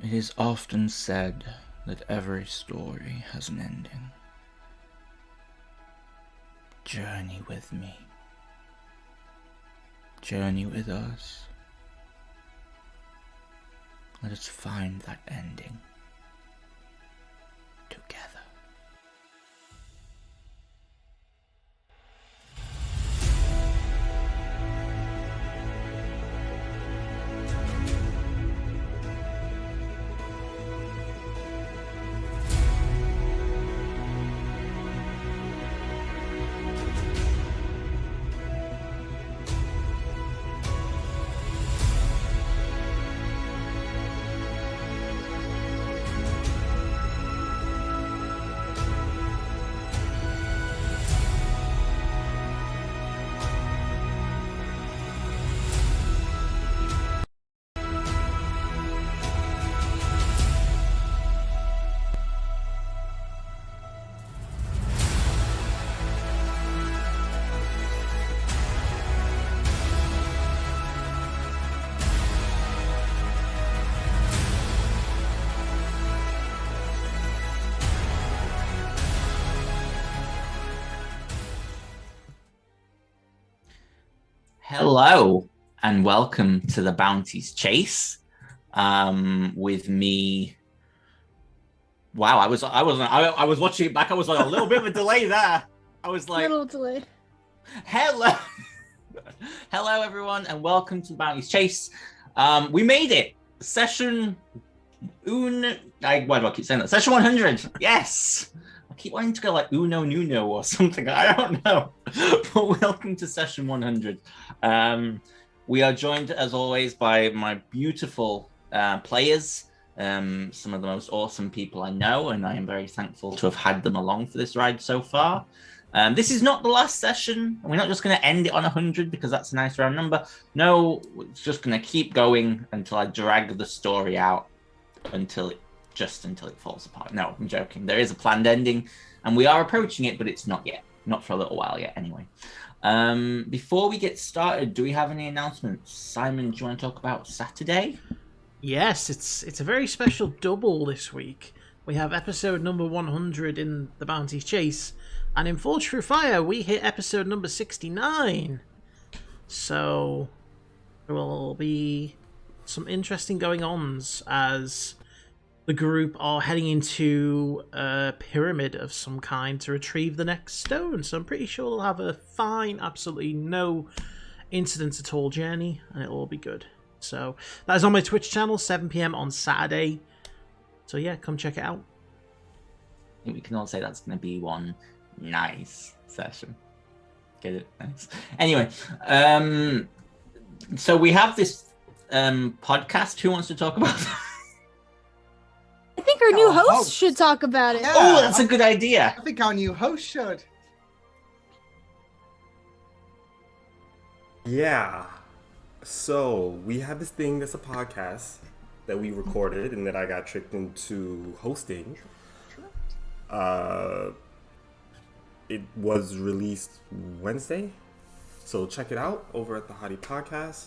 It is often said that every story has an ending. Journey with me. Journey with us. Let us find that ending together. Hello and welcome to the Bounties Chase. With me. Wow, I was watching it back. I was on a little bit of a delay there. I was like, little delayed. Hello, hello everyone, and welcome to the Bounties Chase. We made it. Session why do I keep saying that? Session 100. Yes. I keep wanting to go like Uno Nuno or something. I don't know. But welcome to session 100. We are joined, as always, by my beautiful players, some of the most awesome people I know, and I am very thankful to have had them along for this ride so far. This is not the last session. We're not just going to end it on 100 because that's a nice round number. No, it's just going to keep going until I drag the story out until it falls apart. No, I'm joking. There is a planned ending, and we are approaching it, but it's not yet. Not for a little while yet, anyway. Before we get started, do we have any announcements? Simon, do you want to talk about Saturday? Yes, it's a very special double this week. We have episode number 100 in the Bounties Chase, and in Forge Through Fire, we hit episode number 69. So there will be some interesting going-ons as the group are heading into a pyramid of some kind to retrieve the next stone. So I'm pretty sure they'll have a fine, absolutely no incidents at all journey, and it'll all be good. So that is on my Twitch channel, 7 PM on Saturday. So yeah, come check it out. I think we can all say that's going to be one nice session. Get it? Nice. Anyway, so we have this podcast. Who wants to talk about that? I think our new host should talk about it. Yeah. Oh, that's a good idea. I think our new host should. Yeah. So we have this thing that's a podcast that we recorded and that I got tricked into hosting. It was released Wednesday. So check it out over at the Hottie Podcast.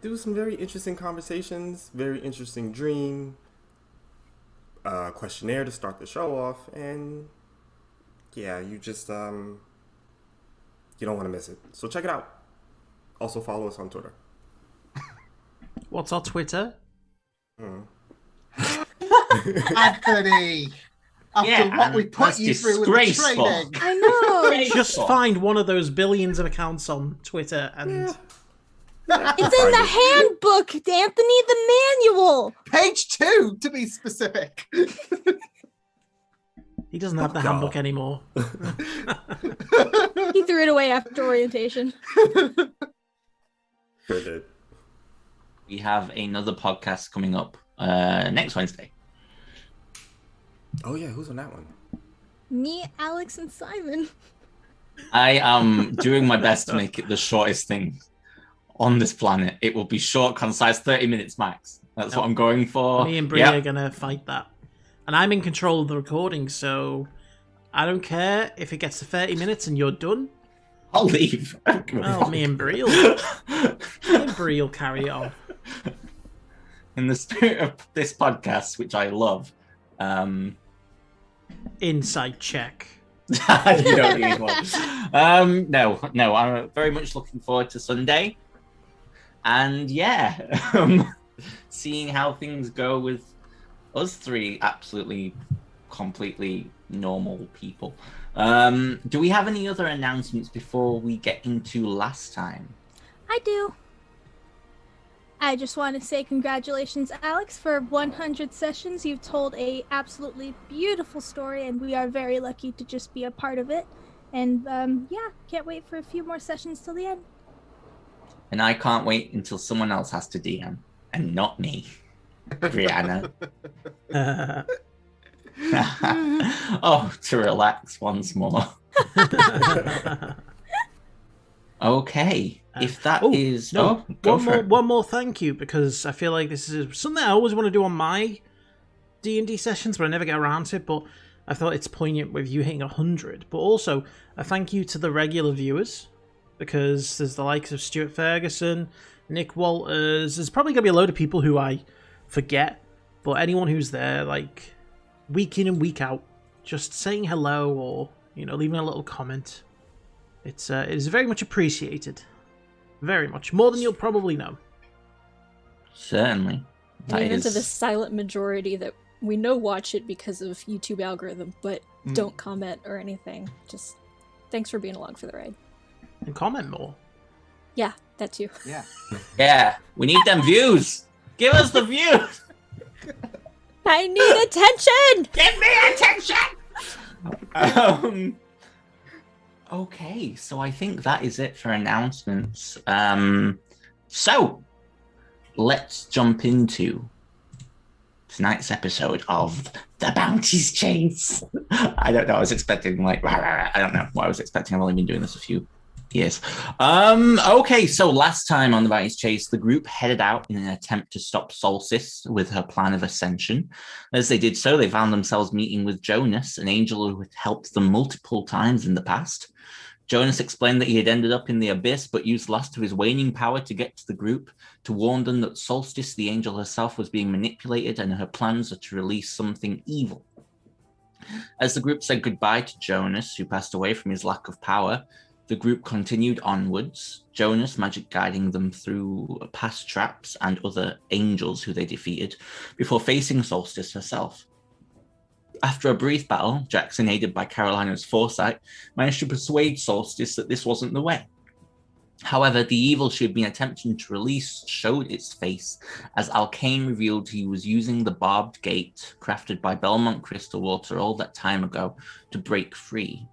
There was some very interesting conversations, very interesting dream, questionnaire to start the show off, and yeah, you just you don't want to miss it. So check it out. Also follow us on Twitter. What's our Twitter? Anthony, after what we put you through with the training. I know. Just find one of those billions of accounts on Twitter and... It's in the handbook, Anthony, the manual. Page 2, to be specific. He doesn't have the handbook anymore. He threw it away after orientation. Sure did. We have another podcast coming up next Wednesday. Oh yeah, who's on that one? Me, Alex, and Simon. I am doing my best to make it the shortest thing on this planet. It will be short, concise, 30 minutes max. That's what I'm going for. Me and Bria are going to fight that. And I'm in control of the recording, so I don't care if it gets to 30 minutes and you're done. I'll leave. Well, me and Bree will carry on. In the spirit of this podcast, which I love, insight check. you don't need one. No, I'm very much looking forward to Sunday, and seeing how things go with us three absolutely, completely normal people. Do we have any other announcements before we get into last time? I do. I just want to say congratulations, Alex, for 100 sessions. You've told a absolutely beautiful story, and we are very lucky to just be a part of it. And can't wait for a few more sessions till the end. And I can't wait until someone else has to DM, and not me, Brianna. To relax once more. Okay. If that is one more thank you, because I feel like this is something I always want to do on my D&D sessions, but I never get around to it. But I thought it's poignant with you hitting 100. But also a thank you to the regular viewers, because there's the likes of Stuart Ferguson, Nick Walters. There's probably gonna be a load of people who I forget, but anyone who's there, like week in and week out, just saying hello or leaving a little comment, it is very much appreciated. Very much. More than you'll probably know. Certainly. Even to the silent majority that we know watch it because of YouTube algorithm, but don't comment or anything. Just thanks for being along for the ride. And comment more. Yeah, that too. Yeah. Yeah, we need them views. Give us the views. I need attention. Give me attention. Okay, so I think that is it for announcements. So let's jump into tonight's episode of The Bounties Chase. I don't know. I was expecting I don't know what I was expecting. I've only been doing this a few years. Okay, so last time on The Bounties Chase, the group headed out in an attempt to stop Solstice with her plan of ascension. As they did so, they found themselves meeting with Jonas, an angel who had helped them multiple times in the past. Jonas explained that he had ended up in the abyss, but used last of his waning power to get to the group, to warn them that Solstice, the angel herself, was being manipulated and her plans are to release something evil. As the group said goodbye to Jonas, who passed away from his lack of power, the group continued onwards, Jonas magic guiding them through past traps and other angels who they defeated, before facing Solstice herself. After a brief battle, Jackson, aided by Carolina's foresight, managed to persuade Solstice that this wasn't the way. However, the evil she had been attempting to release showed its face as Alkane revealed he was using the barbed gate crafted by Belmont Crystalwater all that time ago to break free.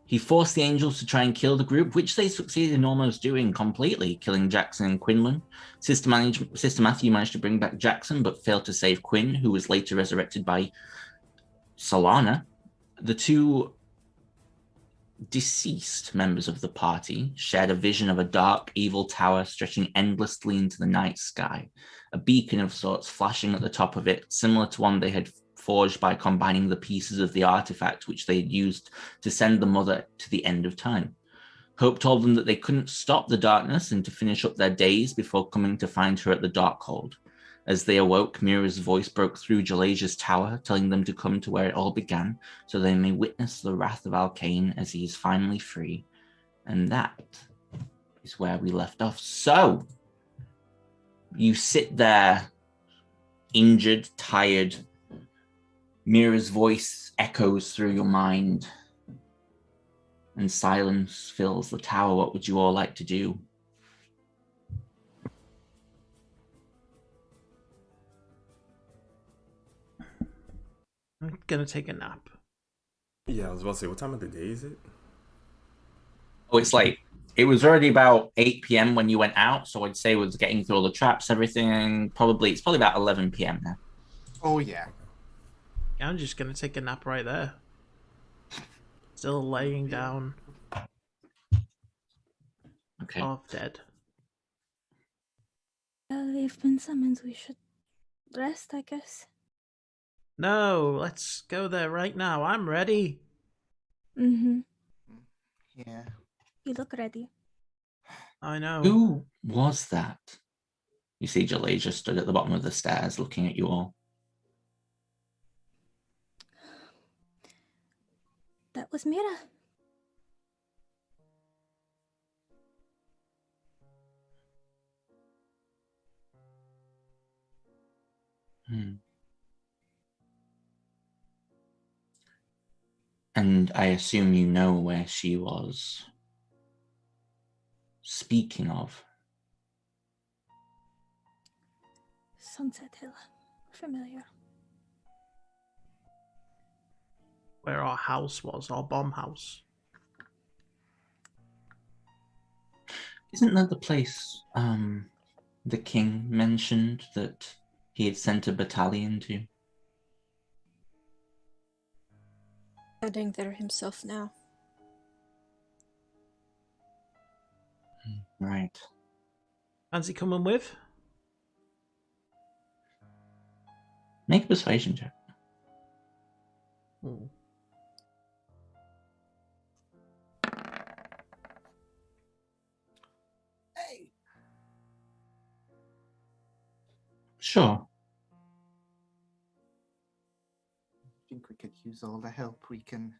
He forced the angels to try and kill the group, which they succeeded in almost doing completely, killing Jackson and Quinlan. Sister Matthew managed to bring back Jackson, but failed to save Quinn, who was later resurrected by Solana. The two deceased members of the party shared a vision of a dark, evil tower stretching endlessly into the night sky, a beacon of sorts flashing at the top of it, similar to one they had forged by combining the pieces of the artifact which they had used to send the mother to the end of time. Hope told them that they couldn't stop the darkness and to finish up their days before coming to find her at the darkhold. As they awoke, Mira's voice broke through Jalasia's tower, telling them to come to where it all began, so they may witness the wrath of Alkane as he is finally free. And that is where we left off. So, you sit there, injured, tired. Mira's voice echoes through your mind, and silence fills the tower. What would you all like to do? I'm gonna take a nap. Yeah, I was about to say, what time of the day is it? Oh, it's late. It was already about 8 p.m. when you went out, so I'd say it was getting through all the traps, everything. It's probably about 11 p.m. now. Oh, yeah. I'm just gonna take a nap right there. Still laying down. Okay. Half dead. We've been summoned. We should rest, I guess. No, let's go there right now. I'm ready. Mm-hmm. Yeah. You look ready. I know. Who was that? You see Jalasia stood at the bottom of the stairs looking at you all. That was Mira. And I assume you know where she was speaking of. Sunset Hill. Familiar. Where our house was, our bomb house. Isn't that the place the king mentioned that he had sent a battalion to? Heading there himself now. Right. Fancy coming with? Make a persuasion check. Ooh. Hey. Sure. I think we could use all the help we can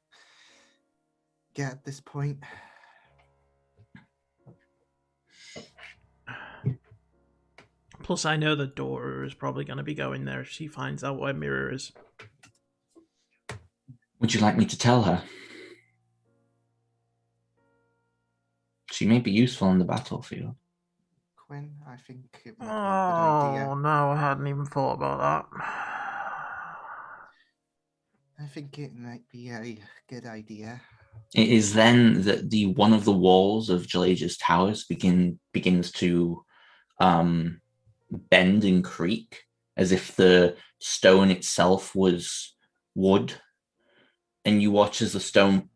get at this point. Plus, I know that Dora is probably going to be going there if she finds out where Mira is. Would you like me to tell her? She may be useful on the battlefield. Quinn, I think it might be a good idea. Oh, no, I hadn't even thought about that. I think it might be a good idea. It is then that one of the walls of Jalasia's towers begins to bend and creak, as if the stone itself was wood. And you watch as the stone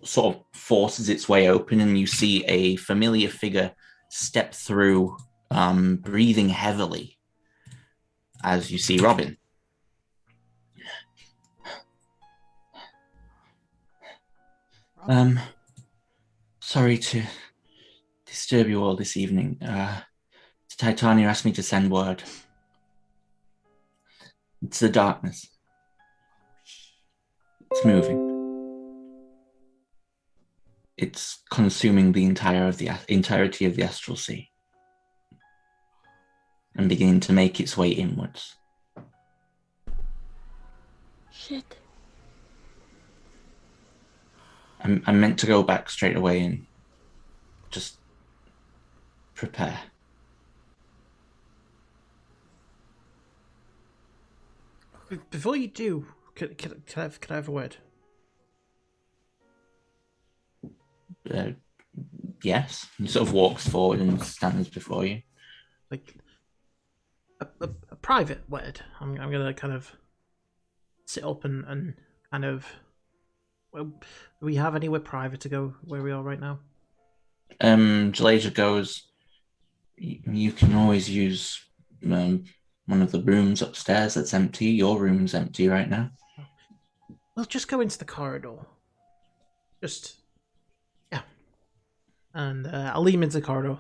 sort of forces its way open, and you see a familiar figure step through, breathing heavily, as you see Robin. Sorry to disturb you all this evening. Titania asked me to send word. It's the darkness. It's moving. It's consuming the entirety of the astral sea and beginning to make its way inwards. Shit. I meant to go back straight away and just prepare. Before you do, can I have a word? Yes. He sort of walks forward and stands before you. Like a private word. I'm gonna kind of sit up and kind of. Well, do we have anywhere private to go where we are right now? Jalasia goes, you can always use one of the rooms upstairs that's empty. Your room's empty right now. Well, just go into the corridor. Just, yeah. And I'll lead him into the corridor.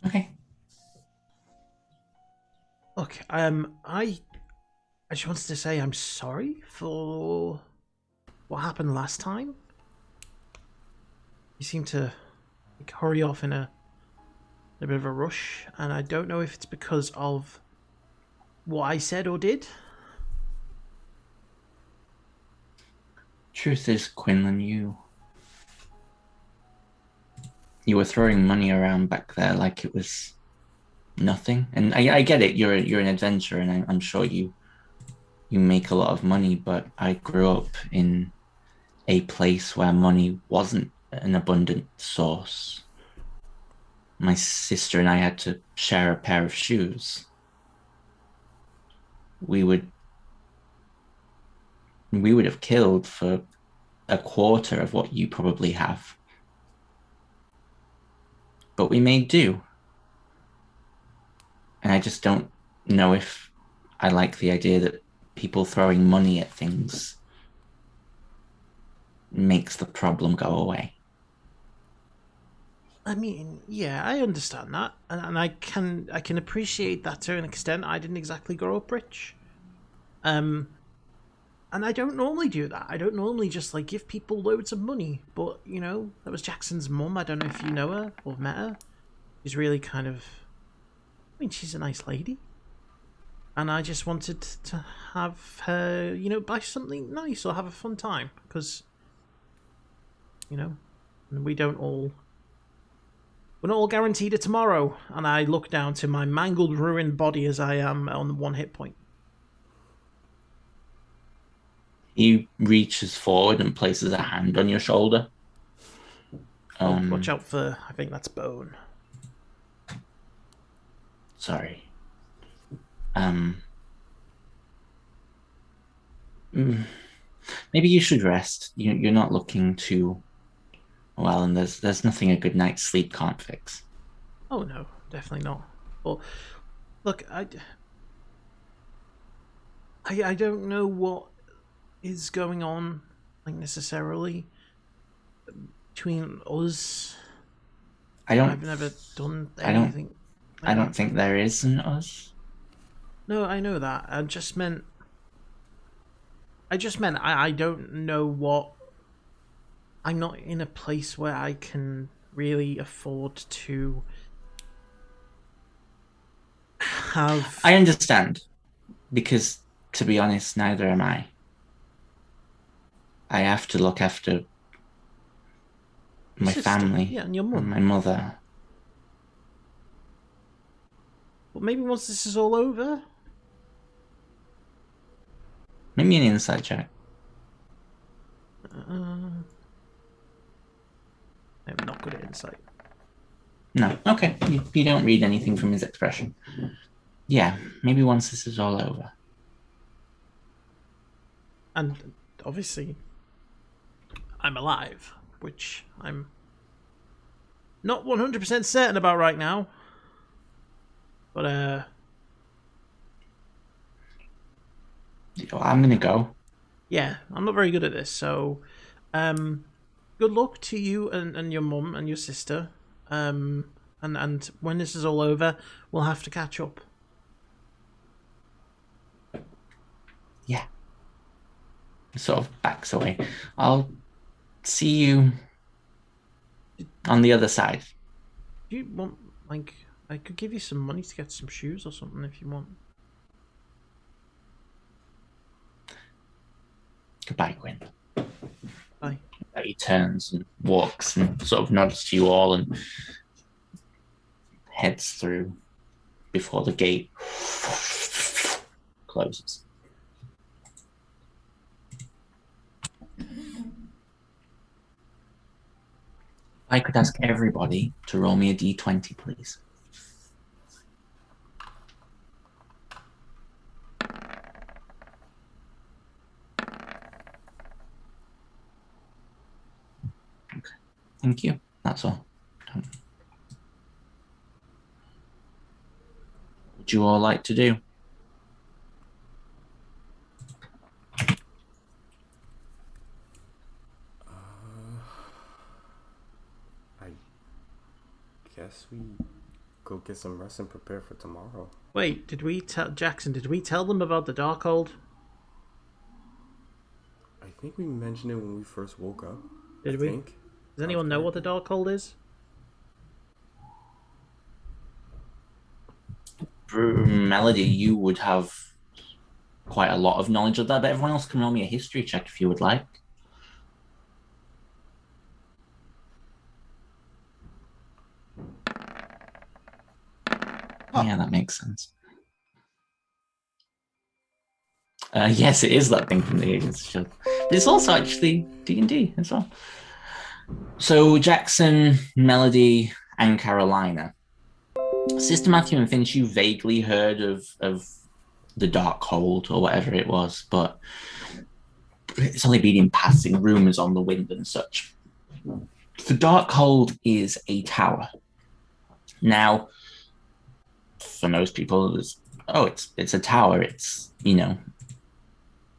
Okay. Look, I just wanted to say I'm sorry for what happened last time. You seem to hurry off in a bit of a rush, and I don't know if it's because of what I said or did. Truth is, Quinlan, you were throwing money around back there like it was nothing. And I get it. You're an adventurer, and I'm sure you make a lot of money. But I grew up in a place where money wasn't an abundant source. My sister and I had to share a pair of shoes. We would have killed for a quarter of what you probably have. But we made do. And I just don't know if I like the idea that people throwing money at things makes the problem go away. I mean, yeah, I understand that, and I can appreciate that to an extent. I didn't exactly grow up rich, and I don't normally do that. I don't normally just like give people loads of money. But you know, that was Jackson's mum. I don't know if you know her or met her. She's really kind of, I mean, she's a nice lady, and I just wanted to have her, you know, buy something nice or have a fun time because, you know, we're not all guaranteed a tomorrow, and I look down to my mangled, ruined body as I am on 1 hit point. He reaches forward and places a hand on your shoulder. Watch out for, I think that's bone. Sorry. Maybe you should rest. You're not looking too well, and there's nothing a good night's sleep can't fix. Oh no, definitely not. But look, I don't know what is going on, like necessarily between us. I've never done anything. I don't think there is an us. No, I know that. I just meant I don't know what. I'm not in a place where I can really afford to have. I understand, because to be honest, neither am I. I have to look after my family, and your mum, and my mother. But maybe once this is all over. Maybe an insight check. I'm not good at insight. No, okay. You don't read anything from his expression. Yeah, maybe once this is all over. And obviously, I'm alive, which I'm not 100% certain about right now. But I'm gonna go. Yeah, I'm not very good at this, so good luck to you and your mum and your sister. And when this is all over, we'll have to catch up. Yeah. Sort of backs away. I'll see you on the other side. Do you want, like, I could give you some money to get some shoes or something if you want. Goodbye, Gwyn. Bye. He turns and walks and sort of nods to you all and heads through before the gate closes. I could ask everybody to roll me a d20, please. Okay. Thank you. That's all. What would you all like to do? Guess we go get some rest and prepare for tomorrow. Wait, did we tell Jackson? Did we tell them about the darkhold? I think we mentioned it when we first woke up. Did we? Does anyone know what the darkhold is? Melody, you would have quite a lot of knowledge of that, but everyone else can roll me a history check if you would like. Yeah, that makes sense. Yes, it is that thing from the Agents Shield. But it's also actually D&D as well. So Jackson, Melody, and Carolina. Sister Matthew and Finch, you vaguely heard of the Darkhold or whatever it was, but it's only been in passing, rumours on the wind and such. The Darkhold is a tower. Now, for most people, it's a tower. It's, you know,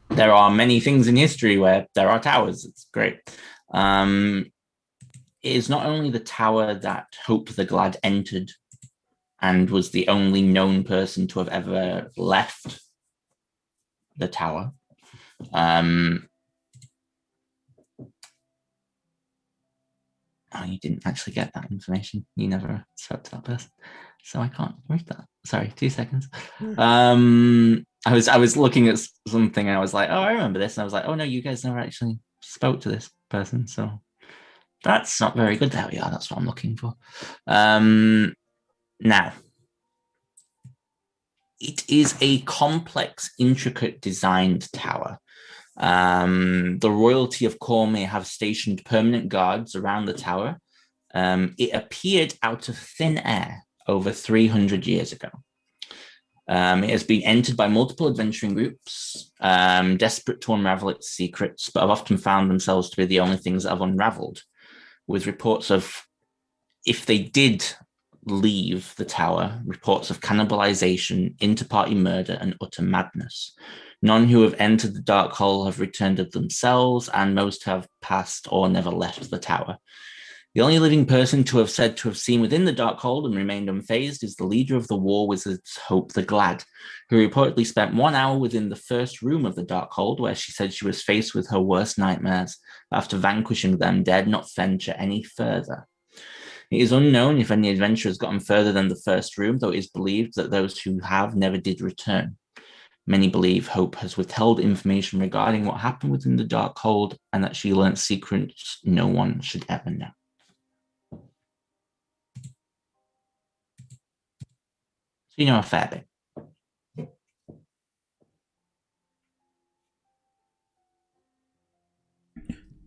there are many things in history where there are towers. It's great. It it is not only the tower that Hope the Glad entered and was the only known person to have ever left the tower. Oh, you didn't actually get that information. You never spoke to that person, so I can't read that. Sorry, 2 seconds. I was looking at something and I was like, oh, I remember this, and I was like, oh no, you guys never actually spoke to this person, so that's not very good. There we are. That's what I'm looking for. Now, it is a complex, intricate designed tower. The royalty of Cormier have stationed permanent guards around the tower. It appeared out of thin air over 300 years ago. It has been entered by multiple adventuring groups, desperate to unravel its secrets, but have often found themselves to be the only things that have unraveled, with reports of, if they did leave the tower, reports of cannibalization, inter-party murder, and utter madness. None who have entered the darkhold have returned of themselves, and most have passed or never left the tower. The only living person to have said to have seen within the darkhold and remained unfazed is the leader of the war wizards, Hope the Glad, who reportedly spent 1 hour within the first room of the darkhold, where she said she was faced with her worst nightmares. After vanquishing them, dared not venture any further. It is unknown if any adventure has gotten further than the first room, though it is believed that those who have never did return. Many believe Hope has withheld information regarding what happened within the darkhold, and that she learnt secrets no one should ever know. So you know a fair bit.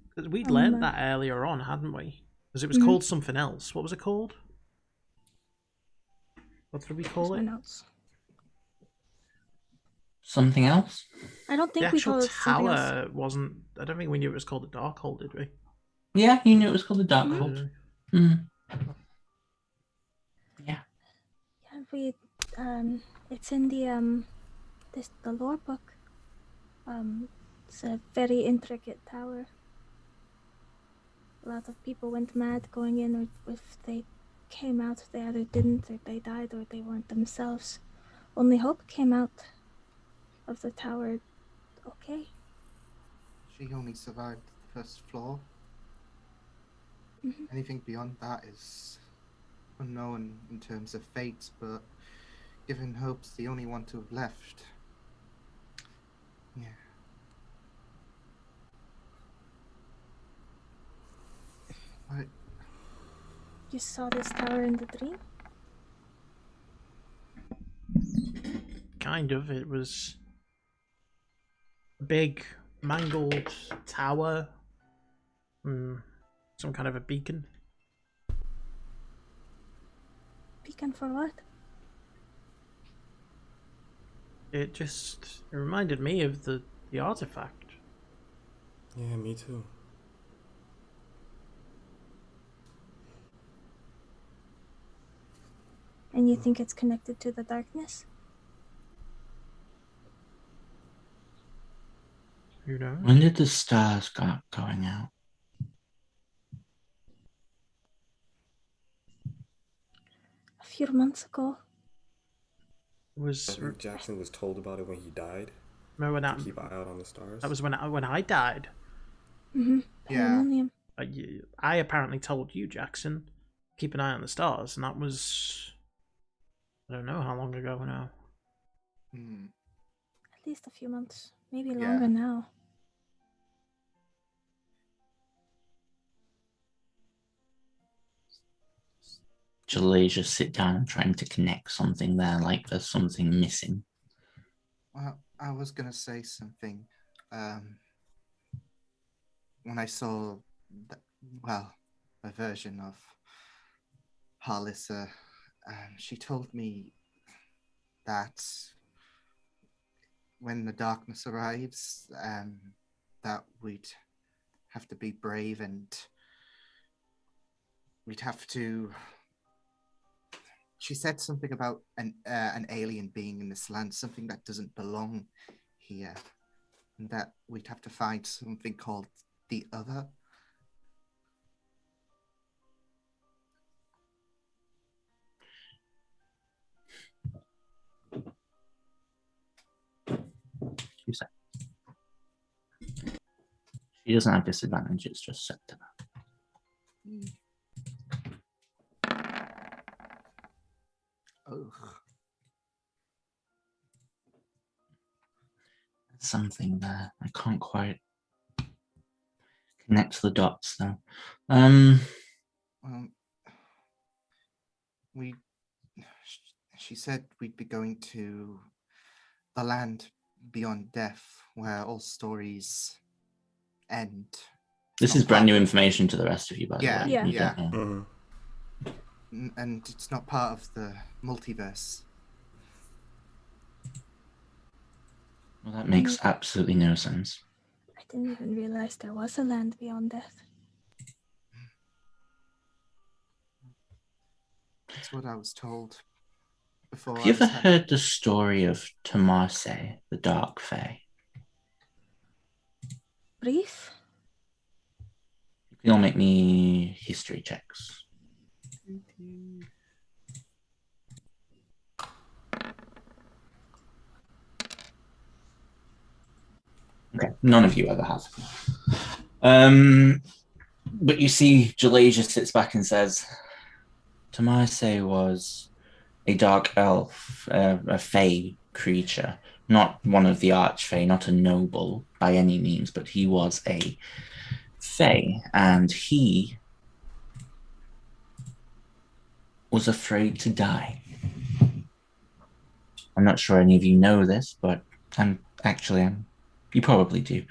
Because we'd learned that earlier on, hadn't we? Because it was called something else. What was it called? What did we call it? Something else? I don't think The we called actual it something else. tower wasn't. I don't think we knew it was called the Darkhold, did we? Yeah, you knew it was called the Darkhold. Yeah. Yeah, we it's in the the lore book. It's a very intricate tower. A lot of people went mad going in, or if they came out, they either didn't, or they died, or they weren't themselves. Only Hope came out of the tower okay. She only survived the first floor. Anything beyond that is unknown in terms of fate, but given Hope's the only one to have left. Yeah. What? You saw this tower in the dream? Kind of. It was a big, mangled tower. Some kind of a beacon. Beacon for what? It reminded me of the artifact. Yeah, me too. And you think it's connected to the darkness? Who knows? When did the stars go going out? A few months ago. I think Jackson was told about it when he died. Remember when to keep an eye out on the stars. That was when I died. Yeah. I apparently told you, Jackson, keep an eye on the stars, and that was, I don't know how long ago now. At least a few months, maybe longer now. Julie just sit down and trying to connect something there, like there's something missing. Well, I was gonna say something. When I saw, a version of Harlissa, she told me that when the darkness arrives, that we'd have to be brave and we'd have to. She said something about an alien being in this land, something that doesn't belong here, and that we'd have to find something called the Other. She doesn't have disadvantage, it's just set to that. Oh. Something there. I can't quite connect the dots though. She said we'd be going to the land beyond death, where all stories end. This is brand new information to the rest of you, by the way. Yeah. You don't know. Mm-hmm. And it's not part of the multiverse. Well, that makes absolutely no sense. I didn't even realize there was a land beyond death. That's what I was told before. Have you ever heard the story of Tomase, the Dark Fae? Brief? You can all make me history checks. Okay, none of you ever have. But you see, Jalasia sits back and says, Tomase was a dark elf, a fae creature, not one of the archfae, not a noble by any means, but he was a fae, and he was afraid to die. I'm not sure any of you know this, but you probably do.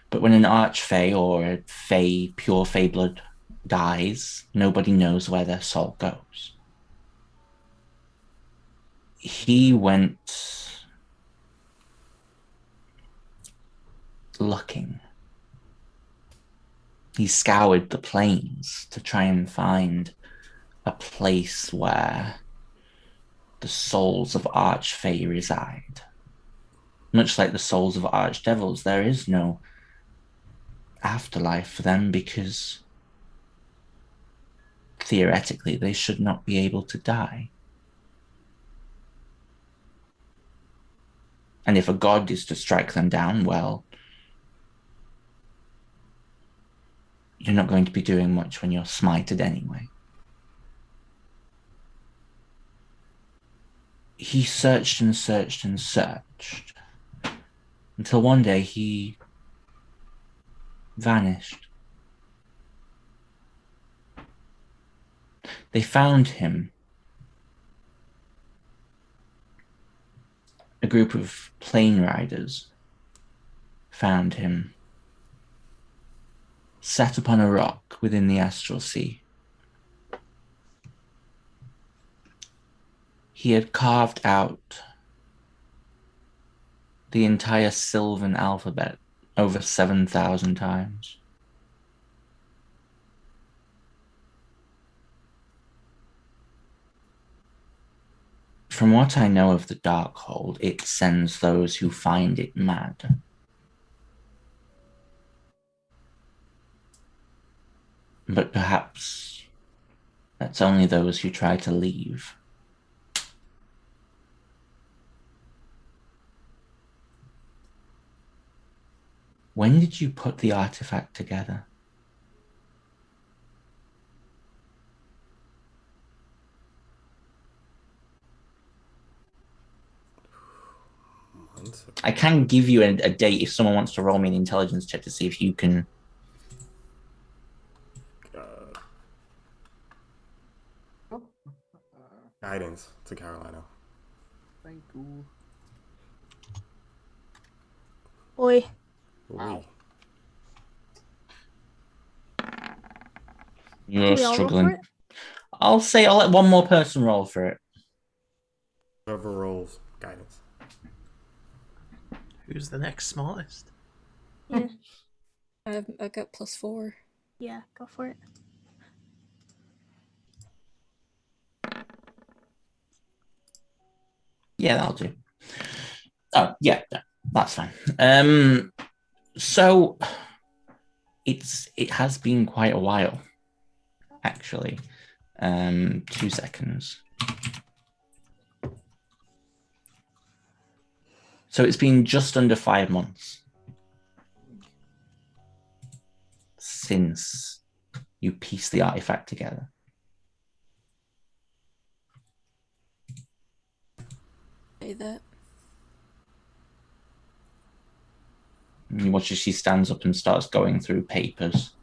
But when an archfae or a fae, pure fae blood dies, nobody knows where their soul goes. He went looking. He scoured the plains to try and find a place where the souls of archfae reside. Much like the souls of archdevils, there is no afterlife for them because theoretically they should not be able to die. And if a god is to strike them down, well, you're not going to be doing much when you're smited anyway. He searched and searched and searched until one day he vanished. They found him. A group of plane riders found him sat upon a rock within the astral sea. He had carved out the entire Sylvan alphabet over 7,000 times. From what I know of the darkhold, it sends those who find it mad. But perhaps that's only those who try to leave. When did you put the artifact together? I can give you a date if someone wants to roll me an intelligence check to see if you can. Guidance to Carolina. Thank you. Boy. Wow. You're Do we all roll struggling. for it? I'll let one more person roll for it. Whoever rolls guidance. Who's the next smartest? Yeah. I've got +4. Yeah, go for it. Yeah, that'll do. Oh, yeah, that's fine. So it has been quite a while, actually. 2 seconds. So it's been just under 5 months. since you piece the artifact together. Say that. You watch as she stands up and starts going through papers.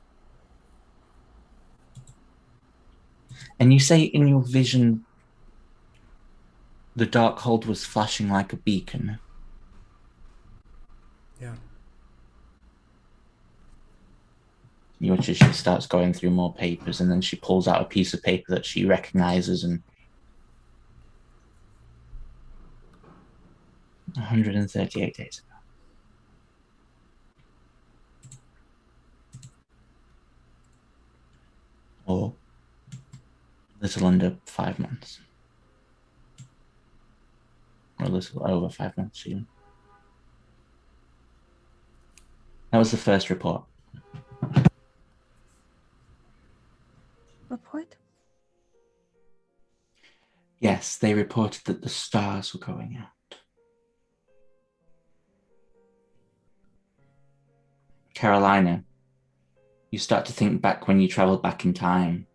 And you say in your vision, the darkhold was flashing like a beacon. Yeah. You watch as she starts going through more papers, and then she pulls out a piece of paper that she recognizes, and 138 days ago. Or a little under 5 months. Or a little over 5 months even. That was the first report. Report? Yes, they reported that the stars were going out. Carolina, you start to think back when you traveled back in time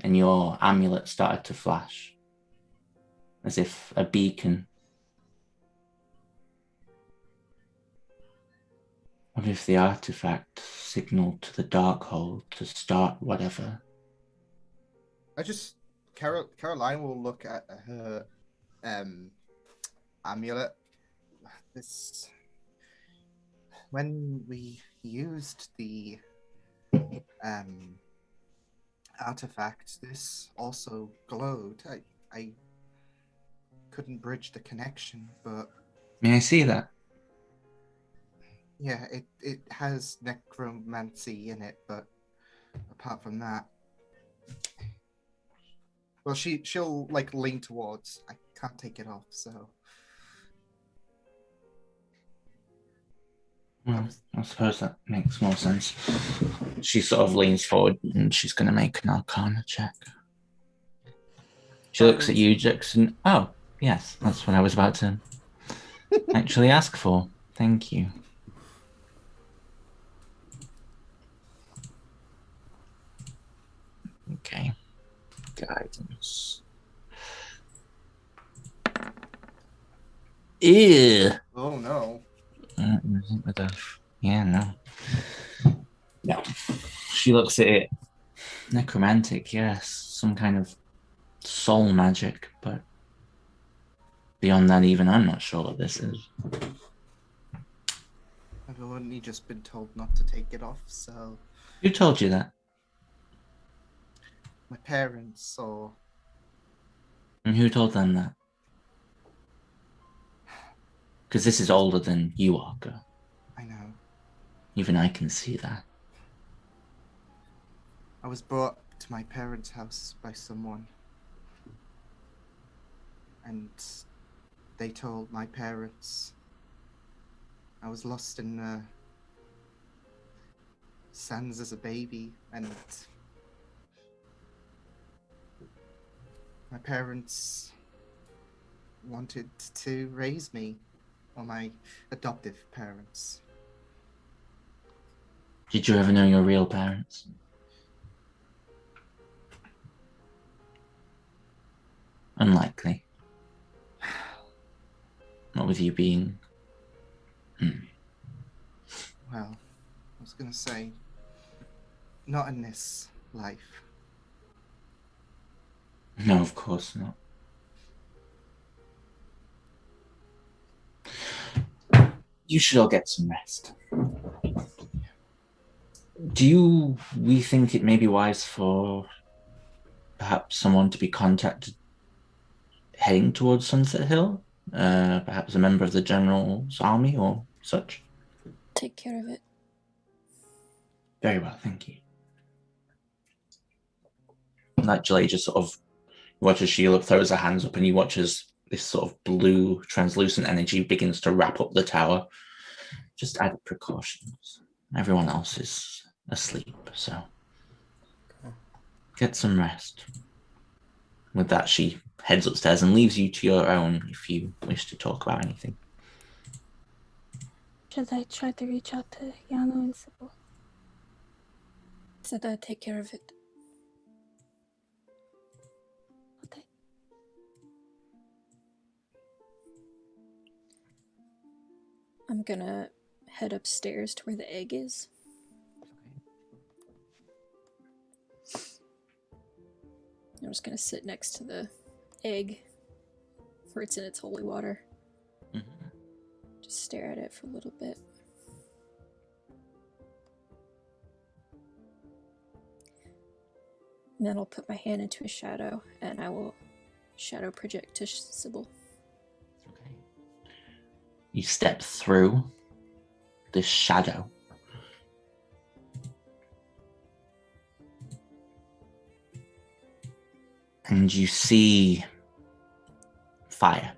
and your amulet started to flash as if a beacon. What if the artifact signaled to the darkhold to start whatever? Caroline will look at her amulet. When we used the artifact, this also glowed. I couldn't bridge the connection, but May I see that? yeah, it has necromancy in it, but apart from that, well, she'll like lean towards. I can't take it off, so. Well, I suppose that makes more sense. She sort of leans forward and she's going to make an arcana check. She looks at you, Jackson. Oh, yes, that's what I was about to actually ask for. Thank you. Okay. Guidance. Ew. Oh no. Yeah, no. No. She looks at it. Necromantic, yes. Some kind of soul magic, but beyond that, even I'm not sure what this is. I've only just been told not to take it off, so. Who told you that? My parents or. And who told them that? Because this is older than you are, girl. I know. Even I can see that. I was brought to my parents' house by someone. And they told my parents I was lost in the sands as a baby, and my parents wanted to raise me, or my adoptive parents. Did you ever know your real parents? Unlikely. Not with you being... Well, I was gonna say, not in this life. No, of course not. You should all get some rest. We think it may be wise for perhaps someone to be contacted heading towards Sunset Hill? Perhaps a member of the General's army or such? Take care of it. Very well, thank you. Like Jalea just sort of watches Sheila throws her hands up and you watch as this sort of blue translucent energy begins to wrap up the tower. Just added precautions. Everyone else is asleep, so get some rest. With that, she heads upstairs and leaves you to your own if you wish to talk about anything. Should I try to reach out to Yano and Sybil? Said I'd take care of it. Okay. I'm gonna head upstairs to where the egg is. I'm just gonna sit next to the egg where it's in its holy water. Mm-hmm. Just stare at it for a little bit. And then I'll put my hand into a shadow and I will shadow project to Sybil. Okay. You step through this shadow. And you see fire.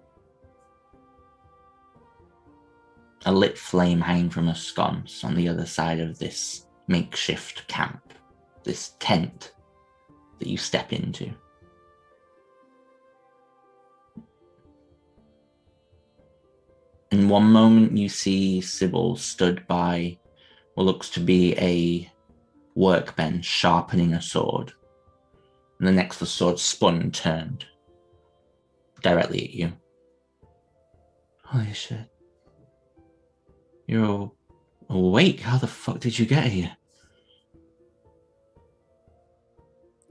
A lit flame hanging from a sconce on the other side of this makeshift camp, this tent that you step into. In one moment, you see Sybil stood by what looks to be a workbench sharpening a sword. And the next, the sword spun and turned directly at you. Holy shit. You're awake? How the fuck did you get here?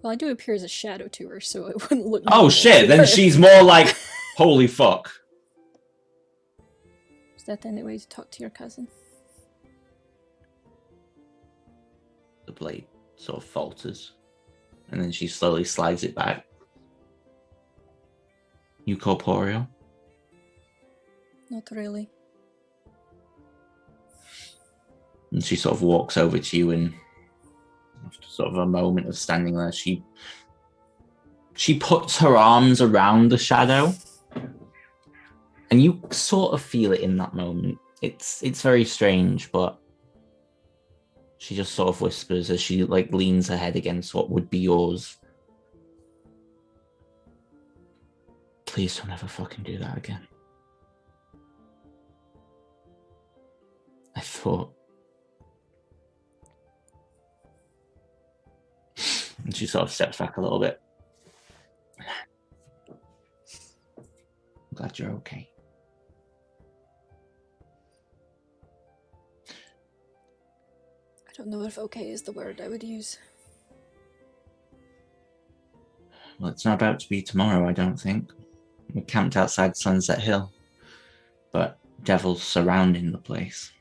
Well, I do appear as a shadow to her, so it wouldn't look Oh normal shit, to then her. she's more like, holy fuck. Is that the only way to talk to your cousin? The blade sort of falters, and then she slowly slides it back. You corporeal? Not really. And she sort of walks over to you, and after sort of a moment of standing there, she puts her arms around the shadow, and you sort of feel it in that moment. It's very strange, but she just sort of whispers as she like leans her head against what would be yours. Please don't ever fucking do that again. I thought. And she sort of steps back a little bit. I'm glad you're okay. I don't know if okay is the word I would use. Well, it's not about to be tomorrow, I don't think. We're camped outside Sunset Hill, but devils surrounding the place.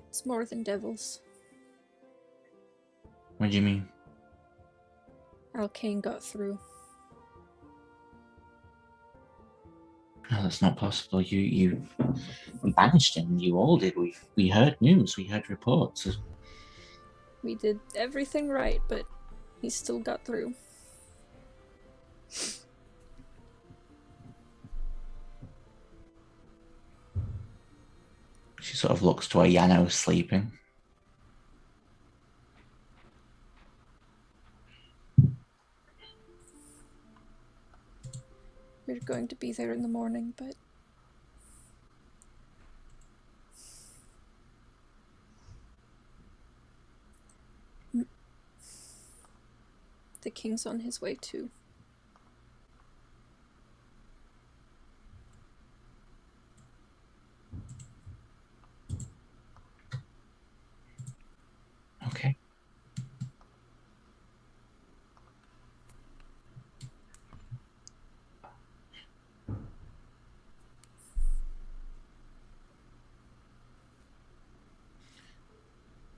It's more than devils. What do you mean? Arcane got through. No, that's not possible. You banished him. You all did. We heard news. We heard reports. We did everything right, but he still got through. She sort of looks to where Yano's sleeping. We're going to be there in the morning, but the king's on his way too. Okay.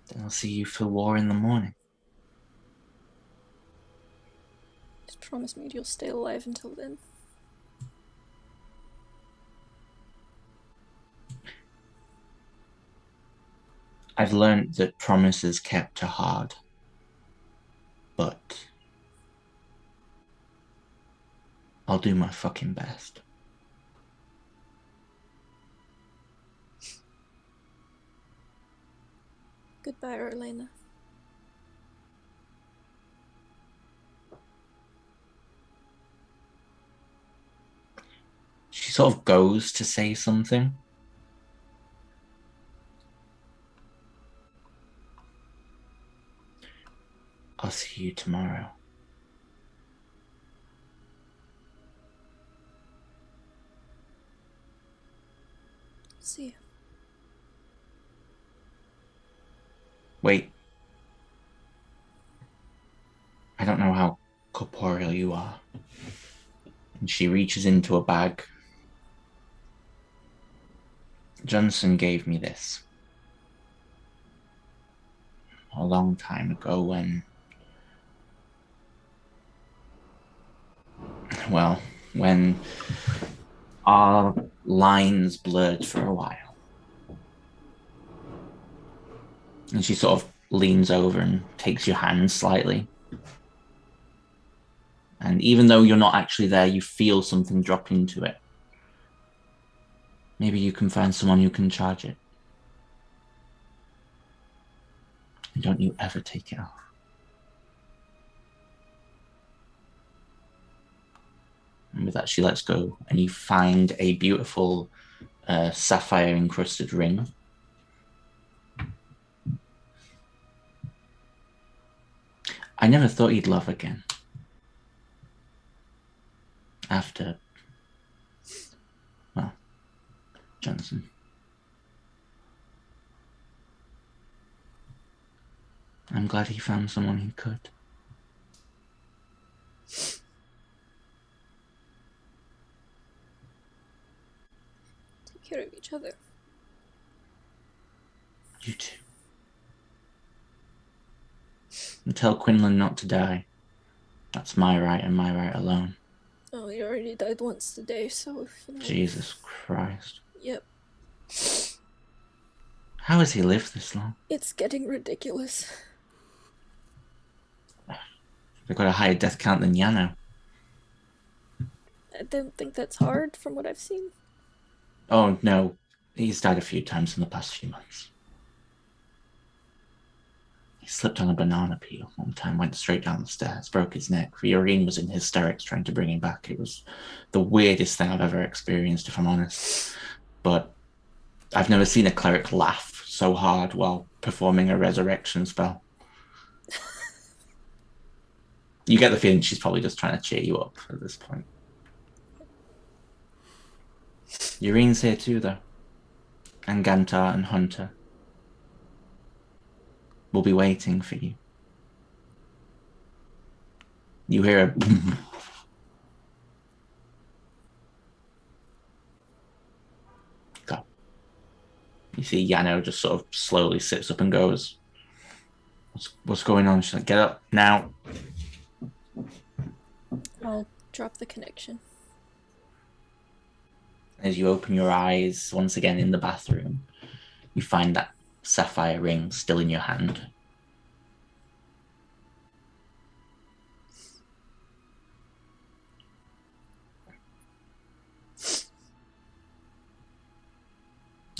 Then I'll see you for war in the morning. Just promise me you'll stay alive until then. I've learned that promises kept are hard. But I'll do my fucking best. Goodbye, Orlena. She sort of goes to say something. see you tomorrow. See you. Wait. I don't know how corporeal you are. And she reaches into a bag. Johnson gave me this a long time ago when our lines blurred for a while. And she sort of leans over and takes your hand slightly. And even though you're not actually there, you feel something drop into it. Maybe you can find someone who can charge it. And don't you ever take it off. And with that, she lets go, and you find a beautiful sapphire-encrusted ring. I never thought you'd love again. After, well, Johnson. I'm glad he found someone who could. Take care of each other. You too. And tell Quinlan not to die. That's my right and my right alone. Oh, he already died once today, so... You know. Jesus Christ. Yep. How has he lived this long? It's getting ridiculous. They've got a higher death count than Yano. I don't think that's hard from what I've seen. Oh, no. He's died a few times in the past few months. He slipped on a banana peel one time, went straight down the stairs, broke his neck. Fiorine was in hysterics trying to bring him back. It was the weirdest thing I've ever experienced, if I'm honest. But I've never seen a cleric laugh so hard while performing a resurrection spell. You get the feeling she's probably just trying to cheer you up at this point. Urine's here too, though. And Gantar and Hunter. We'll be waiting for you. You hear a boom. Go. You see Yano just sort of slowly sits up and goes, What's going on? She's like, get up now. I'll drop the connection. As you open your eyes once again in the bathroom, you find that sapphire ring still in your hand.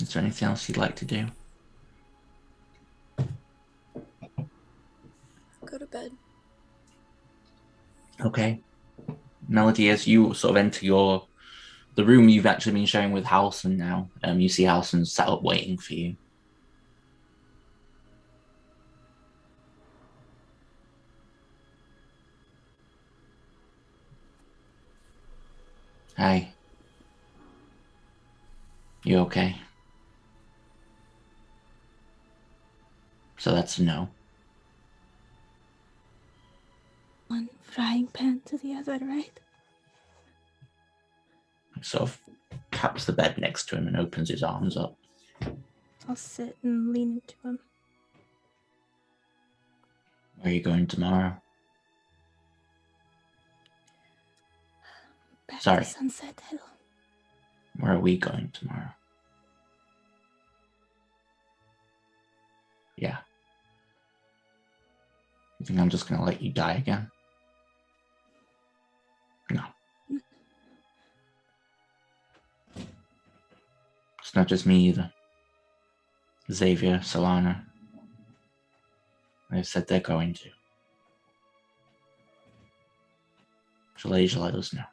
Is there anything else you'd like to do? Go to bed. Okay. Melody, as you sort of enter the room you've actually been sharing with Halson now, you see Halson sat up waiting for you. Hi. You okay? So that's a no. One frying pan to the other, right? Sort of taps the bed next to him and opens his arms up. I'll sit and lean into him. Where are you going tomorrow? Back Sorry. to Sunset Hill. Where are we going tomorrow? Yeah. You think I'm just going to let you die again? No. It's not just me either. Xavier, Solana. They've said they're going to. Shalasia let us know.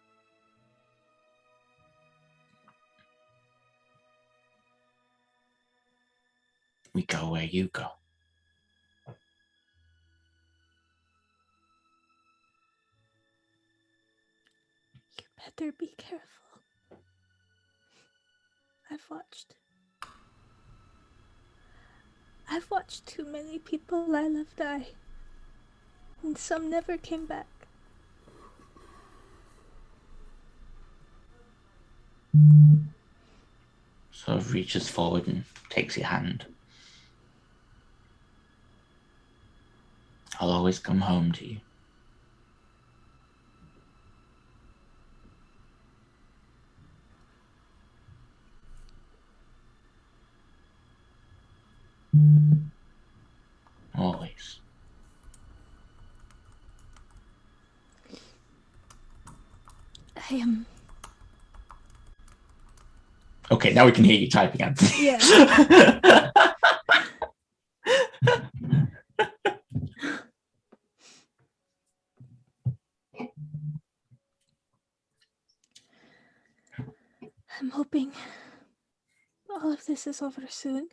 We go where you go. better be careful. I've watched too many people I love die, and some never came back. Sort of reaches forward and takes your hand. I'll always come home to you. Always. I am. Okay, now we can hear you typing, Anthony. Yeah. I'm hoping all of this is over soon.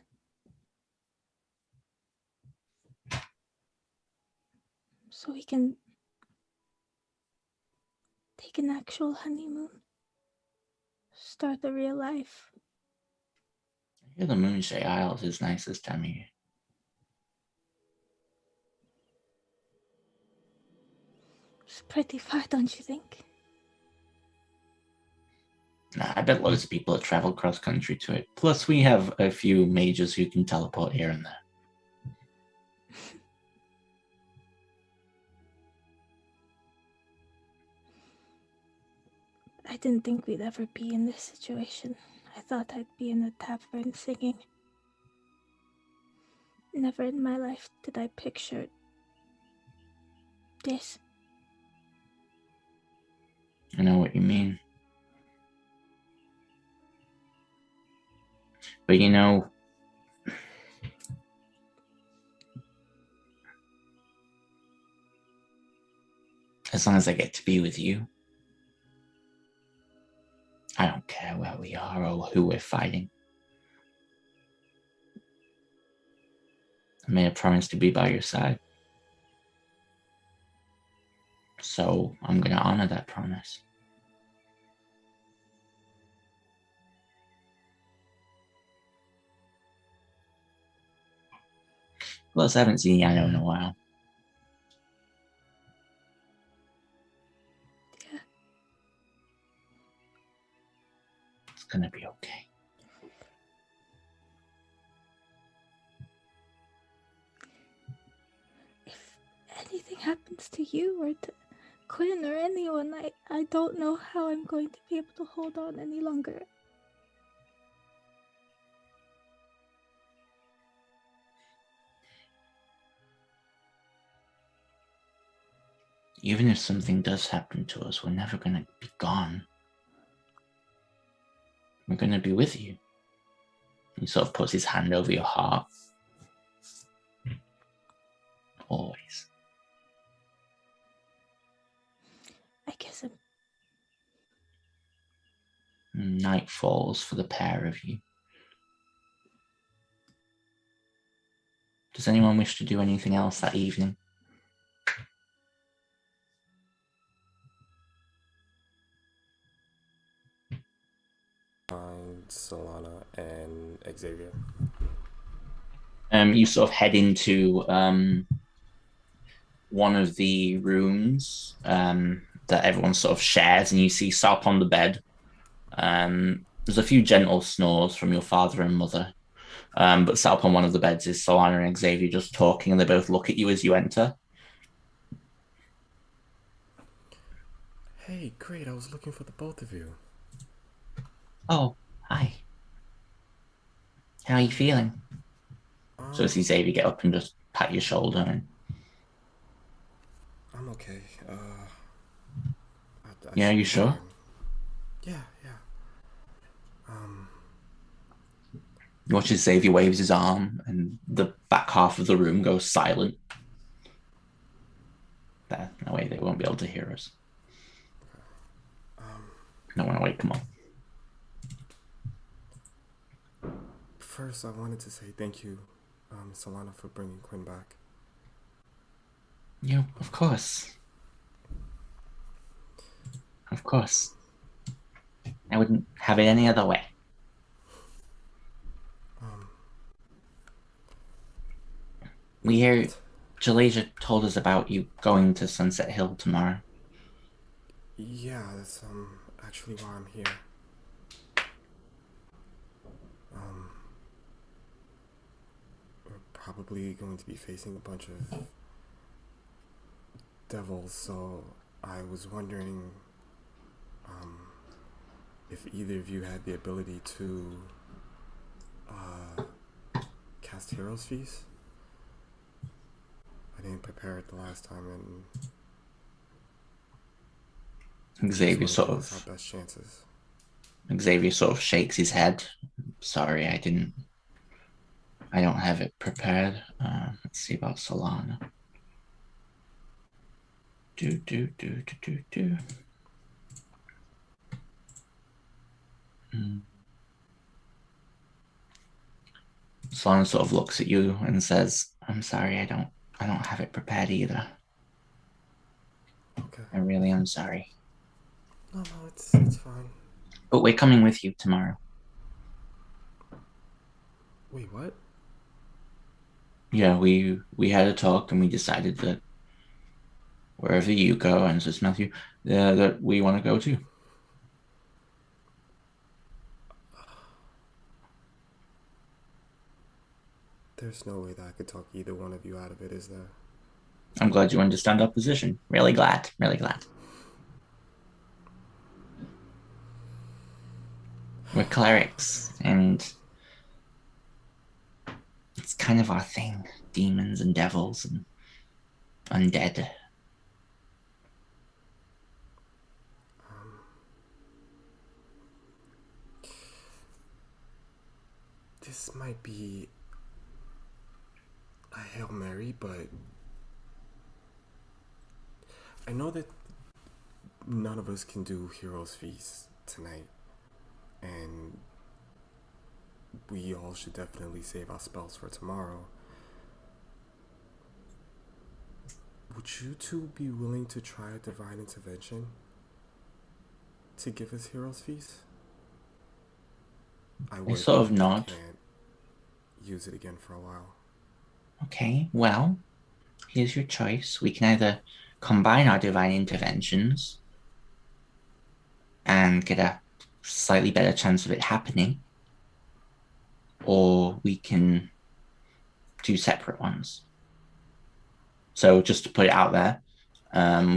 So we can take an actual honeymoon. Start the real life. I hear the Moonshade Isles is nice this time of year. It's pretty far, don't you think? Nah, I bet loads of people have traveled cross country to it. Plus, we have a few mages who can teleport here and there. I didn't think we'd ever be in this situation. I thought I'd be in a tavern singing. Never in my life did I picture this. I know what you mean. But you know, as long as I get to be with you, I don't care where we are or who we're fighting. I made a promise to be by your side. So I'm going to honor that promise. Plus, I haven't seen Yano in a while. Yeah. It's going to be okay. If anything happens to you or to Quinn or anyone, I don't know how I'm going to be able to hold on any longer. Even if something does happen to us, we're never going to be gone. We're going to be with you. He sort of puts his hand over your heart. Always. I guess I'm... Night falls for the pair of you. Does anyone wish to do anything else that evening? Solana and Xavier. You sort of head into one of the rooms that everyone sort of shares, and you see Sarp on the bed. There's a few gentle snores from your father and mother, but sat up on one of the beds is Solana and Xavier just talking, and they both look at you as you enter. Hey, great, I was looking for the both of you. Oh, hi. How are you feeling? So I see Xavier get up and just pat your shoulder. And... I'm okay. Yeah, you sure? Yeah. You watch as Xavier waves his arm, and the back half of the room goes silent. There, no way they won't be able to hear us. No one wait, come on. First, I wanted to say thank you, Solana, for bringing Quinn back. Yeah, of course. Of course. I wouldn't have it any other way. We hear Jalasia told us about you going to Sunset Hill tomorrow. Yeah, that's actually why I'm here. We're probably going to be facing a bunch of devils, so I was wondering if either of you had the ability to cast Hero's Feast. I didn't prepare it the last time, and Xavier just sort wanna give us of our best chances. Xavier sort of shakes his head. Sorry, I don't have it prepared. Let's see about Solana. Do. Solana sort of looks at you and says, "I'm sorry, I don't have it prepared either. Okay. I really am sorry. No, it's fine. But we're coming with you tomorrow." Wait, what? Yeah, we had a talk and we decided that wherever you go, and so it's Matthew, that we want to go too. There's no way that I could talk either one of you out of it, is there? I'm glad you understand our position. Really glad. Really glad. We're clerics, and it's kind of our thing. Demons and devils and undead. This might be a Hail Mary, but I know that none of us can do Hero's Feast tonight, and we all should definitely save our spells for tomorrow. Would you two be willing to try a divine intervention to give us Hero's Feast? I would, sort of but nod. can't use it again for a while. Okay, well, here's your choice. We can either combine our divine interventions and get a slightly better chance of it happening, or we can do separate ones. So just to put it out there,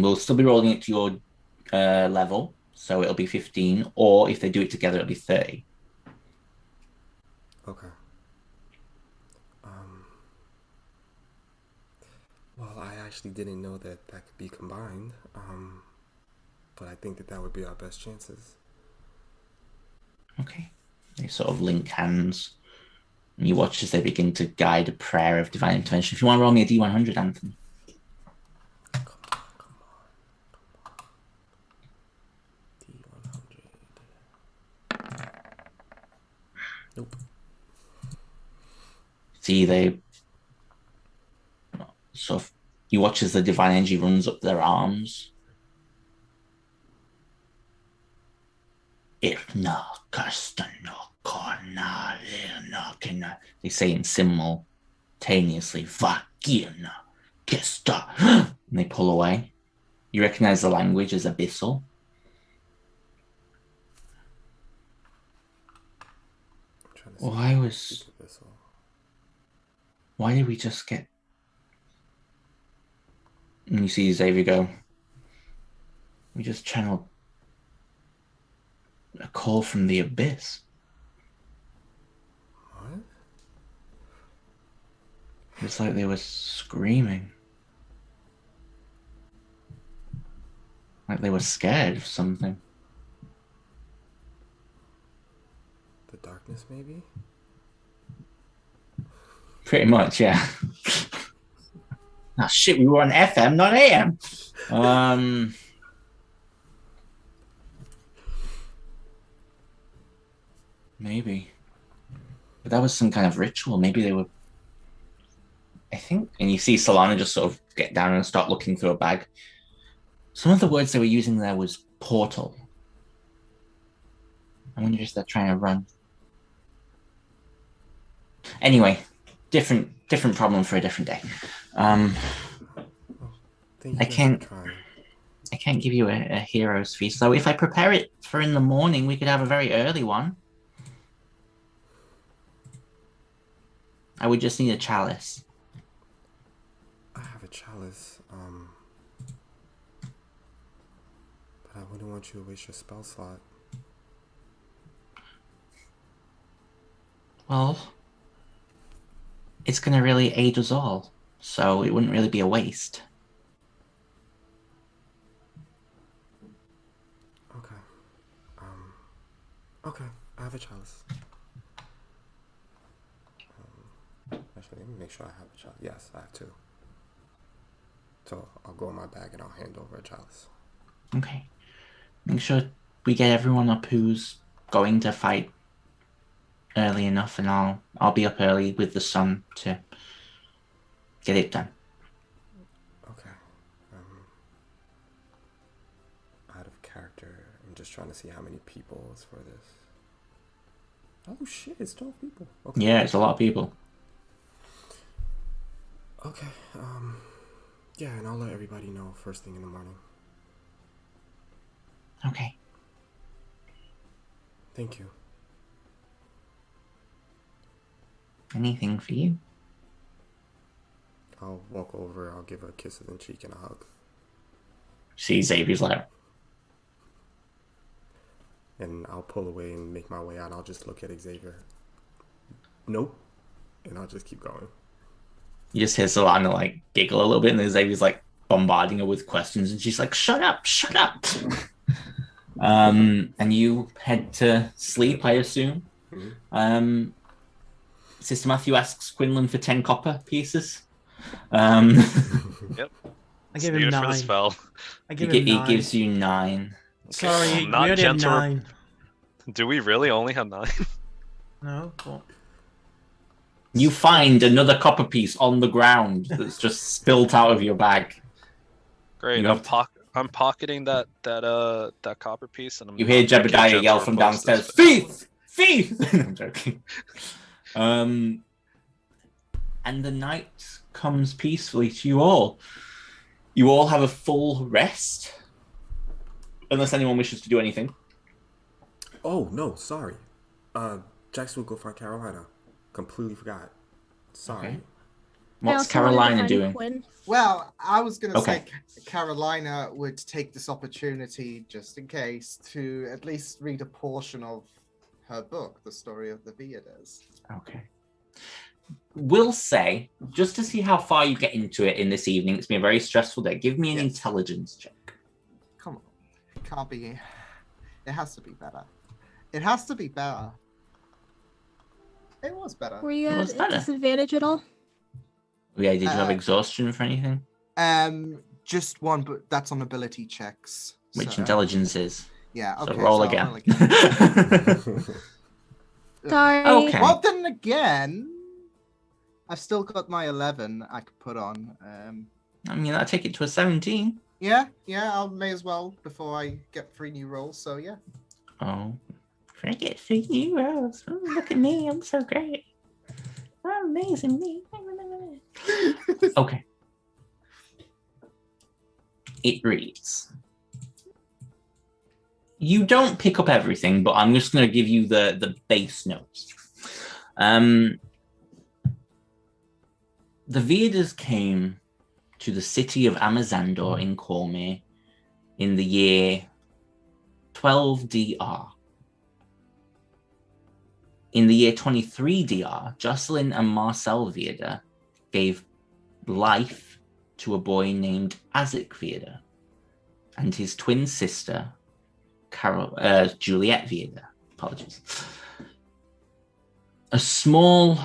we'll still be rolling it to your level, so it'll be 15, or if they do it together, it'll be 30. Okay. Well, I actually didn't know that could be combined, but I think that would be our best chances. Okay. They sort of link hands, and you watch as they begin to guide a prayer of divine intervention. If you want to roll me a D100, Anthony. Come on. D100. Nope. See, they sort of, you watch as the divine energy runs up their arms. They say in simultaneously, and they pull away. You recognize the language as abyssal. Why did we just get... And you see Xavier go, we just channeled a call from the abyss. What? It's like they were screaming. Like they were scared of something. The darkness, maybe? Pretty much, yeah. Oh shit, we were on FM, not AM. Maybe. But that was some kind of ritual. Maybe they were... I think... And you see Solana just sort of get down and start looking through a bag. Some of the words they were using there was portal. I wonder if they're trying to run. Anyway, different problem for a different day. Thank you I guys can't- for trying. I can't give you a hero's feast, though. If I prepare it for in the morning, we could have a very early one. I would just need a chalice. I have a chalice, but I wouldn't want you to waste your spell slot. Well, it's going to really aid us all, so it wouldn't really be a waste. Okay. Okay, I have a chalice. Actually, let me make sure I have a chalice. Yes, I have two. So I'll go in my bag and I'll hand over a chalice. Okay. Make sure we get everyone up who's going to fight early enough, and I'll be up early with the sun to get it done. Okay. Out of character, I'm just trying to see how many people is for this. Oh shit, it's 12 people. Okay. Yeah, it's a lot of people. Okay, yeah, and I'll let everybody know first thing in the morning. Okay. Thank you. Anything for you? I'll walk over, I'll give her a kiss on the cheek and a hug. See, Xavier's like, And I'll pull away and make my way out. I'll just look at Xavier. Nope. And I'll just keep going. you just hear Solana like giggle a little bit, and then Xavier's like bombarding her with questions, and she's like, shut up, shut up. And you head to sleep, I assume. Mm-hmm. Sister Matthew asks Quinlan for 10 copper pieces. Yep. I give him Needed for the 9. spell. I He, give him 9. he gives you 9. Sorry, Well, we not only have gentle- 9. Do we really only have 9? No, what? You find another copper piece on the ground that's just spilt out of your bag. Great. You have I'm pocketing that copper piece, and I'm You hear not gonna give Jebediah gentle yell from request downstairs, this- thief! Thief! I'm joking. And the night comes peacefully to you all. You all have a full rest. Unless anyone wishes to do anything. Oh, no, sorry. Jackson will go find Carolina. Completely forgot. Sorry. Okay. I What's also wanted to Carolina find doing? Quinn. Well, I was going to Okay. say Carolina would take this opportunity, just in case, to at least read a portion of her book, The Story of the Viadas. Okay. Will say, just to see how far you get into it in this evening, it's been a very stressful day. Give me an Yes. intelligence check. Come on. It can't be. It has to be better. It has to be better. It was better. Were you It at was better. a disadvantage at all? Yeah, did you have Uh, exhaustion for anything? Just one, but that's on ability checks. Which so- intelligence is? Yeah, So okay. roll so I'll again. roll again. Sorry. Okay. Well, then again, I've still got my 11 I could put on. I mean, I'll take it to a 17. Yeah, I may as well before I get 3 new rolls. So yeah. Oh, I get 3 new rolls. Oh, look at me, I'm so great. I'm amazing, me. Okay. It reads. You don't pick up everything, but I'm just going to give you the base notes. The Vedas came to the city of Amazandor in Cormier in the year 12 DR. In the year 23 DR, Jocelyn and Marcel Vieda gave life to a boy named Azek Vieda and his twin sister, Juliet Vieda. Apologies. A small,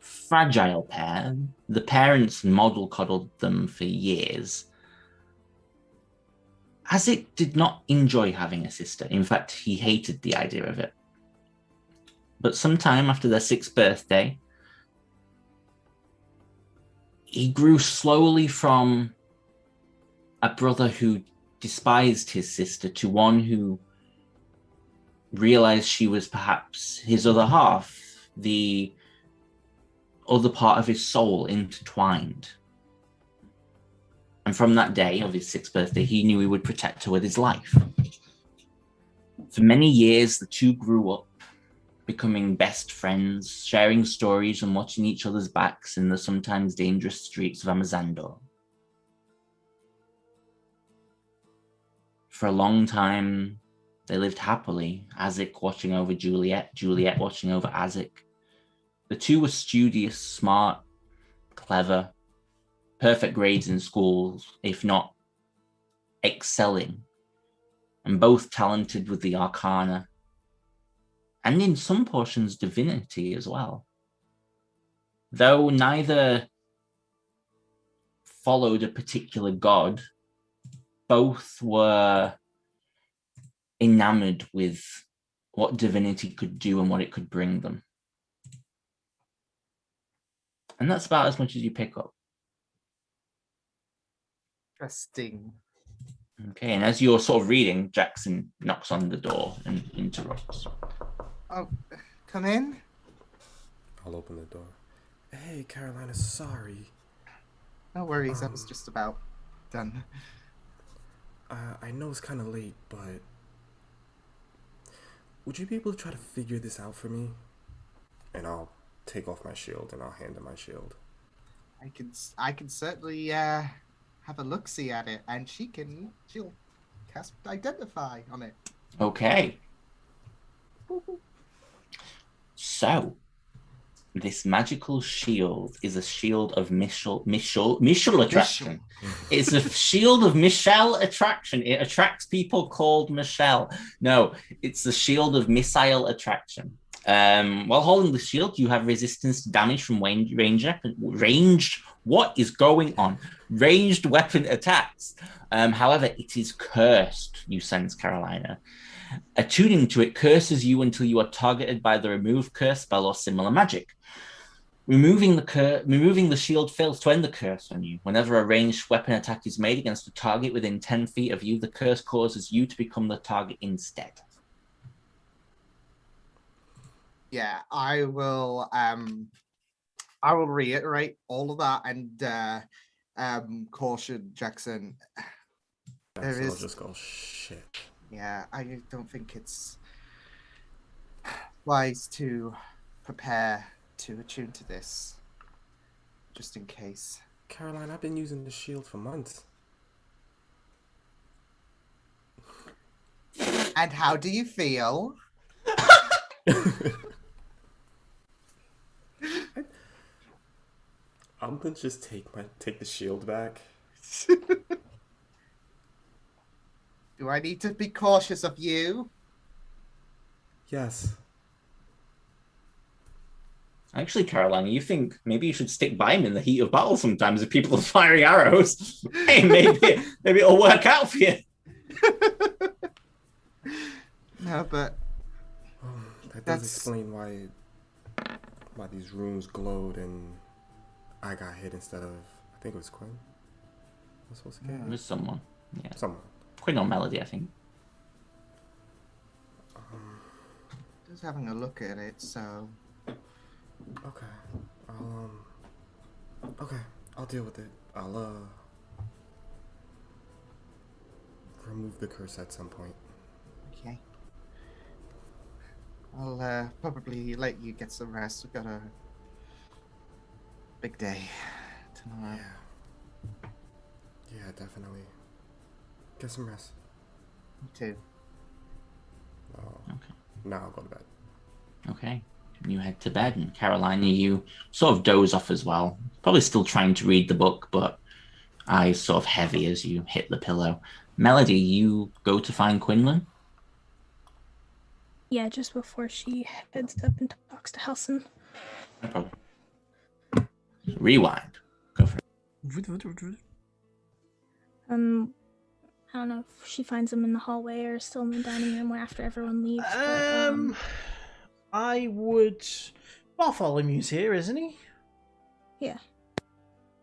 fragile pair. The parents model coddled them for years. Azek did not enjoy having a sister. In fact, he hated the idea of it. But sometime after their 6th birthday, he grew slowly from a brother who despised his sister to one who realized she was perhaps his other half, the other part of his soul intertwined. And from that day of his 6th birthday, he knew he would protect her with his life. For many years, the two grew up, becoming best friends, sharing stories and watching each other's backs in the sometimes dangerous streets of Amazandor. For a long time, they lived happily, Isaac watching over Juliet, Juliet watching over Isaac. The two were studious, smart, clever, perfect grades in schools, if not excelling, and both talented with the arcana, and in some portions divinity as well. Though neither followed a particular god, both were enamored with what divinity could do and what it could bring them. And that's about as much as you pick up. Interesting. Okay, and as you're sort of reading, Jackson knocks on the door and interrupts. Oh, come in. I'll open the door. Hey, Carolina, sorry. No worries, I was just about done. I know it's kind of late, but would you be able to try to figure this out for me? And I'll take off my shield and I'll hand her my shield. I can certainly have a look-see at it, and she'll cast Identify on it. Okay. So, this magical shield is a shield of Michel attraction. It's a shield of Michel attraction. It attracts people called Michelle. No, it's a shield of missile attraction. While holding the shield, you have resistance to damage from ranged. What is going on? Ranged weapon attacks. However, it is cursed, you sense, Carolina. Attuning to it curses you until you are targeted by the remove curse spell or similar magic. Removing the shield fails to end the curse on you. Whenever a ranged weapon attack is made against a target within 10 feet of you, the curse causes you to become the target instead. Yeah, I will reiterate all of that and caution Jackson. I'll just go, shit. Yeah, I don't think it's wise to prepare to attune to this, just in case. Caroline, I've been using the shield for months. And how do you feel? I'm gonna just take the shield back. Do I need to be cautious of you? Yes. Actually, Caroline, you think maybe you should stick by him in the heat of battle sometimes if people are firing arrows? Hey, maybe it'll work out for you. No, but that does explain why these rooms glowed and I got hit instead of, I think it was Quinn. I was supposed to get It was someone. Yeah. someone. Quinn or Melody, I think. just having a look at it, so. Okay. I'll deal with it. I'll remove the curse at some point. Okay. I'll probably let you get some rest. We've got a big day tomorrow. Yeah, definitely. Get some rest. Me too. Okay. Now I'll go to bed. Okay. You head to bed, and Carolina, you sort of doze off as well. Probably still trying to read the book, but eyes sort of heavy as you hit the pillow. Melody, you go to find Quinlan? Yeah, just before she heads up and talks to Helson. No problem. Rewind. Go for it. I don't know if she finds him in the hallway or still in the dining room after everyone leaves. I would. Bartholomew's here, isn't he? Yeah.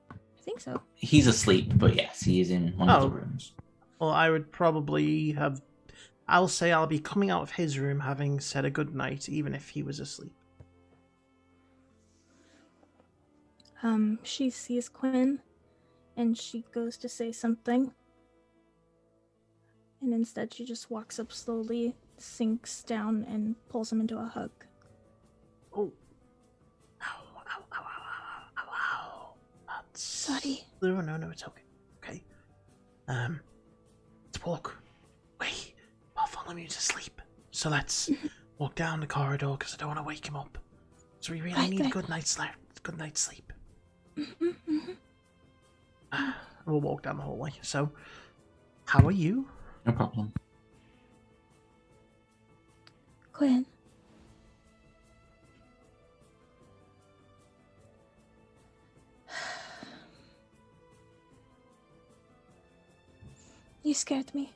I think so. He's asleep, but yes, he is in one of the rooms. Well, I would probably have I'll say I'll be coming out of his room having said a good night, even if he was asleep. She sees Quinn, and she goes to say something. And instead she just walks up slowly, sinks down, and pulls him into a hug. Oh. Ow, ow, ow, ow, ow, ow. That's... Sorry. No, it's okay. Okay. Let's walk. Wait, I'll follow you to sleep. So let's walk down the corridor, because I don't want to wake him up. So we really need a good night's sleep. We'll walk down the hallway. So, how are you? No problem. Quinn. You scared me.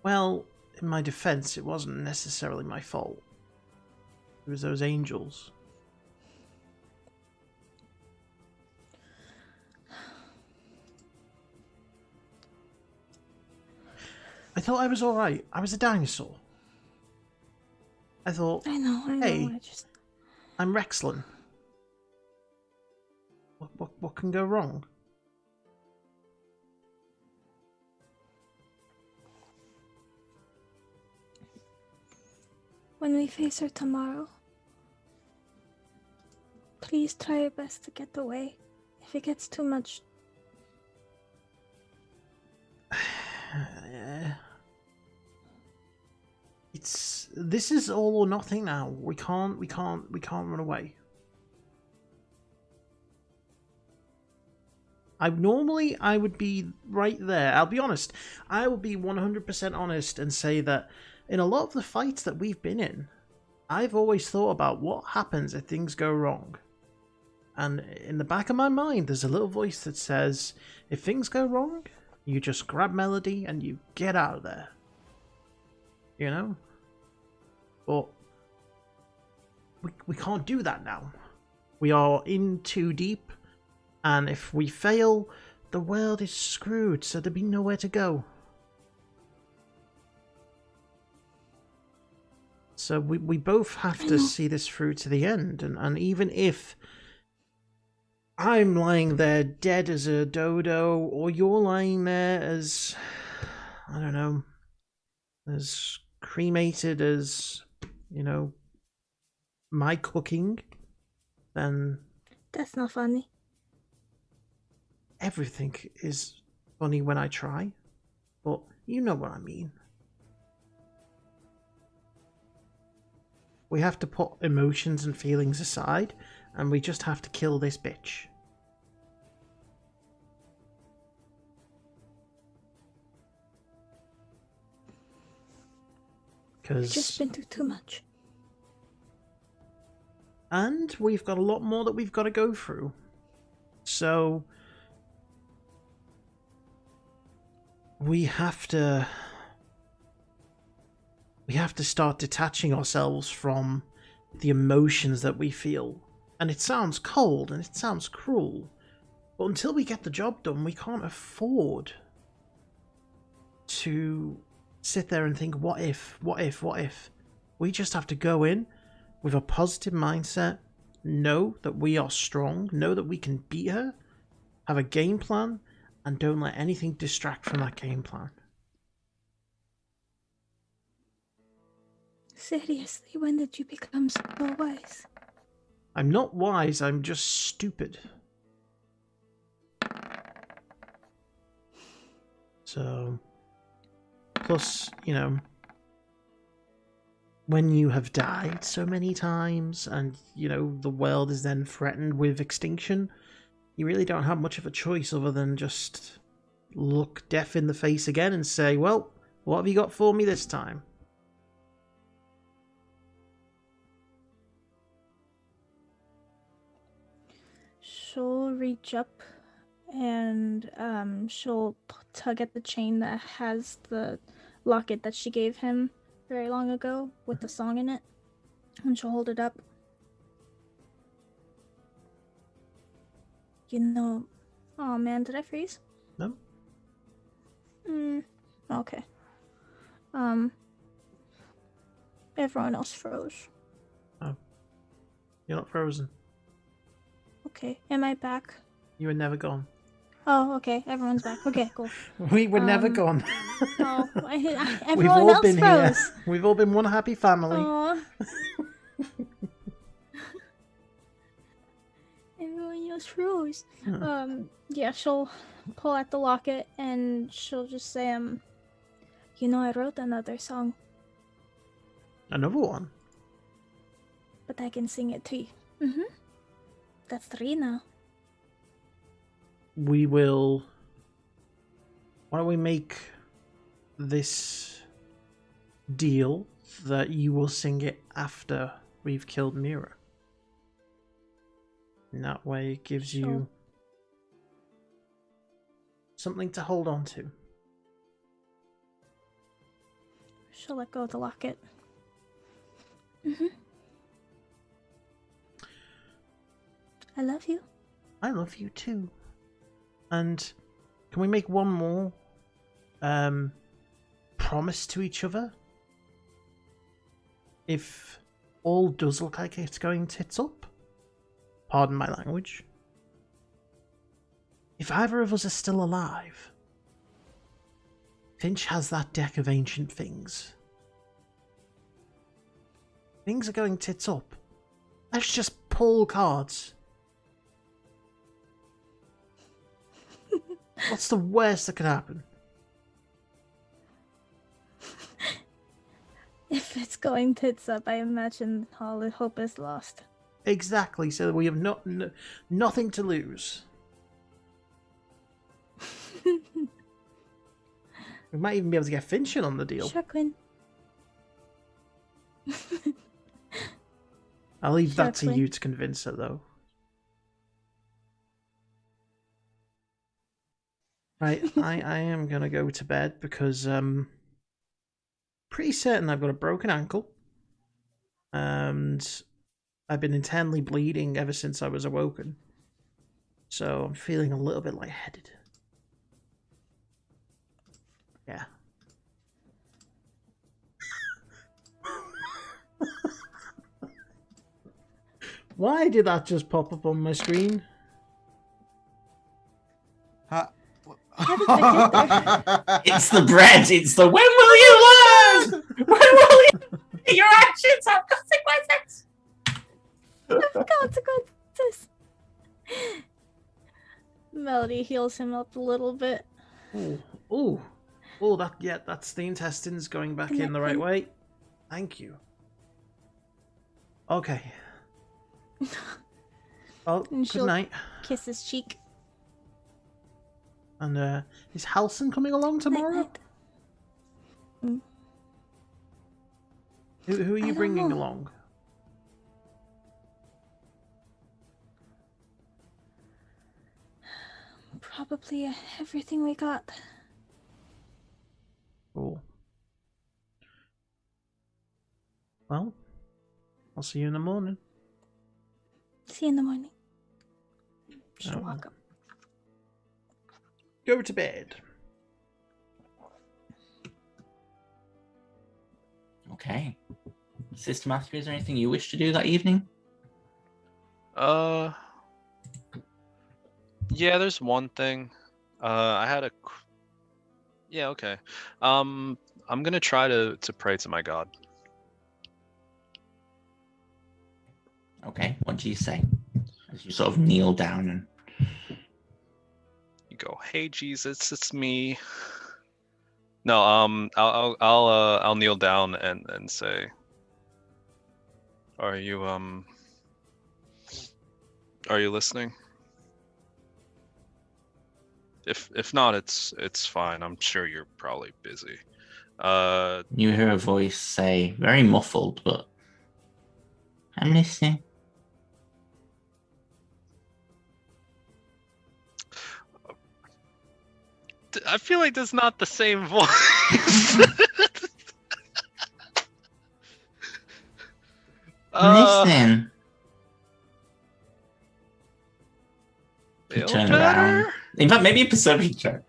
Well, in my defense, it wasn't necessarily my fault. It was those angels. I thought I was alright. I was a dinosaur. I thought, I know. hey, I just... I'm Rexlin. What can go wrong? When we face her tomorrow, please try your best to get away. If it gets too much... This is all or nothing now. We can't run away. I would be right there. I'll be honest. I will be 100% honest and say that in a lot of the fights that we've been in, I've always thought about what happens if things go wrong. And in the back of my mind, there's a little voice that says, if things go wrong, you just grab Melody and you get out of there. You know? But we can't do that now. We are in too deep, and if we fail, the world is screwed, so there'll be nowhere to go. So we both have to see this through to the end, and even if I'm lying there dead as a dodo, or you're lying there as, I don't know, as cremated as, you know, my cooking, then That's not funny. everything is funny when I try, but you know what I mean. We have to put emotions and feelings aside, and we just have to kill this bitch. We've just been through too much. And we've got a lot more that we've got to go through. So we have to start detaching ourselves from the emotions that we feel. And it sounds cold and it sounds cruel, but until we get the job done, we can't afford to sit there and think, what if? We just have to go in with a positive mindset, know that we are strong, know that we can beat her, have a game plan, and don't let anything distract from that game plan. Seriously, when did you become so wise? I'm not wise, I'm just stupid. So, plus, you know, when you have died so many times and, you know, the world is then threatened with extinction, you really don't have much of a choice other than just look death in the face again and say, well, what have you got for me this time? She'll reach up and she'll tug at the chain that has the locket that she gave him very long ago with the song in it, and she'll hold it up. You know, oh man, did I freeze? No? Okay. Everyone else froze. Oh. You're not frozen. Okay. Am I back? You were never gone. Oh, okay. Everyone's back. Okay, cool. We were never gone. Oh, We've everyone all else been froze. here. We've all been one happy family. Aw. Everyone else froze. Yeah, she'll pull out the locket and she'll just say, you know, I wrote another song, Another one. but I can sing it too. That's 3 now. We will. Why don't we make this deal that you will sing it after we've killed Mira? And that way it gives you something to hold on to. She'll let go of the locket. I love you. I love you too. And can we make one more promise to each other? If all does look like it's going tits up, pardon my language, if either of us are still alive, Finch has that deck of ancient things. Things are going tits up. Let's just pull cards. What's the worst that could happen? If it's going tits up, I imagine all the hope is lost. Exactly, so we have nothing to lose. We might even be able to get Finch in on the deal. Sure, Quinn. I'll leave that to Quinn. you to convince her, though. Right, I am gonna go to bed because pretty certain I've got a broken ankle, and I've been internally bleeding ever since I was awoken. So I'm feeling a little bit lightheaded. Yeah. Why did that just pop up on my screen? It's the bread. It's the when will you learn? When will you? Your actions have consequences. Consequences. Melody heals him up a little bit. Oh, that's the intestines going back in the right way. Thank you. Okay. Oh, good night. Kiss his cheek. And is Halson coming along tomorrow? Night. Who are you don't bringing know. along? Probably everything we got. Cool. Well, I'll see you in the morning. See you in the morning. She'll Oh. walk up. Go to bed. Okay. Sister Matthew, is there anything you wish to do that evening? Yeah, there's one thing. I had a. Yeah, okay. I'm gonna try to pray to my God. Okay. What do you say as you sort of kneel down and? You go, hey Jesus, it's me. No, I'll kneel down and say, are you listening? If not, it's fine. I'm sure you're probably busy. You hear a voice say, very muffled, but I'm listening. I feel like that's not the same voice. I'm listening. You Feel turn better? around. In fact, maybe a perception check.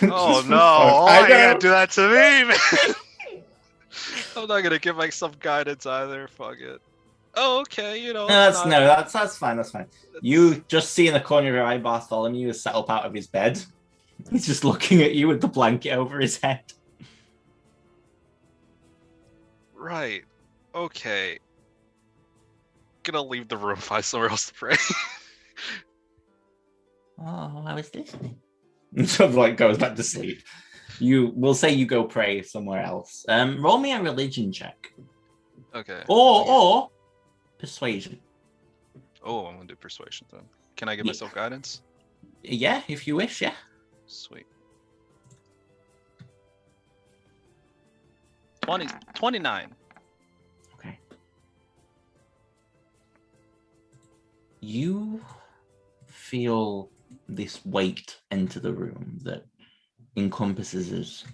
Oh no! Fuck, Why I are you gonna know. do that to me, man? I'm not gonna give myself guidance either. Fuck it. Oh, okay. You know, No, it's not. that's fine. That's fine. You just see in the corner of your eye, Bartholomew is sat up out of his bed. He's just looking at you with the blanket over his head. Right. Okay. Gonna leave the room, find somewhere else to pray. Oh, I was listening. Sort of like goes back to sleep. We'll say you go pray somewhere else. Roll me a religion check. Okay. Or persuasion. Oh, I'm gonna do persuasion then. Can I give Yeah. myself guidance? Yeah, if you wish, yeah. Sweet. 29. Okay. You feel this weight enter the room that encompasses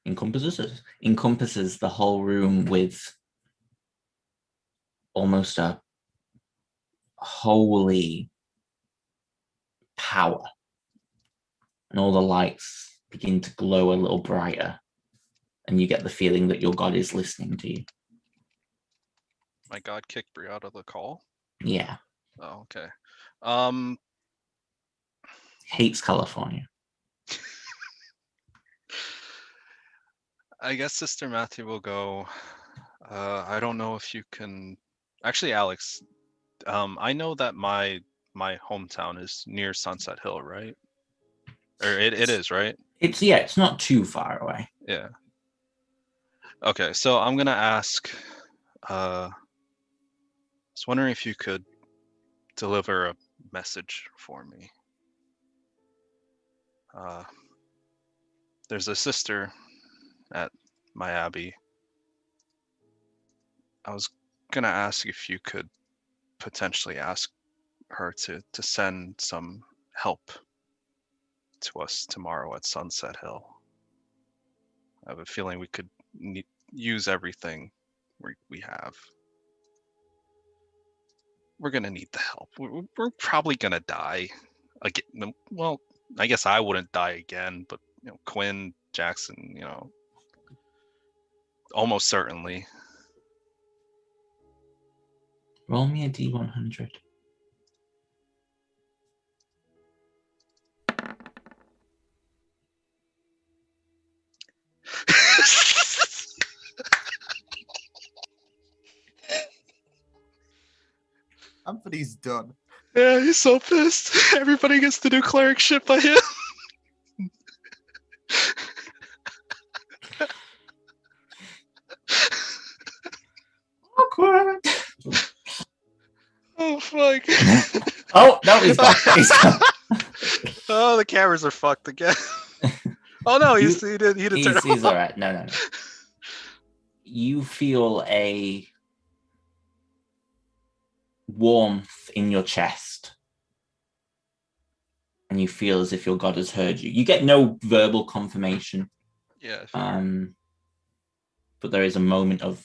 the whole room with almost a holy power. And all the lights begin to glow a little brighter. And you get the feeling that your God is listening to you. My God kicked Brie out of the call. Yeah. Oh, okay. Hates California. I guess Sister Matthew will go. I don't know if you can. Actually, Alex, I know that my hometown is near Sunset Hill, right? Or it is, right? It's not too far away. Yeah. Okay, so I'm gonna ask. I was wondering if you could deliver a message for me. There's a sister at my abbey. I was gonna ask if you could potentially ask her to send some help to us tomorrow at Sunset Hill. I have a feeling we could use everything we have. We're gonna need the help. We're probably gonna die again. Well, I guess I wouldn't die again, but Quinn, Jackson, almost certainly. Roll me a D100. Anthony's done. Yeah, he's so pissed. Everybody gets to do cleric shit by him. Awkward. Oh fuck. Oh no, he's gone. He's gone. Oh, the cameras are fucked again. Oh no, he did turn He's off. all right. No. You feel a warmth in your chest, and you feel as if your God has heard you. You get no verbal confirmation. Yeah. But there is a moment of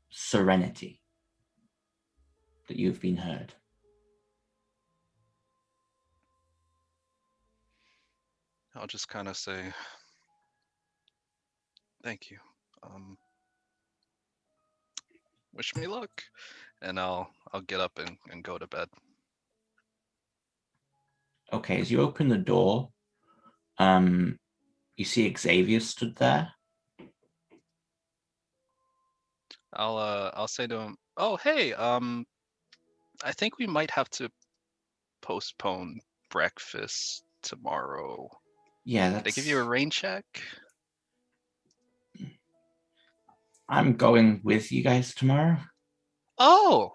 serenity that you've been heard. I'll just kind of say thank you. Wish me luck, and I'll get up and go to bed. Okay, as you open the door, you see Xavier stood there. I'll say to him, "Oh, hey, I think we might have to postpone breakfast tomorrow." Yeah, Did they give you a rain check? I'm going with you guys tomorrow. Oh.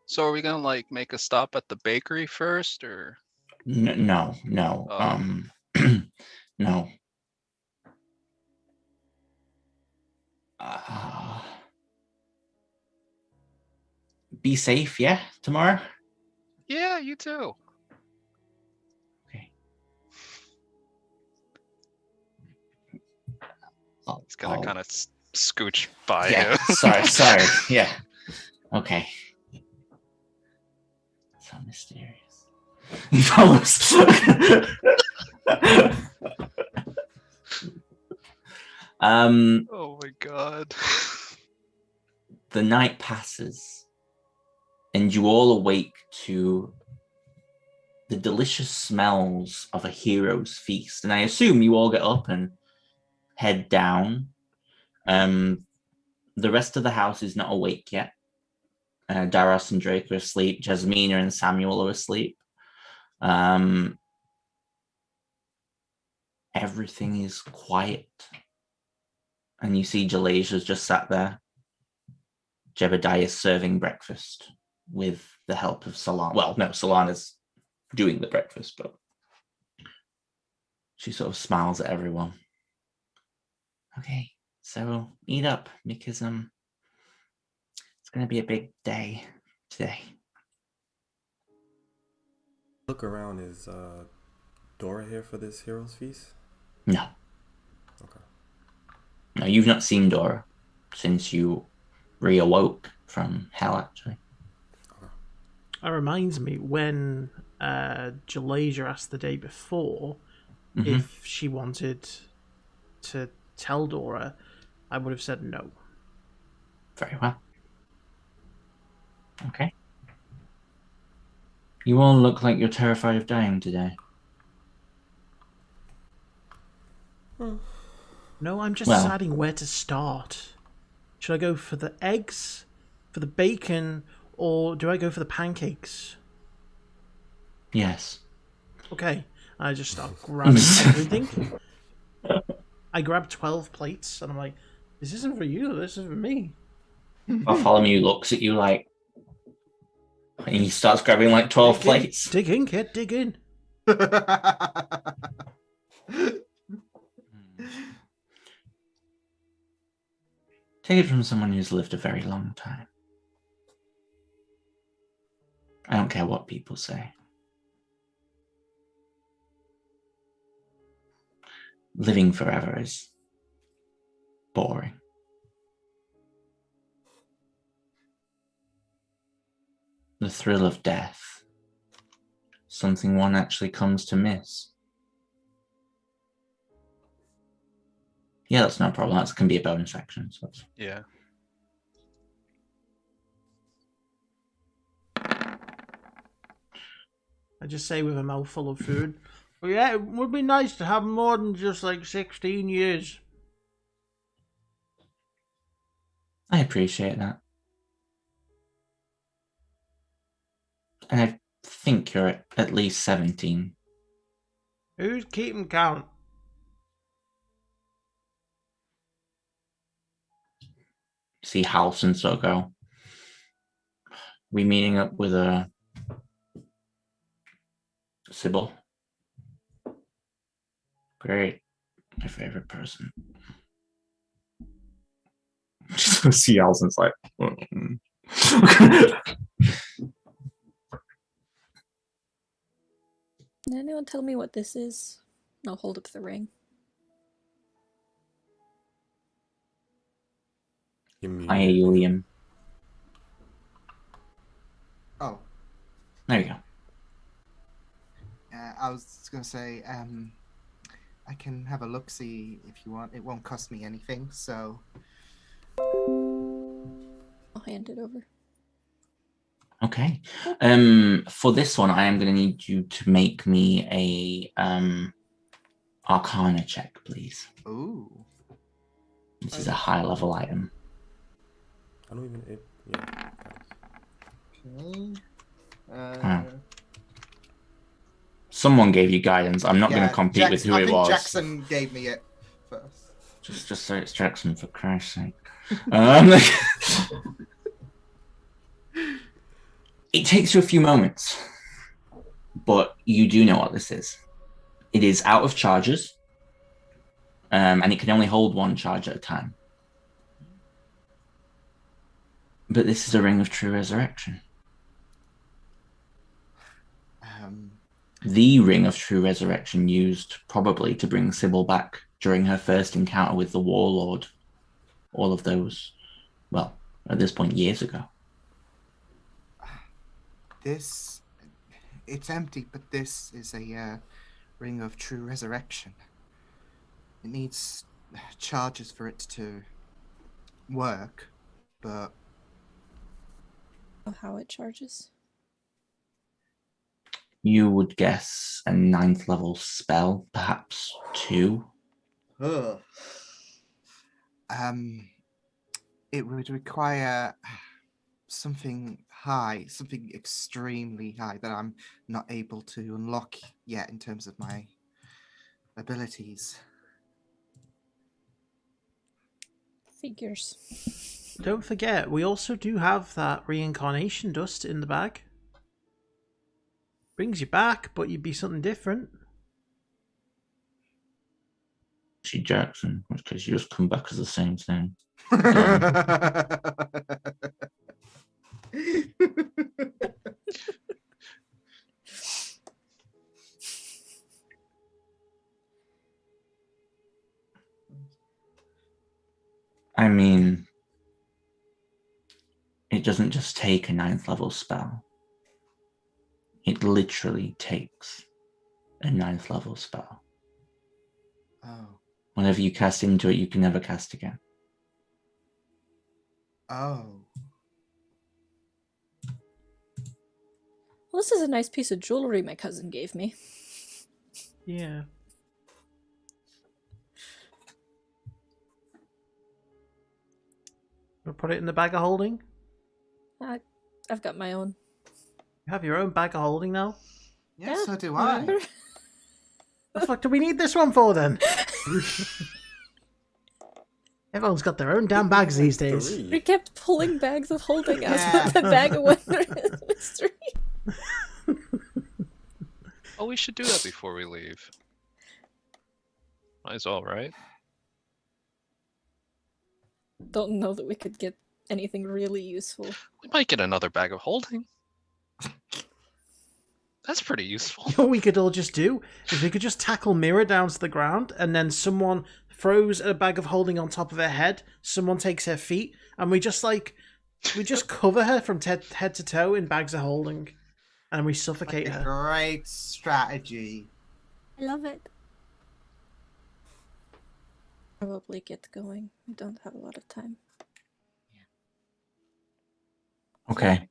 So are we gonna make a stop at the bakery first, or? No. Oh. No. Be safe, yeah, tomorrow? Yeah, you too. Okay. It's gonna kind of scooch by yeah, him. sorry. Yeah. Okay. So mysterious. He follows. Oh my god. The night passes, and you all awake to the delicious smells of a hero's feast. And I assume you all get up and head down. The rest of the house is not awake yet. Daros and Drake are asleep. Jasmina and Samuel are asleep. Everything is quiet. And you see Jalasia's just sat there. Jebediah is serving breakfast with the help of Solana. Well, no, Solana's doing the breakfast, but she sort of smiles at everyone. Okay, so eat up because it's gonna be a big day today. Look around, is Dora here for this hero's feast? No. Okay. No, you've not seen Dora since you reawoke from hell, actually. That reminds me, when Jalasia asked the day before if she wanted to tell Dora, I would have said no. Very well. Okay. You all look like you're terrified of dying today. No, I'm just deciding where to start. Should I go for the eggs, for the bacon, or do I go for the pancakes? Yes. Okay, I just start grabbing everything. I grab 12 plates, and I'm like, this isn't for you, this is for me. Bartholomew looks at you like, and he starts grabbing like 12 plates. Dig in, kid, dig in. Take it from someone who's lived a very long time. I don't care what people say. Living forever is boring. The thrill of death, something one actually comes to miss. Yeah, that's no problem. That can be a bonus action. So Yeah. I just say with a mouthful of food, well, yeah, it would be nice to have more than just like 16 years. I appreciate that. And I think you're at least 17. Who's keeping count? See Halson sort of go, we meeting up with a Sybil? Great. My favorite person. See Halson's like, Can anyone tell me what this is? I'll hold up the ring. Iulium. Oh. There you go. I was going to say, I can have a look-see if you want. It won't cost me anything, so... I'll hand it over. Okay. For this one, I am going to need you to make me a Arcana check, please. Ooh. This is a high-level item. I don't even... yeah. Okay. Someone gave you guidance. I'm not going to compete with who I it think was. Jackson gave me it first. Just say it's Jackson, for Christ's sake. It takes you a few moments, but you do know what this is. It is out of charges, and it can only hold one charge at a time. But this is a Ring of True Resurrection. The Ring of True Resurrection used probably to bring Sybil back during her first encounter with the Warlord. All of those, well, at this point, years ago. This It's empty, but this is a ring of true resurrection. It needs charges for it to work, but Of how it charges. You would guess a 9th level spell, perhaps 2. It would require something high, something extremely high that I'm not able to unlock yet in terms of my abilities. Figures. Don't forget, we also do have that reincarnation dust in the bag. Brings you back, but you'd be something different. Jackson, because you just come back as the same thing. I mean, it doesn't just take a 9th level spell. It literally takes a 9th level spell. Oh. Whenever you cast into it, you can never cast again. Oh. Well, this is a nice piece of jewelry my cousin gave me. Yeah. We'll put it in the bag of holding. I've got my own. You have your own bag of holding now. Yeah, so do remember? I. What the fuck do we need this one for then? Everyone's got their own damn bags these days. We kept pulling bags of holding out Yeah. of the bag of wonder mystery. Oh, we should do that before we leave. Might as well, right? Don't know that we could get anything really useful. We might get another bag of holding. That's pretty useful. What we could all just do is we could just tackle Mira down to the ground, and then someone throws a bag of holding on top of her head, someone takes her feet, and we just cover her from head to toe in bags of holding, and we suffocate Like a her. great strategy. I love it. Probably get going. We don't have a lot of time. Okay.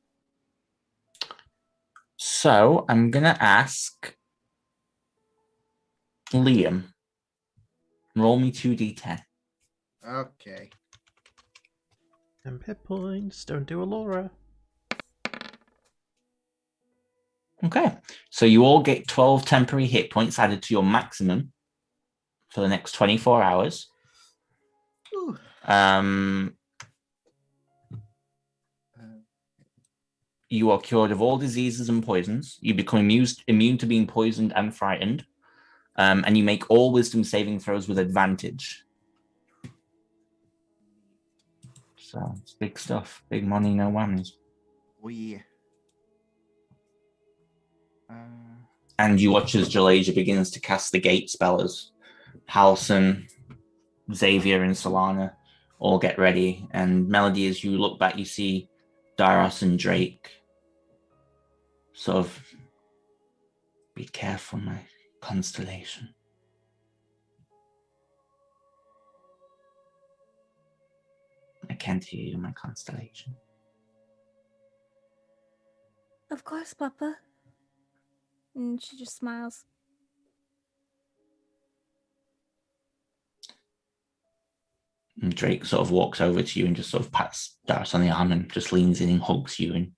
So I'm gonna ask Liam. Roll me 2d10. Okay. And hit points. Don't do a Laura. Okay. So you all get 12 temporary hit points added to your maximum for the next 24 hours. Ooh. You are cured of all diseases and poisons. You become immune to being poisoned and frightened. And you make all wisdom saving throws with advantage. So it's big stuff. Big money, no whammies. And you watch as Jalaja begins to cast the gate spellers. Halson, Xavier, and Solana all get ready. And Melody, as you look back, you see Daros and Drake sort of, be careful, my constellation. I can't hear you, my constellation. Of course, Papa. And she just smiles. And Drake sort of walks over to you and just sort of pats Daros on the arm and just leans in and hugs you. And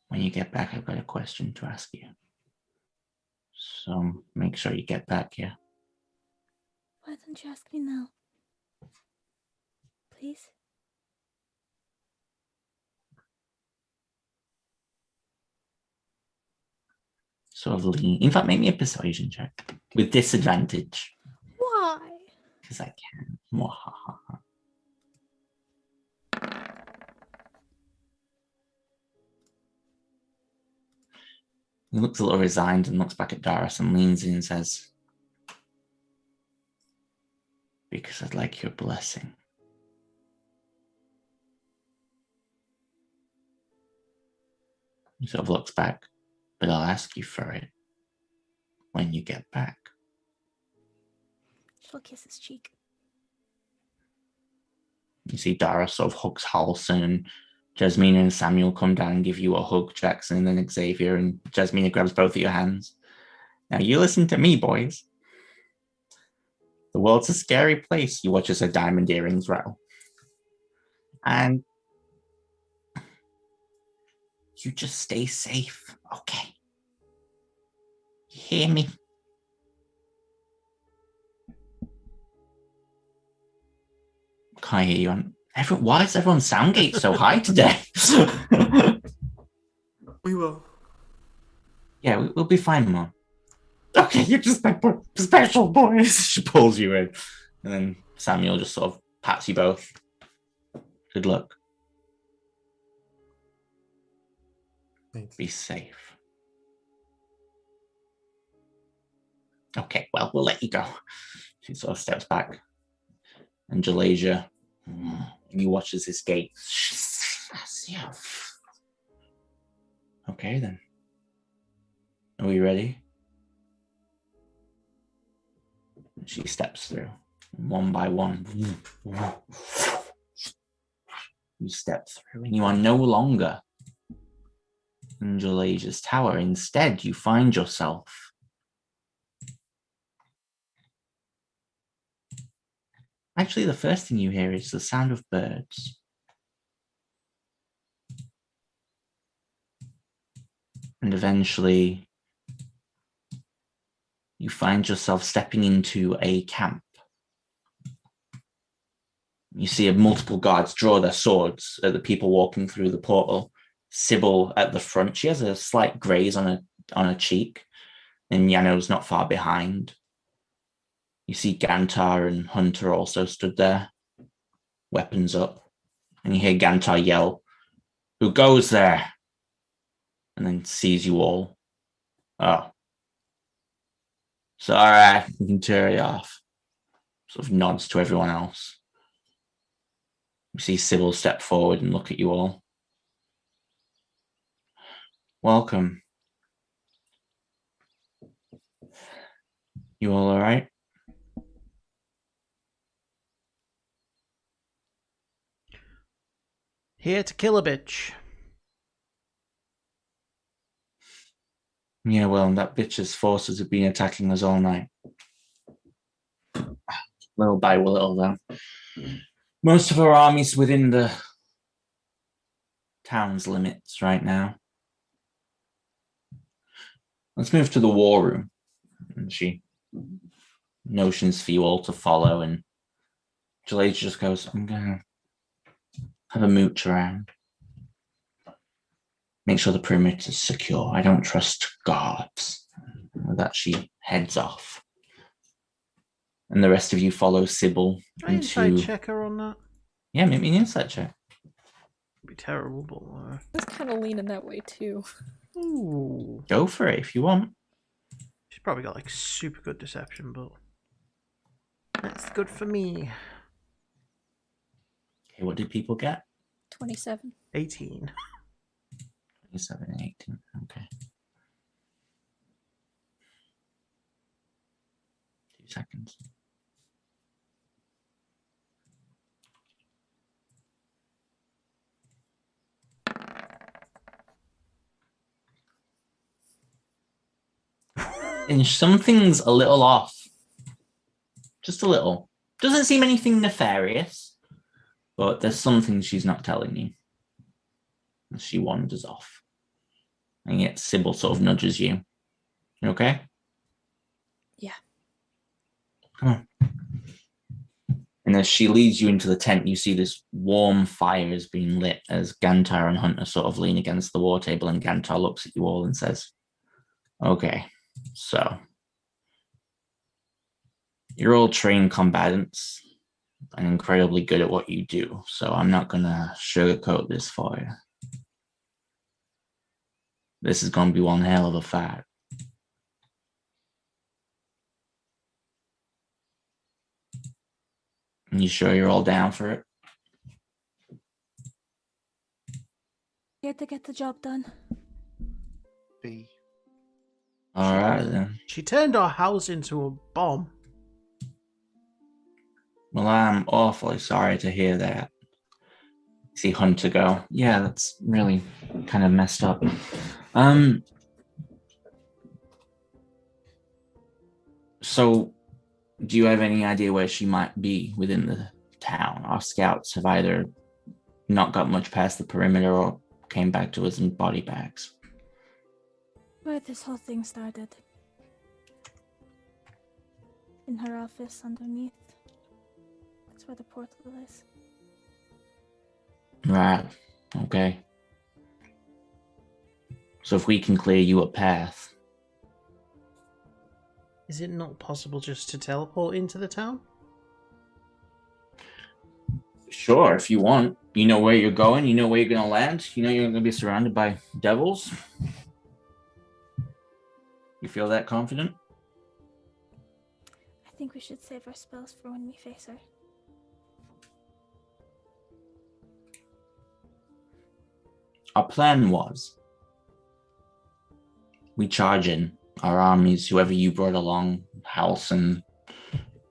when you get back, I've got a question to ask you. So make sure you get back, yeah? Why don't you ask me now? Please? Sort of lean. In fact, make me a persuasion check with disadvantage. Why? Because I can. Mwahaha. He looks a little resigned and looks back at Daros and leans in and says, because I'd like your blessing. He sort of looks back. but I'll ask you for it when you get back. She'll kiss his cheek. You see Dara sort of hugs Halson, and Jasmina and Samuel come down and give you a hug, Jackson, and then Xavier, and Jasmina grabs both of your hands. Now you listen to me, boys. The world's a scary place. You watch as her diamond earrings rattle. And you just stay safe, okay? You hear me? Can't hear you on. Why is everyone's soundgate so high today? We will. Yeah, we'll be fine, Mom. Okay, you're just my special boys. She pulls you in. And then Samuel just sort of pats you both. Good luck. Thanks. Be safe. Okay, well, we'll let you go. She sort of steps back. And Jalasia, you watch as this gate. Okay, then. Are we ready? She steps through, one by one. You step through, and you are no longer in Jalasia's tower. Instead, you find yourself actually, the first thing you hear is the sound of birds. And eventually, you find yourself stepping into a camp. You see multiple guards draw their swords at the people walking through the portal. Sybil at the front. She has a slight graze on her cheek, and Yano's not far behind. You see Gantar and Hunter also stood there, weapons up, and you hear Gantar yell, "Who goes there?" And then sees you all. Oh. So, all right, you can tear it off. Sort of nods to everyone else. You see Sybil step forward and look at you all. Welcome. You all right? Here to kill a bitch. Yeah, well, that bitch's forces have been attacking us all night. Little by little, though. Most of our army's within the town's limits right now. Let's move to the war room. And she notions for you all to follow, and Jalasia just goes, I'm gonna have a mooch around. Make sure the perimeter is secure. I don't trust guards. With that, she heads off. And the rest of you follow Sybil Can I insight into... check her on that? Yeah, make me an insight check. It'd be terrible, but... I was kind of leaning that way too. Ooh. Go for it if you want. She's probably got like super good deception, but... That's good for me. Okay, what did people get? 27. 18. 27 and 18. Okay. 2 seconds. And something's a little off. Just a little. Doesn't seem anything nefarious, but there's something she's not telling you. And she wanders off. And yet Sybil sort of nudges you. You okay? Yeah. Come on. And as she leads you into the tent, you see this warm fire is being lit as Gantar and Hunter sort of lean against the war table, and Gantar looks at you all and says, okay, so you're all trained combatants and incredibly good at what you do, so I'm not going to sugarcoat this for you. This is going to be one hell of a fight. You sure you're all down for it? Here to get the job done. Be All right then. She turned our house into a bomb. Well, I'm awfully sorry to hear that. See Hunter go, yeah, that's really kind of messed up. So do you have any idea where she might be within the town? Our scouts have either not got much past the perimeter or came back to us in body bags. Where this whole thing started. In her office underneath. That's where the portal is. Right. Okay. So if we can clear you a path. Is it not possible just to teleport into the town? Sure, if you want. You know where you're going, you know where you're going to land, you know you're going to be surrounded by devils. You feel that confident? I think we should save our spells for when we face her. Our plan was we charge in our armies, whoever you brought along, Halson.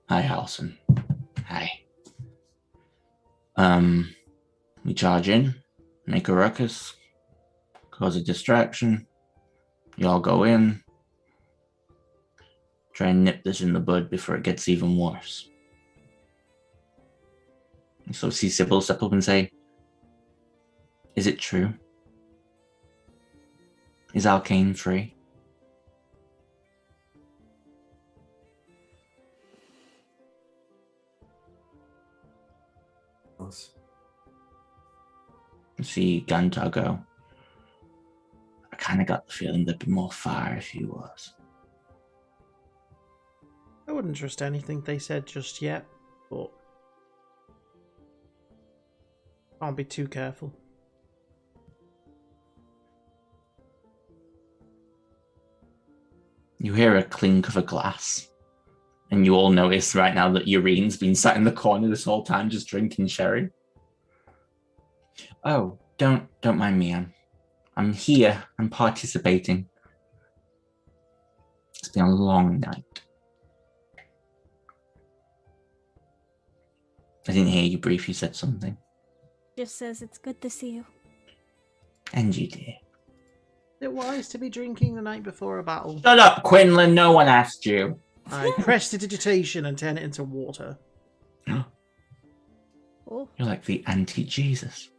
Hi, Halson. Hi. We charge in, make a ruckus, cause a distraction. You all go in, try and nip this in the bud before it gets even worse. And so see Sybil step up and say, is it true? Is Arcane free? Yes. See Gantar go, I kind of got the feeling there'd be more fire if he was. I wouldn't trust anything they said just yet, but I'll be too careful. You hear a clink of a glass, and you all notice right now that Urine's been sat in the corner this whole time just drinking sherry. Oh, don't mind me. I'm here. I'm participating. It's been a long night. I didn't hear you brief. You said something. Just says it's good to see you. And you did. Is it wise to be drinking the night before a battle? Shut up, Quinlan. No one asked you. I prestidigitation and turn it into water. Oh. You're like the anti-Jesus.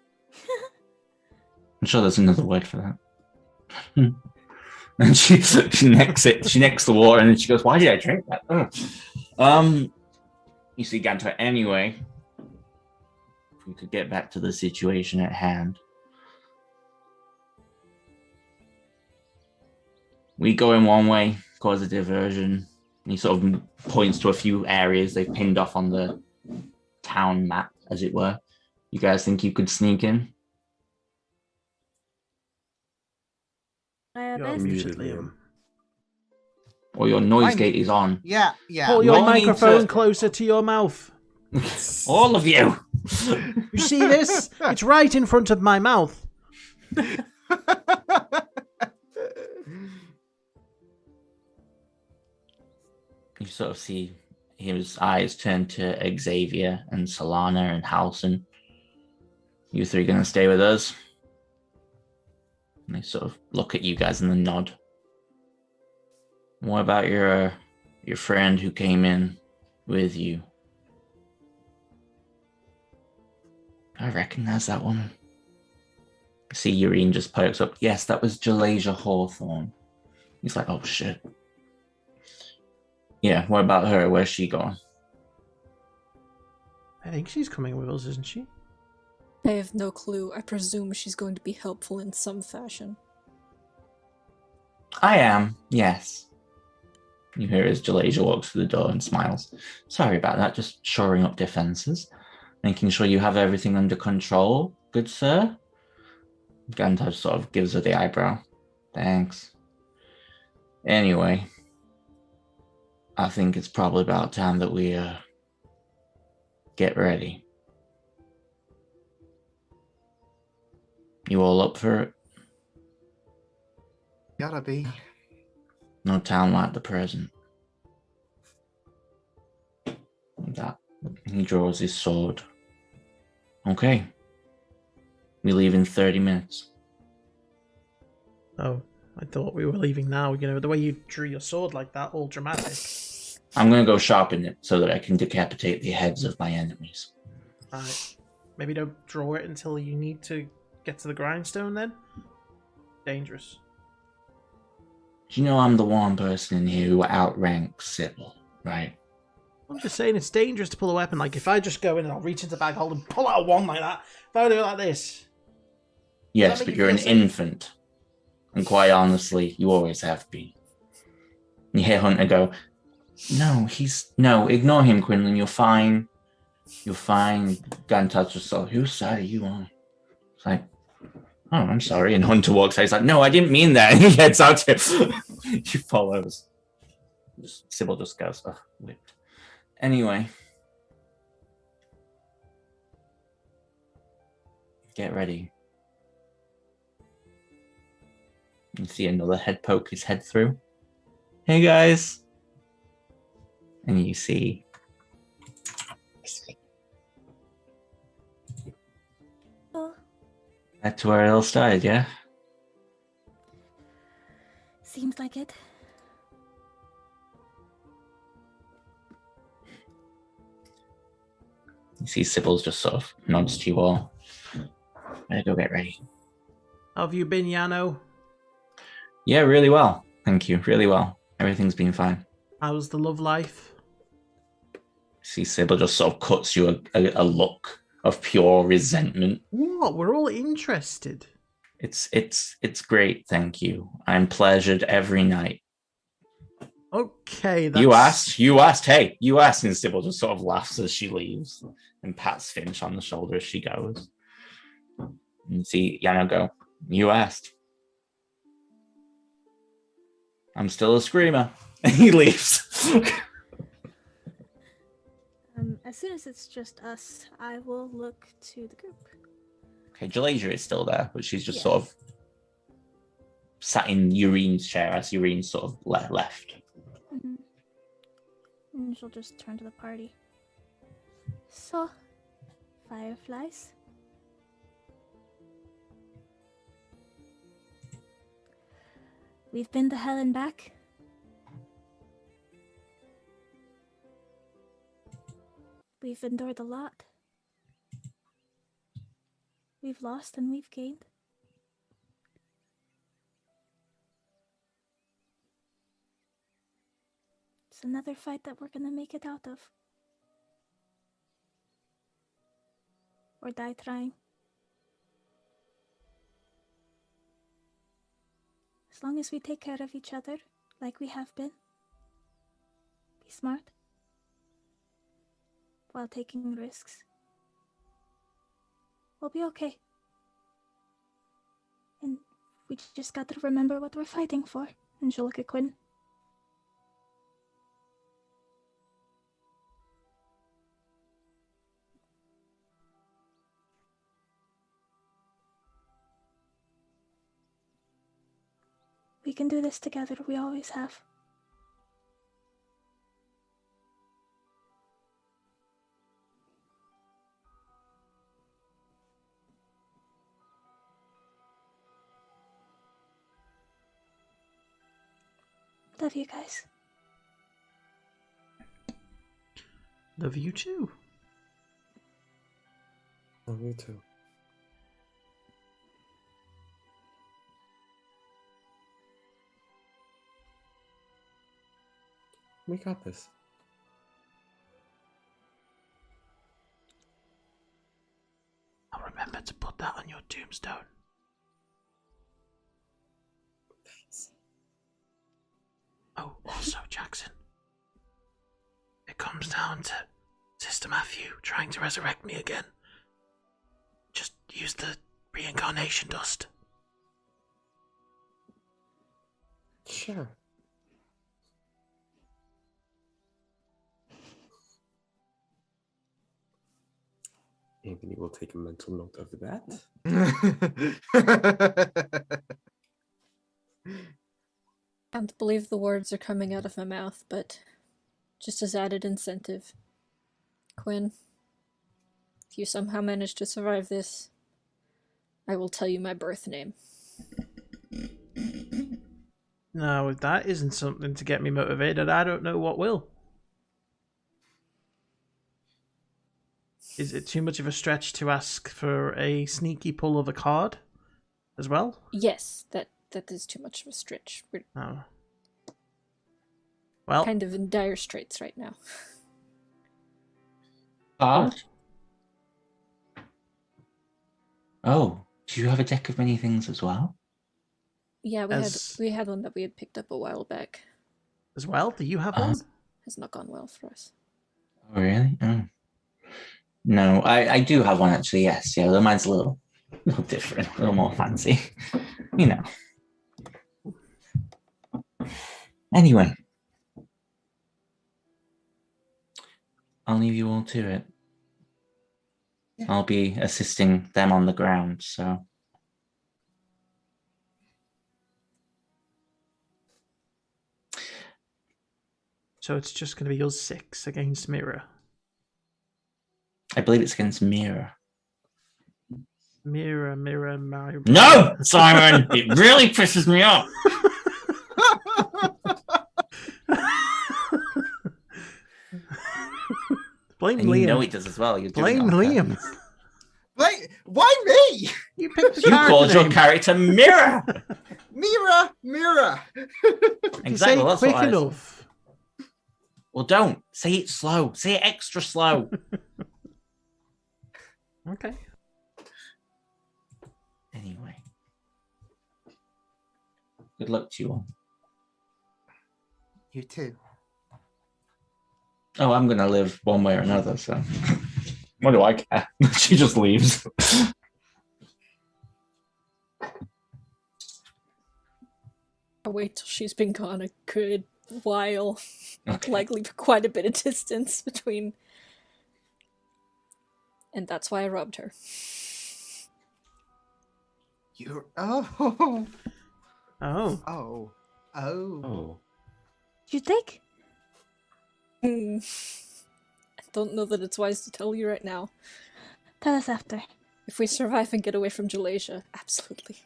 I'm sure there's another word for that. And she necks it. She necks the water, and then she goes, "Why did I drink that?" You see Gantar anyway. If we could get back to the situation at hand. We go in one way, cause a diversion. He sort of points to a few areas they've pinned off on the town map, as it were. You guys think you could sneak in? You're Best. immediately in. Or your noise gate is on? Yeah. Pull You your all need microphone to- closer to your mouth. All of you! You see this? It's right in front of my mouth. You sort of see his eyes turn to Xavier and Solana and Halson. You three gonna stay with us? And they sort of look at you guys and then nod. What about your friend who came in with you? I recognize that woman. See, Urine just perks up. Yes, that was Jalasia Hawthorne. He's like, oh shit. Yeah, what about her? Where's she going? I think she's coming with us, isn't she? I have no clue. I presume she's going to be helpful in some fashion. I am, yes. You hear as Jalasia walks through the door and smiles. Sorry about that, just shoring up defenses. Making sure you have everything under control, good sir? Gantar sort of gives her the eyebrow. Thanks. Anyway, I think it's probably about time that we get ready. You all up for it? Gotta be. No time like the present. That he draws his sword. Okay. We leave in 30 minutes. Oh, I thought we were leaving now. You know, the way you drew your sword like that, all dramatic. I'm gonna go sharpen it so that I can decapitate the heads of my enemies. Right. Maybe don't draw it until you need to get to the grindstone then? Dangerous. Do you know I'm the one person in here who outranks Sybil, right? I'm just saying it's dangerous to pull a weapon. Like, if I just go in and I'll reach into the bag, hold and pull out a wand like that, if I do it like this... Yes, but you're an infant. And quite honestly, you always have been. You hear Hunter go, No, ignore him, Quinlan, you're fine. You're fine. Gantas just saw, whose side are you on? It's like, oh, I'm sorry. And Hunter walks out, he's like, no, I didn't mean that. And he heads out to He follows. Sybil just goes, oh, whipped. Anyway. Get ready. You see another head poke his head through. Hey guys. And you see that's where it all started, yeah? Seems like it. You see Sybil's just sort of nods to you all. Better go get ready. How have you been, Yano? Yeah, really well. Thank you. Really well. Everything's been fine. How's the love life? See Sybil just sort of cuts you a look of pure resentment. What? We're all interested. It's great, thank you. I'm pleasured every night. Okay, that's... You asked, hey, you asked, and Sybil just sort of laughs as she leaves and pats Finch on the shoulder as she goes. And see Yano go, you asked. I'm still a screamer. And he leaves. As soon as it's just us, I will look to the group. Okay, Jalasia is still there, but she's just sort of sat in Urine's chair as Urine sort of left. Mm-hmm. And she'll just turn to the party. So, fireflies? We've been to hell and back. We've endured a lot. We've lost and we've gained. It's another fight that we're gonna make it out of. Or die trying. As long as we take care of each other, like we have been. Be smart. While taking risks. We'll be okay. And we just got to remember what we're fighting for. And she'll look at Quinn. We can do this together, we always have. Love you guys. Love you too. Love you too. We got this. I'll remember to put that on your tombstone. Thanks. Oh, also, Jackson. It comes down to Sister Matthew trying to resurrect me again. Just use the reincarnation dust. Sure. Anthony will take a mental note of that. Can't believe the words are coming out of my mouth, but just as added incentive. Quinn, if you somehow manage to survive this, I will tell you my birth name. No, if that isn't something to get me motivated, I don't know what will. Is it too much of a stretch to ask for a sneaky pull of a card as well? Yes, that is too much of a stretch. We're Oh. Well, kind of in dire straits right now. Card? Oh, do you have a deck of many things as well? Yeah, we had one that we had picked up a while back. as well? Do you have one? Has not gone well for us. Oh, really? Oh. No, I do have one actually, yes. Yeah, though mine's a little different, a little more fancy. You know. Anyway. I'll leave you all to it. Yeah. I'll be assisting them on the ground, so. So it's just going to be us 6 against Mira. I believe it's against Mira. Mira. No, Simon! It really pisses me off. Blame and Liam. You know it does as well. You're Blame Liam. Wait, why me? You picked the You called your character Mira. Mira. Exactly. That's quick what enough. Well, don't say it slow. Say it extra slow. Okay. Anyway, good luck to you all. You too. Oh, I'm gonna live one way or another. So, what do I care? She just leaves. I'll wait till she's been gone a good while. Okay. Likely quite a bit of distance between. And that's why I robbed her. You're Oh. You think? I don't know that it's wise to tell you right now. Tell us after. If we survive and get away from Jalasia, absolutely.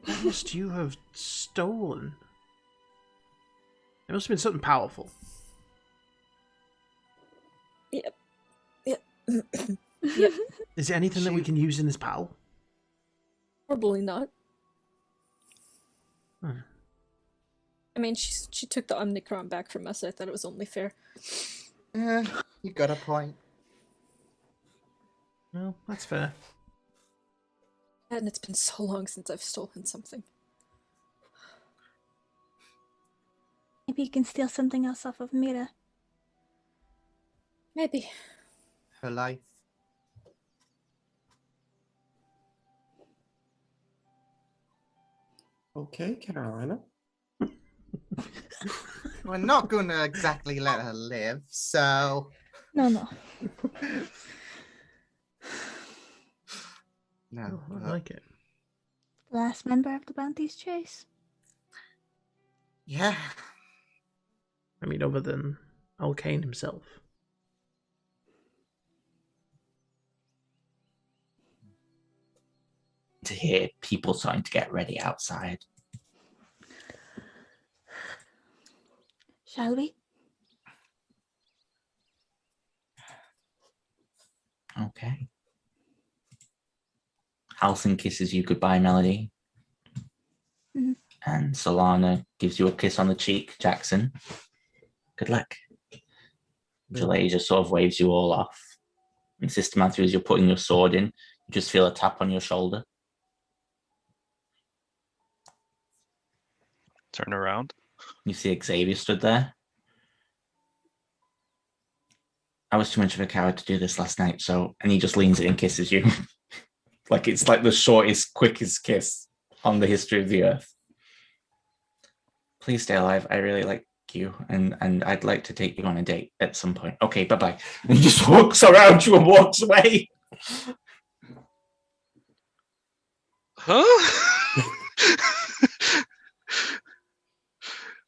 What must you have stolen? It must have been something powerful. Yep. Is there anything that we can use in this pal? Probably not. Hmm. I mean, she took the Omnicron back from us. I thought it was only fair. You got a point. Well, that's fair. And it's been so long since I've stolen something. Maybe you can steal something else off of Mira. Maybe. Her life. Okay, Carolina. We're not going to exactly let her live, so... No. No. I like it. Last member of the Bounties chase. Yeah. I mean, other than Alkane himself. To hear people starting to get ready outside. Shall we? Okay. Halcyon kisses you goodbye, Melody. Mm-hmm. And Solana gives you a kiss on the cheek, Jackson. Good luck. Jalea just sort of waves you all off. And Sister Matthew, as you're putting your sword in, you just feel a tap on your shoulder. Turn around. You see Xavier stood there. I was too much of a coward to do this last night, and he just leans in and kisses you. Like it's like the shortest, quickest kiss on the history of the earth. Please stay alive. I really like you, and I'd like to take you on a date at some point. Okay, bye-bye. And he just walks around you and walks away. Huh?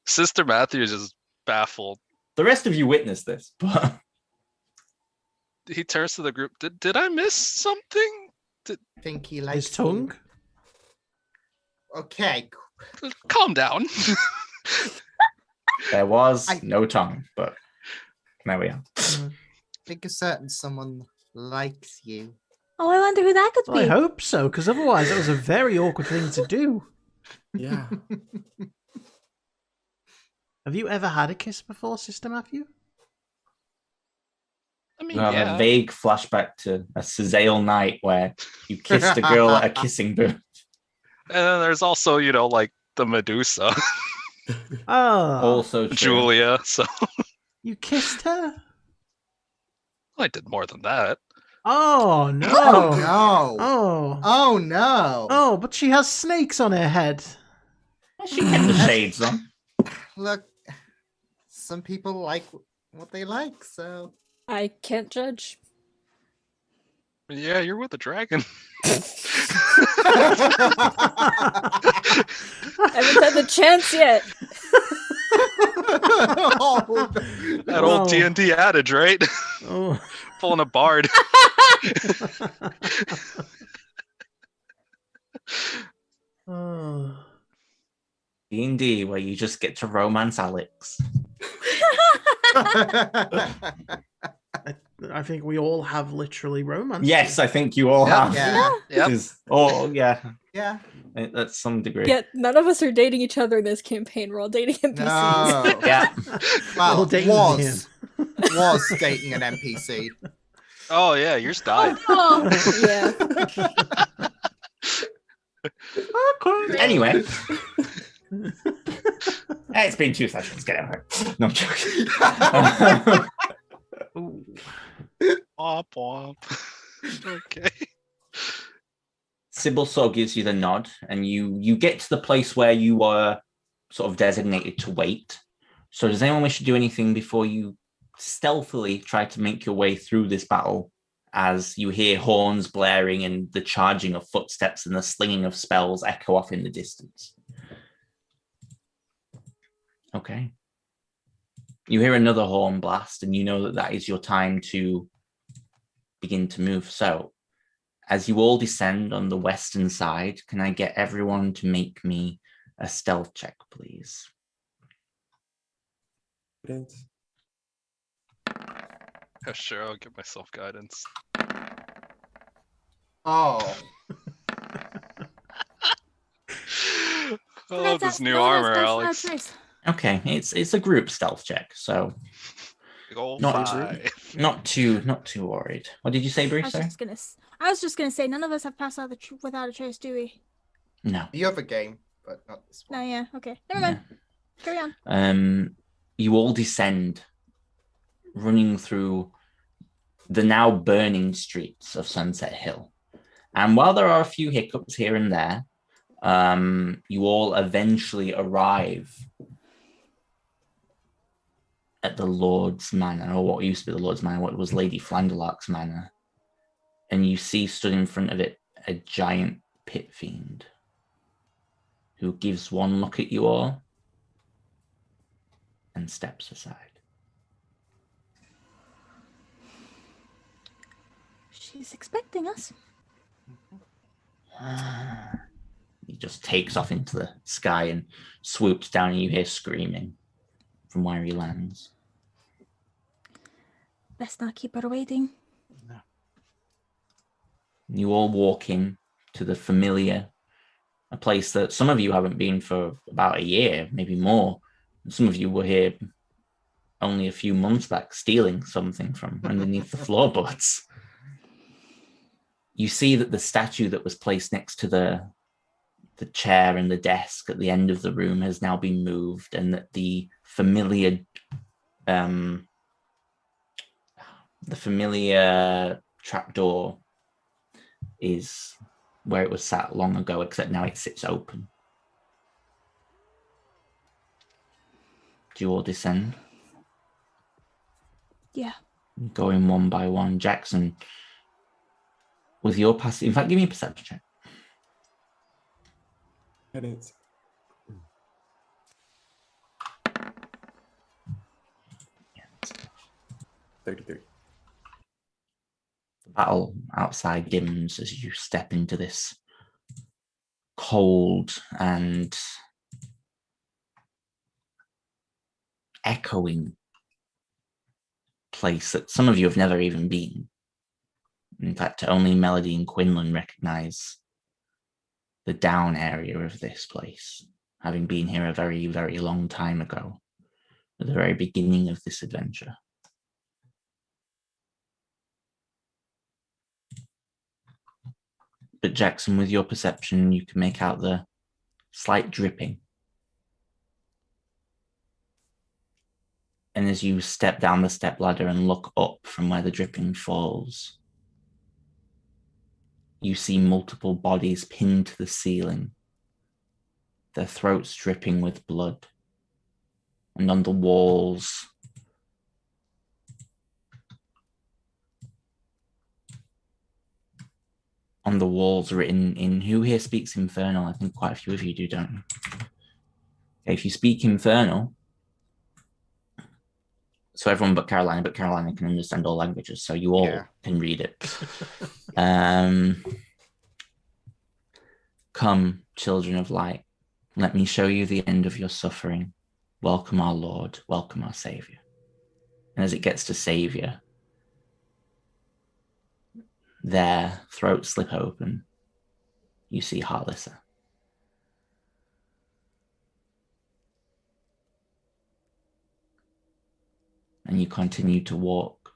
Sister Matthews is baffled. The rest of you witnessed this, but He turns to the group. Did I miss something? I think he likes His tongue? Okay. Calm down. there was no tongue. But there we are. I think a certain someone likes you. Oh, I wonder who that could Well, be. I hope so, because otherwise that was a very awkward thing to do. Yeah. Have you ever had a kiss before, Sister Matthew? I mean, You have yeah. a vague flashback to a Sazale night where you kissed a girl at a kissing booth. And then there's also, like the Medusa, Oh, Also true. Julia. So you kissed her? I did more than that. Oh, no. Oh no! Oh. Oh no! Oh, but she has snakes on her head. She kept the shades on. Look, some people like what they like, so. I can't judge. Yeah, you're with a dragon. I haven't had the chance yet. Oh, That old D&D adage, right? Oh. Pulling a bard. Oh. D&D, where you just get to romance Alex. I think we all have literally romance. Yes, I think you all have. yeah. Yep. Oh, yeah. Yeah. At some degree. Yet none of us are dating each other in this campaign. We're all dating NPCs. No. Yeah. All Well, dating was dating an NPC. Oh, yeah, yours died. Oh, Yeah. Anyway. It's been 2 sessions. Get out of here. No, I'm joking. Ooh. Womp womp. Okay. Sybil sort of gives you the nod, and you get to the place where you were sort of designated to wait. So does anyone wish to do anything before you stealthily try to make your way through this battle as you hear horns blaring and the charging of footsteps and the slinging of spells echo off in the distance? Okay. You hear another horn blast, and you know that that is your time to begin to move. So, as you all descend on the western side, can I get everyone to make me a stealth check, please? Yeah, sure, I'll give myself guidance. Oh. Oh, this new armor, Alex. Okay, it's a group stealth check, so Big ol' Not 5. not too worried. What did you say, I Bruce? was Sorry? just gonna say none of us have passed out without a trace, do we? No. The other game, but not this No, one. yeah, okay. Never mind. Carry on. You all descend, running through the now burning streets of Sunset Hill. And while there are a few hiccups here and there, you all eventually arrive at the Lord's Manor, or what used to be the Lord's Manor, what was Lady Flanderlark's Manor. And you see stood in front of it a giant pit fiend who gives one look at you all and steps aside. She's expecting us. He just takes off into the sky and swoops down, and you hear screaming from where he lands. Best not keep her waiting. You all walk in to the familiar, a place that some of you haven't been for about a year, maybe more. Some of you were here only a few months back, stealing something from underneath the floorboards. You see that the statue that was placed next to the chair and the desk at the end of the room has now been moved, and that the familiar trapdoor is where it was sat long ago, except now it sits open. Do you all descend? Yeah. Going one by one. Jackson, with your passive, in fact, give me a perception check. 33. The battle outside dims as you step into this cold and echoing place that some of you have never even been. In fact, only Melody and Quinlan recognize the down area of this place, having been here a very, very long time ago, at the very beginning of this adventure. But Jackson, with your perception, you can make out the slight dripping. And as you step down the stepladder and look up from where the dripping falls, you see multiple bodies pinned to the ceiling, their throats dripping with blood. And on the walls, written in, who here speaks Infernal? I think quite a few of you do, don't you? Okay, if you speak Infernal, so everyone but Carolina can understand all languages, so you all can read it. Come, children of light, let me show you the end of your suffering. Welcome our Lord, welcome our Savior. And as it gets to Savior, their throats slip open. You see Heartlesser. And you continue to walk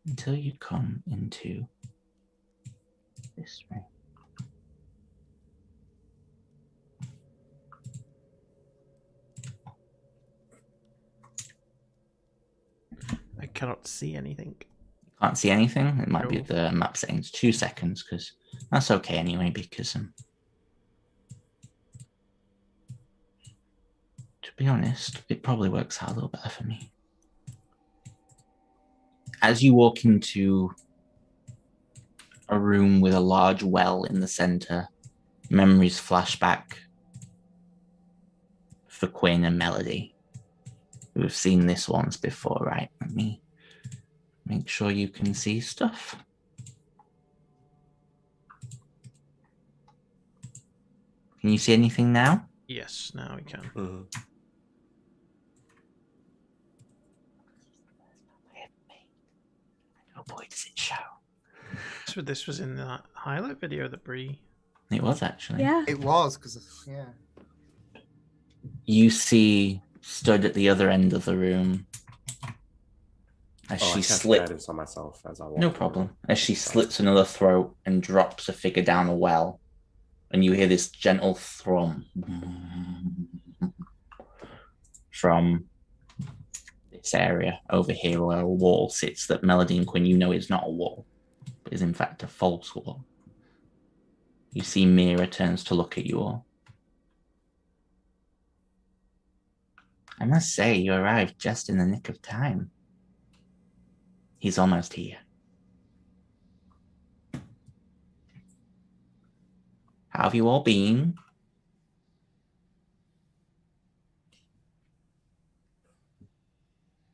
until you come into this room. I cannot see anything. Can't see anything? It might be the map settings. 2 seconds, because that's okay anyway, because to be honest, it probably works out a little better for me. As you walk into a room with a large well in the center, memories flash back for Quinn and Melody. We've seen this once before, right? Let me make sure you can see stuff. Can you see anything now? Yes, now we can. Mm-hmm. Oh boy, does it show. This was in that highlight video that Bree... It was actually. Yeah. It was, because, yeah. You see, stood at the other end of the room, as I she cast slips. guidance on myself as I walk. No problem. As she slits another throat and drops a figure down a well, and you hear this gentle thrum from this area over here where a wall sits that Melody and Quinn, you know is not a wall, but is in fact a false wall. You see Mira turns to look at you all. I must say, you arrived just in the nick of time. He's almost here. How have you all been?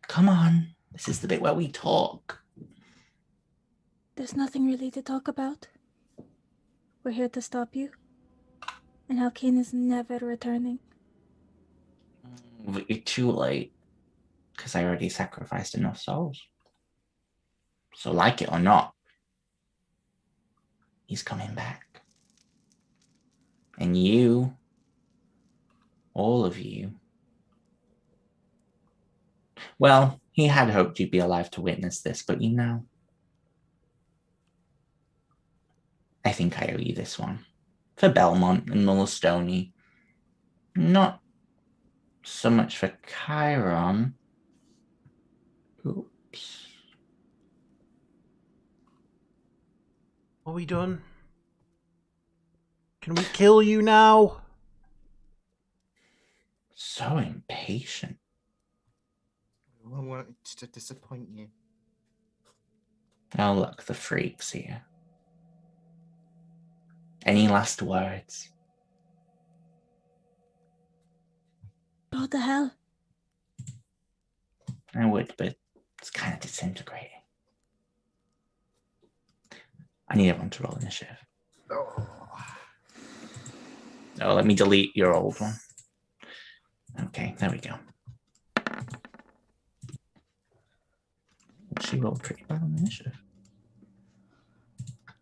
Come on, this is the bit where we talk. There's nothing really to talk about. We're here to stop you. And Alkane is never returning. But you're too late, because I already sacrificed enough souls. So like it or not, he's coming back. And you, all of you, well, he had hoped you'd be alive to witness this, but you know, I think I owe you this one. For Belmont and Mullistone. Not so much for Chiron. Oops. Are we done? Can we kill you now? So impatient. I wanted to disappoint you. Oh, look, the freak's here. Any last words? What the hell? I would, but it's kind of disintegrating. I need everyone to roll initiative. Oh, let me delete your old one. Okay, there we go. She rolled pretty bad on initiative.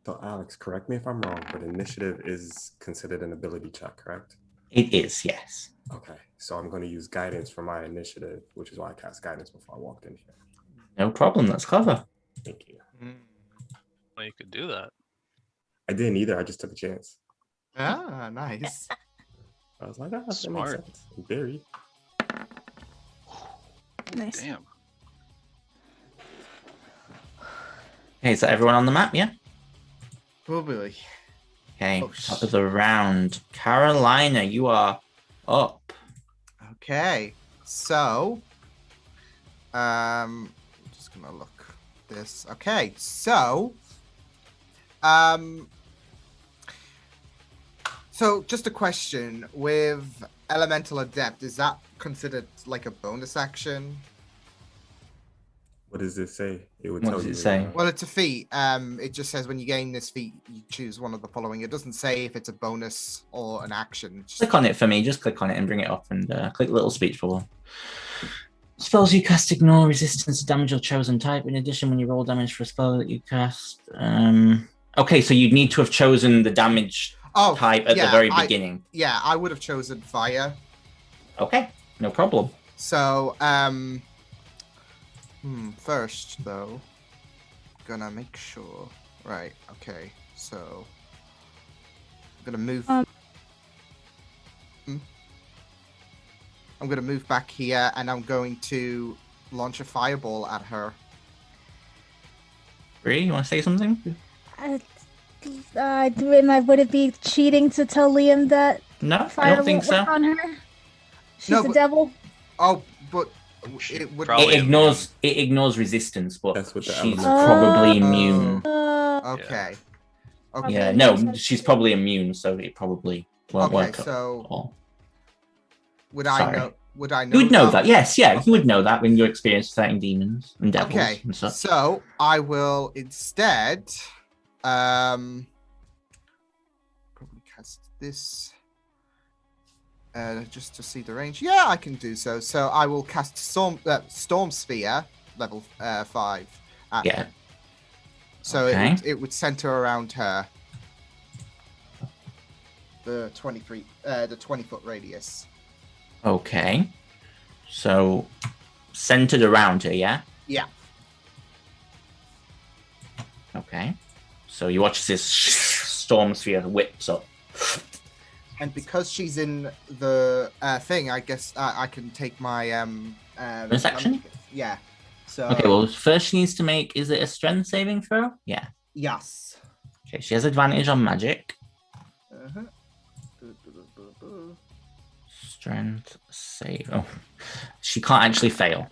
So Alex, correct me if I'm wrong, but initiative is considered an ability check, correct? It is, yes. Okay, so I'm going to use guidance for my initiative, which is why I cast guidance before I walked in here. No problem, that's clever. Thank you. Well, you could do that. I didn't either. I just took a chance. Ah, nice. I was like, that makes Smart. sense. In theory. Nice. Damn. Okay, is that everyone on the map, yeah? Probably. Okay, Oh, top of the round. Carolina, you are up. Okay, so I'm just gonna look this. Okay, so so just a question with Elemental Adept, is that considered like a bonus action? What does this say? It would What tell does you. it say? Well, it's a feat. It just says when you gain this feat, you choose one of the following. It doesn't say if it's a bonus or an action. Click on it for me. Just click on it and bring it up and click little speech bubble. Spells you cast ignore resistance to damage of chosen type. In addition, when you roll damage for a spell that you cast. Okay, so you'd need to have chosen the damage type at the very beginning. Yeah, I would have chosen fire. Okay, no problem. So, first though, gonna make sure. Right. Okay. So, I'm gonna move. I'm gonna move back here, and I'm going to launch a fireball at her. Bree, you want to say something? Would it be cheating to tell Liam that No, fire I don't think won't work so. on her? She's No, a but- devil. Oh, but She it would. probably- It ignores resistance, but That's what the she's element- probably immune. Okay. Okay. Yeah, no, she's probably immune, so it probably won't Okay, work at so all. would Sorry. I know? Would I know? You would know that, yes, yeah, you would know that when you're experienced fighting demons and devils Okay, and such. so I will instead probably cast this just to see the range. Yeah, I can do so. So I will cast Storm Sphere level 5. Yeah. So Okay. it would center around her. The 20-foot radius. Okay. So, centered around her, yeah? Yeah. Okay. So you watch as this storm sphere whips up. And because she's in the thing, I guess I can take my Bonus action? Yeah. So Okay, well, first she needs to make, is it a strength saving throw? Yeah. yes. Okay, she has advantage on magic. Uh-huh. Strength save. Oh, she can't actually fail.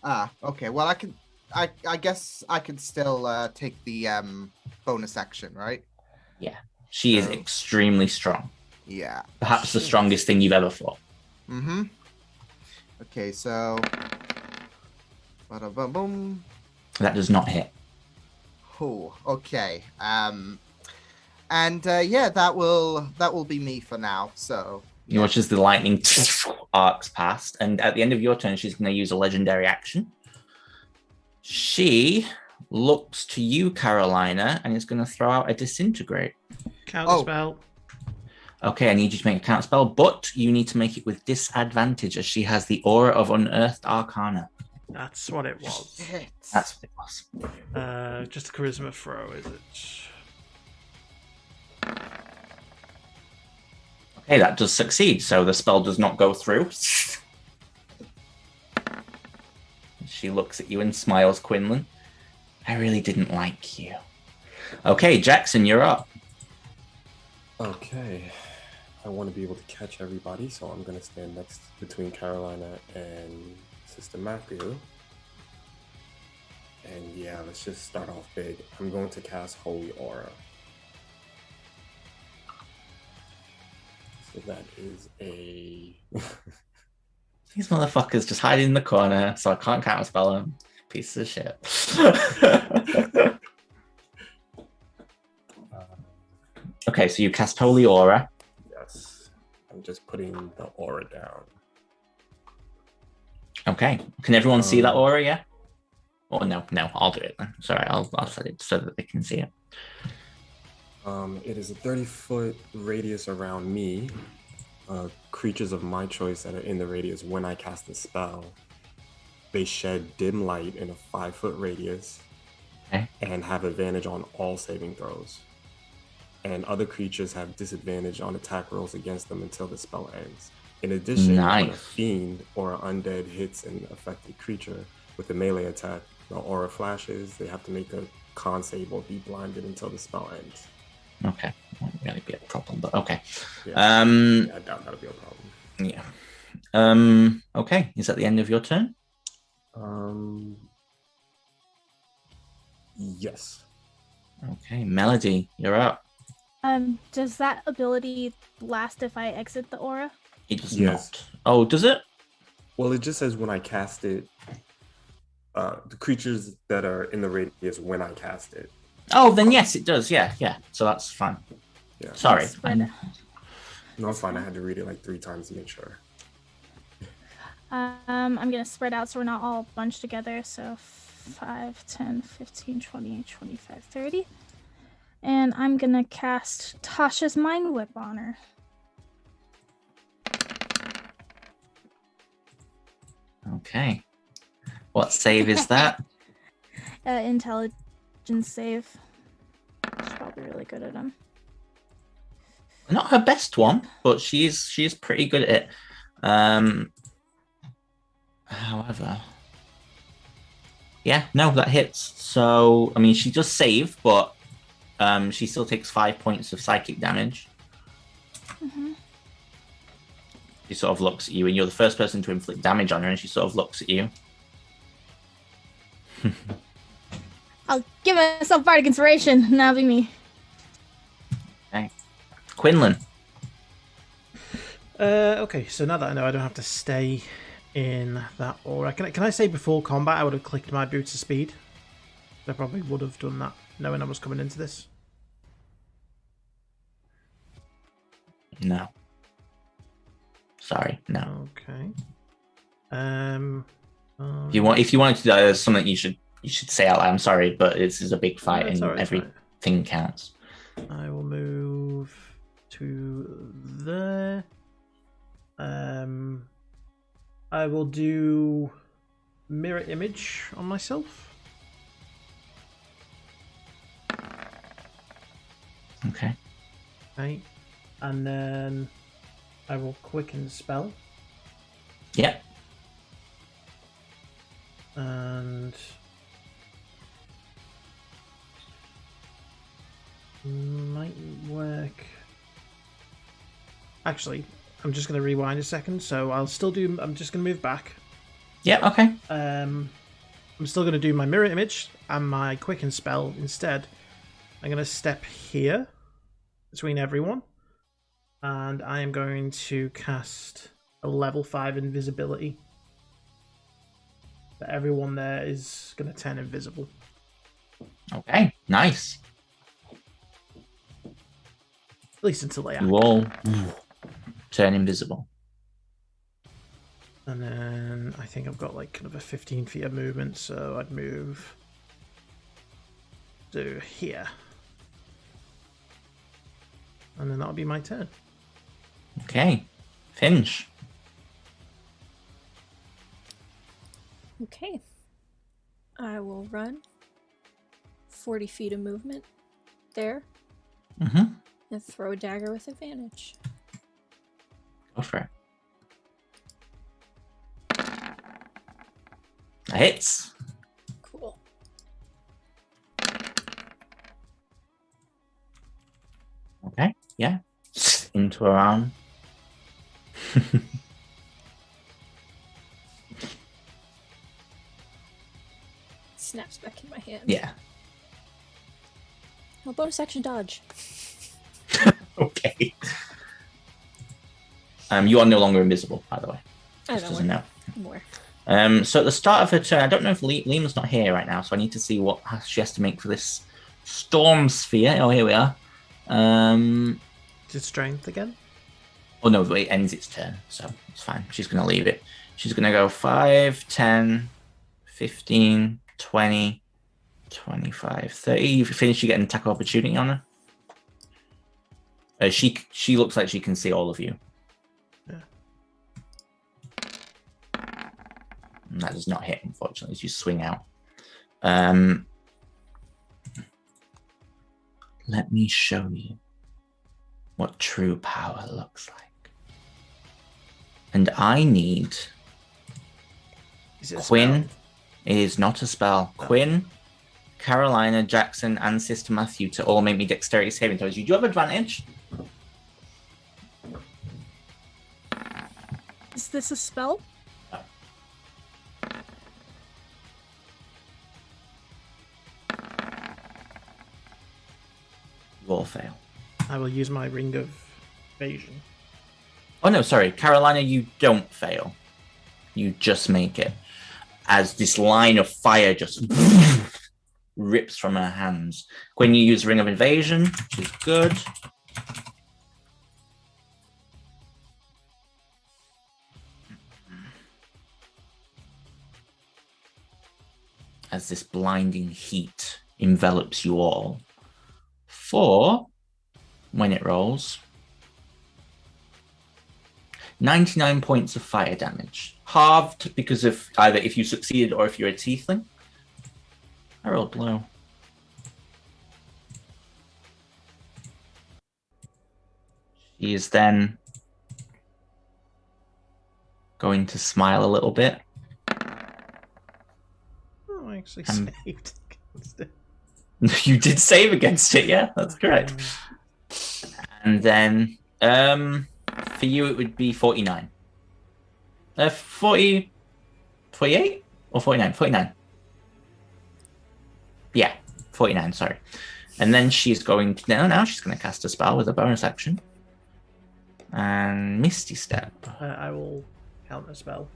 Ah, okay. Well, I guess I can still take the bonus action, right? Yeah. She is So- extremely strong. Yeah. Perhaps the Shit. strongest thing you've ever fought. Mm-hmm. Okay, so bada bum boom. That does not hit. Oh, okay. And yeah, that will be me for now. So You watch as the lightning arcs past, and at the end of your turn, she's going to use a legendary action. She looks to you, Carolina, and is going to throw out a disintegrate. Counter spell. Okay, I need you to make a counter spell, but you need to make it with disadvantage, as she has the aura of unearthed arcana. That's what it was. Shit. That's what it was. Just a charisma throw, is it? Okay, that does succeed, so the spell does not go through. She looks at you and smiles, Quinlan. I really didn't like you. Okay, Jackson, you're up. Okay. I want to be able to catch everybody, so I'm going to stand next between Carolina and Sister Matthew. And yeah, let's just start off big. I'm going to cast Holy Aura. So that is a These motherfuckers just hiding in the corner, so I can't counterspell them. Piece of shit. Okay, so you cast Holy Aura. Yes. I'm just putting the aura down. Okay. Can everyone see that aura, yeah? Oh, no, I'll do it then. Sorry, I'll set it so that they can see it. It is a 30-foot radius around me. Creatures of my choice that are in the radius when I cast the spell, they shed dim light in a 5-foot radius and have advantage on all saving throws. And other creatures have disadvantage on attack rolls against them until the spell ends. In addition, when a fiend or an undead hits an affected creature with a melee attack, the aura flashes, they have to make a con save or be blinded until the spell ends. Okay, won't really be a problem, but okay. Yeah, I doubt that'll be a problem. Yeah. Okay, is that the end of your turn? Yes. Okay, Melody, you're up. Does that ability last if I exit the aura? It does not. Oh, does it? Well, it just says when I cast it, the creatures that are in the radius when I cast it. Oh, then yes, it does. Yeah. So that's fine. Yeah. Sorry. No, it's fine. I had to read it like 3 times to make sure. I'm going to spread out so we're not all bunched together. So 5, 10, 15, 20, 25, 30. And I'm going to cast Tasha's Mind Whip on her. Okay. What save is that? Intelligence save. She's probably really good at them. Not her best one, but she's pretty good at it. However, yeah, no, that hits. So I mean, she does save, but she still takes 5 points of psychic damage. Mm-hmm. She sort of looks at you, and you're the first person to inflict damage on her, and she sort of looks at you. I'll give myself bardic inspiration, and that'll be me. Okay. Quinlan. Okay, so now that I know I don't have to stay in that aura, can I say before combat I would have clicked my boots of speed? I probably would have done that knowing I was coming into this. No. Sorry, no. Okay. If you wanted to do that, there's something you should say out loud. I'm sorry, but this is a big fight, and everything counts. I will move to there. I will do mirror image on myself. Okay. Okay. And then I will quicken the spell. Yep. And might work. Actually, I'm just going to rewind a second, so I'm just going to move back. Yeah, okay. I'm still going to do my mirror image and my quicken spell instead. I'm going to step here between everyone, and I am going to cast a level 5 invisibility. But everyone there is going to turn invisible. Okay, nice. At least until they act. You all turn invisible. And then I think I've got like kind of a 15 feet of movement, so I'd move to here. And then that'll be my turn. Okay. Finch. Okay. I will run 40 feet of movement there. Mm-hmm. And throw a dagger with advantage. Go for it. That hits. Cool. Okay, yeah. Into her arm. Snaps back in my hand. Yeah. Oh, bonus action dodge. Okay. You are no longer invisible, by the way. I Just know doesn't know. more. So at the start of her turn, I don't know if Lima's not here right now, so I need to see what she has to make for this storm sphere. Oh, here we are. Is it strength again? Oh no, it ends its turn, so it's fine. She's going to leave it. She's going to go 5, 10, 15, 20, 25, 30. You finish, you get an attack opportunity on her. She looks like she can see all of you. Yeah. And that does not hit, unfortunately, as you swing out. Let me show you what true power looks like. And I need Quinn. It is not a spell. Oh. Quinn, Carolina, Jackson, and Sister Matthew to all make me dexterity saving throws. You do have advantage. Is this a spell? You all fail. I will use my ring of evasion. Oh no, sorry. Carolina, you don't fail. You just make it. As this line of fire just rips from her hands. Quinn, you use Ring of Invasion, which is good. As this blinding heat envelops you all. For, when it rolls, 99 points of fire damage. Halved because of either if you succeeded or if you're a tiefling. I rolled low. She is then going to smile a little bit. Oh, I actually saved against it. You did save against it, yeah, that's correct. And then for you it would be 49. 48 or 49? 49. Yeah, 49, sorry. And then she's going to now she's going to cast a spell with a bonus action. And Misty Step. I will counter spell.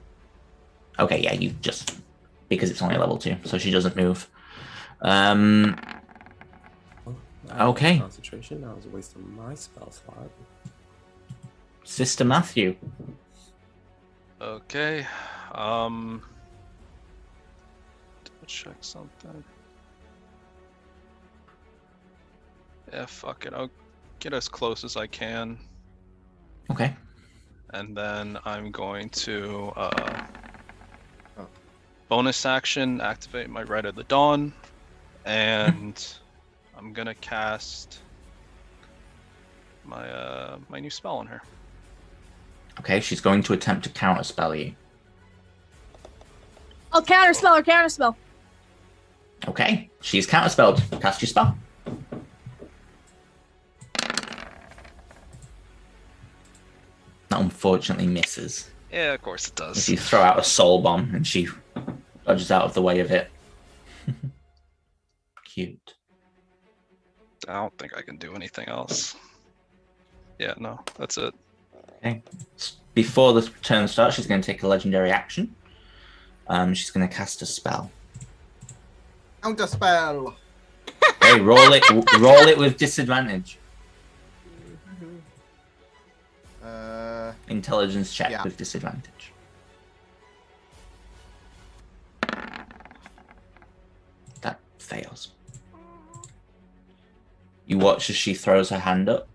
Okay, yeah, you just because it's only level 2, so she doesn't move. Okay. Concentration. That was a waste of my spell slot. Sister Matthew. Okay. Double check something. Yeah, fuck it. I'll get as close as I can. Okay. And then I'm going to bonus action, activate my Red of the Dawn, and I'm gonna cast my my new spell on her. Okay, she's going to attempt to counterspell you. I'll counterspell or counterspell. Okay, she's counterspelled. Cast your spell. That unfortunately misses. Yeah, of course it does. As you throw out a soul bomb and she dodges out of the way of it. Cute. I don't think I can do anything else. Yeah, no, that's it. Okay. Before the turn starts, she's going to take a legendary action. She's going to cast a spell. Counter spell. Okay, roll it with disadvantage. Intelligence check with disadvantage. That fails. You watch as she throws her hand up.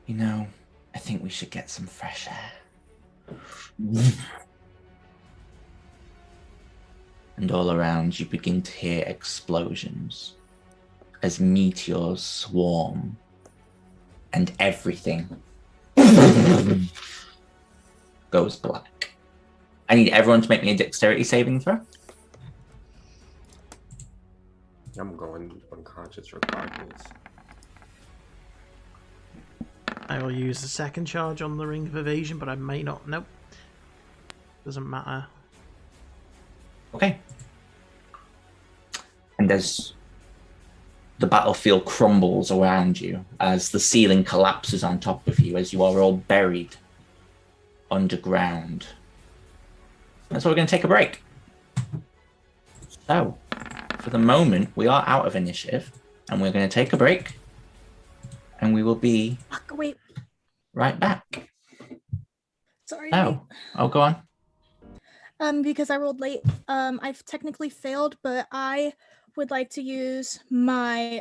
You know, I think we should get some fresh air. And all around you begin to hear explosions as meteors swarm and everything goes black. I need everyone to make me a dexterity saving throw. I'm going unconscious regardless. I will use the second charge on the ring of evasion, but I may not. Nope. Doesn't matter. Okay. And as the battlefield crumbles around you, as the ceiling collapses on top of you, as you are all buried underground. That's why we're going to take a break. So, for the moment, we are out of initiative, and we're going to take a break, and we will be Wait. right back. Sorry. Oh, go on. Because I rolled late. I've technically failed, but I would like to use my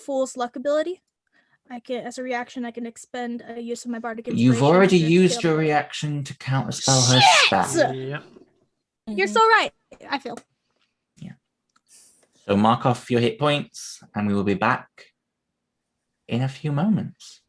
Fool's Luck ability. As a reaction, I can expend a use of my bardic inspiration. You've already after used your failed. reaction to counterspell her spell. Yep. You're so right. I failed. Yeah. So mark off your hit points, and we will be back in a few moments.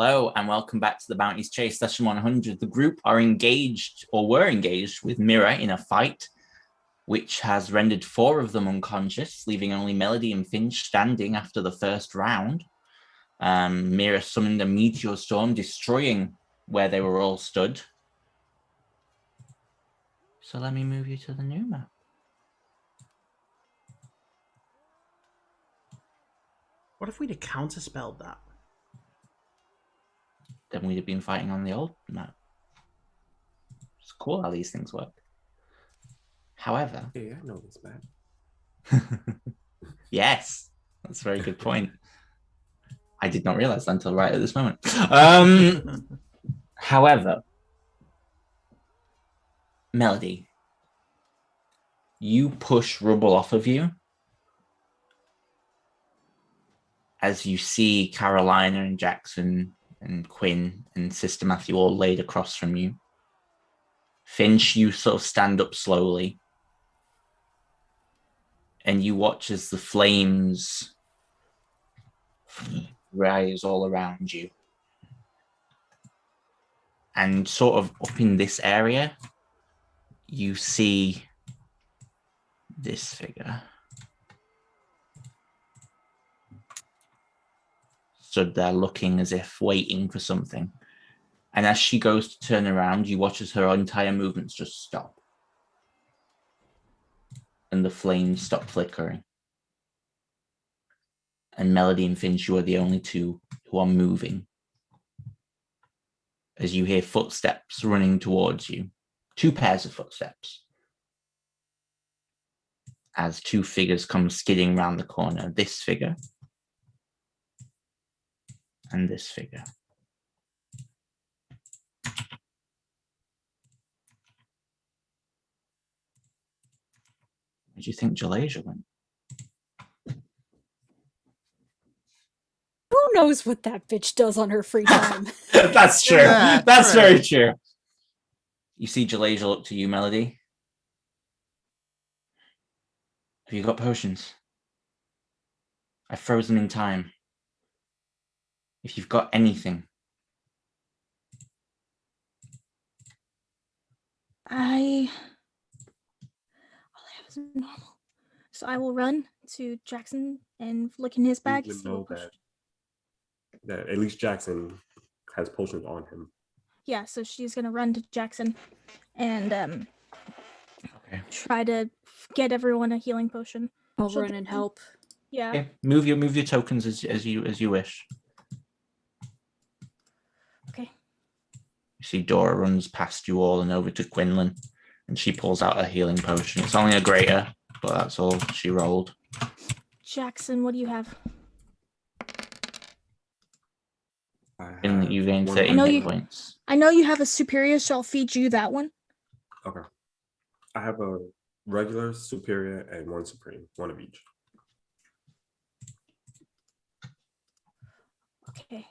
Hello and welcome back to the Bounties Chase session 100. The group are engaged or were engaged with Mira in a fight, which has rendered 4 of them unconscious, leaving only Melody and Finch standing after the first round. Mira summoned a meteor storm, destroying where they were all stood. So let me move you to the new map. What if we'd have counterspelled that? Then we'd have been fighting on the old map. It's cool how these things work. However... Hey, I know this map. Yes, that's a very good point. I did not realize that until right at this moment. However, Melody, you push rubble off of you as you see Carolina and Jackson and Quinn and Sister Matthew all laid across from you. Finch, you sort of stand up slowly and you watch as the flames rise all around you. And sort of up in this area, you see this figure stood there looking as if waiting for something. And as she goes to turn around, you watch as her entire movements just stop. And the flames stop flickering. And Melody and Finch, you are the only two who are moving. As you hear footsteps running towards you. 2 pairs of footsteps. As 2 figures come skidding round the corner. This figure. And this figure. Where do you think Jalasia went? Who knows what that bitch does on her free time? That's true. Yeah, That's true. very true. You see Jalasia look to you, Melody. Have you got potions? I froze them in time. If you've got anything. All I have is normal. So I will run to Jackson and look in his bag. You see know what potion- that at least Jackson has potions on him. Yeah, so she's gonna run to Jackson and Okay. try to get everyone a healing potion. I'll She'll run get- and help. Yeah. Okay. Move your tokens as you wish. Okay. You see Dora runs past you all and over to Quinlan, and she pulls out a healing potion. It's only a greater, but that's all she rolled. Jackson, what do you have? And you gain one 13 know hit you- points. I know you have a superior, so I'll feed you that one. Okay. I have a regular, superior, and 1 supreme. 1 of each. Okay.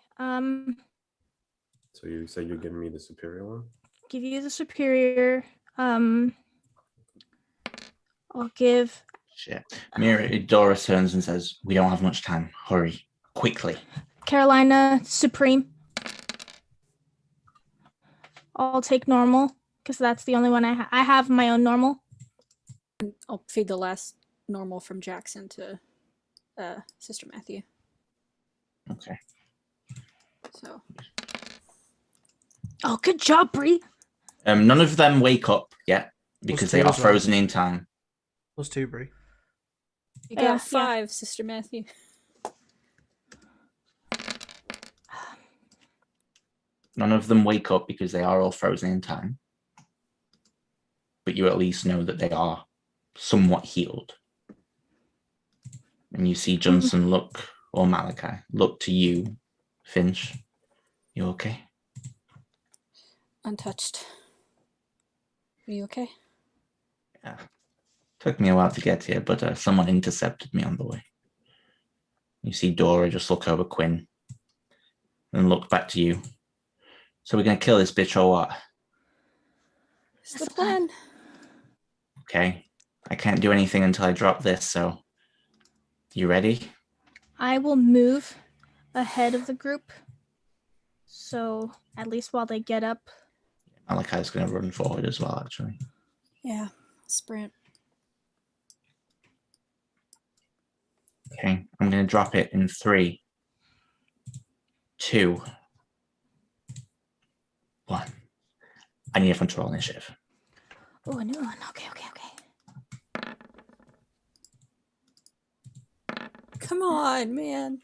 So you say you're giving me the superior one? Give you the superior. I'll give Shit. Mira, Dora turns and says, "We don't have much time. Hurry. Quickly." Carolina supreme. I'll take normal because that's the only one I have my own normal. I'll feed the last normal from Jackson to Sister Matthew. Okay. So Oh, good job, Bree. None of them wake up yet because they 2 are as well. frozen in time. +2, Brie. you Yeah, got 5, Sister Matthew. None of them wake up because they are all frozen in time. But you at least know that they are somewhat healed. And you see Johnson look, or Malachi, look to you, Finch. You okay? Untouched. Are you okay? Yeah. Took me a while to get here, but someone intercepted me on the way. You see Dora just look over Quinn and look back to you. So we're going to kill this bitch or what? It's the plan. Okay. I can't do anything until I drop this, so... You ready? I will move ahead of the group So at least while they get up. Malachi's going to run forward as well, actually. Yeah, sprint. Okay, I'm going to drop it in 3, 2, 1. I need everyone to roll initiative. Oh, a new one. Okay. Come on, man.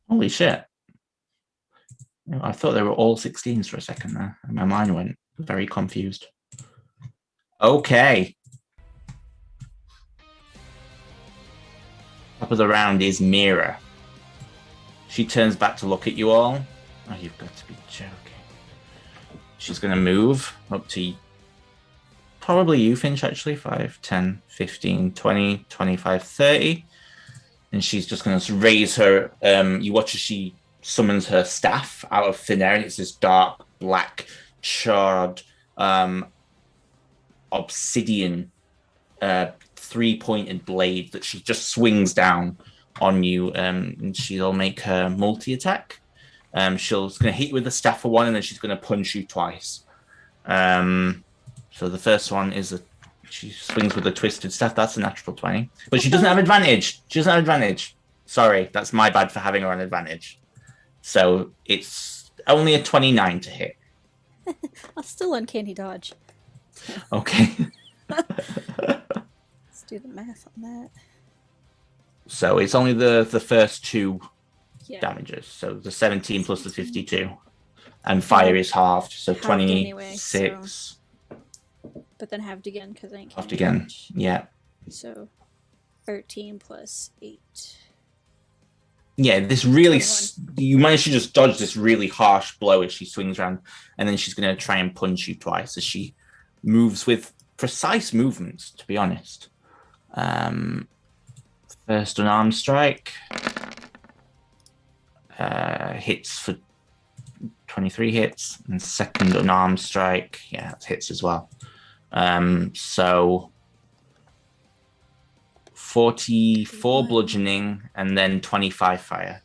Holy shit. I thought they were all 16s for a second there. And my mind went very confused. Okay. Top of the round is Mira. She turns back to look at you all. Oh, you've got to be joking. She's going to move up to probably you, Finch, actually. 5, 10, 15, 20, 25, 30. And she's just going to raise her. You watch as she summons her staff out of thin air, and it's this dark, black, charred, obsidian, 3-pointed blade that she just swings down on you, and she'll make her multi-attack. She's going to hit you with the staff for 1, and then she's going to punch you twice. So the first one is she swings with a twisted staff. That's a natural 20. But she doesn't have advantage. Sorry, that's my bad for having her on advantage. So it's only a 29 to hit. I'll still uncanny dodge. Okay. Let's do the math on that. So it's only the first 2 damages. So the 17 plus the 52. And fire is halved. So halved 26. Anyway, so... But then halved again because I ain't halved again. Dodge. Yeah. So 13 plus 8. Yeah, this really... You managed to just dodge this really harsh blow as she swings around. And then she's going to try and punch you twice as she moves with precise movements, to be honest. First unarmed strike. Hits for 23 hits. And second unarmed strike. Yeah, that hits as well. So 44 bludgeoning and then 25 fire.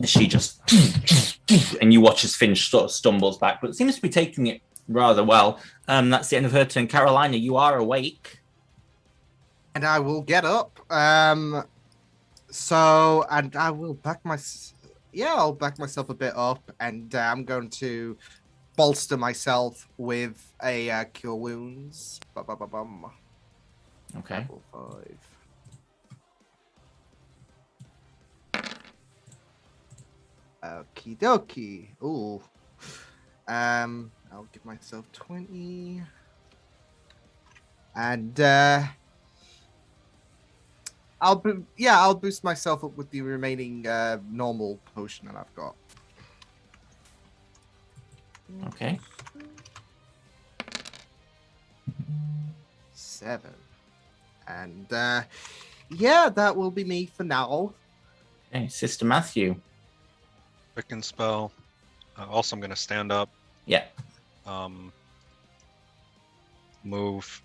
She just... and you watch as Finch sort of stumbles back, but seems to be taking it rather well. That's the end of her turn. Carolina, you are awake. And I will get up. And I will I'll back myself a bit up, and I'm going to bolster myself with a Cure Wounds. Okay. Level 5. Okie dokie. Ooh. I'll give myself 20. And I'll boost myself up with the remaining normal potion that I've got. Okay. 7. And that will be me for now. Okay, Sister Matthew. Quicken spell. Also, I'm going to stand up. Yeah. Move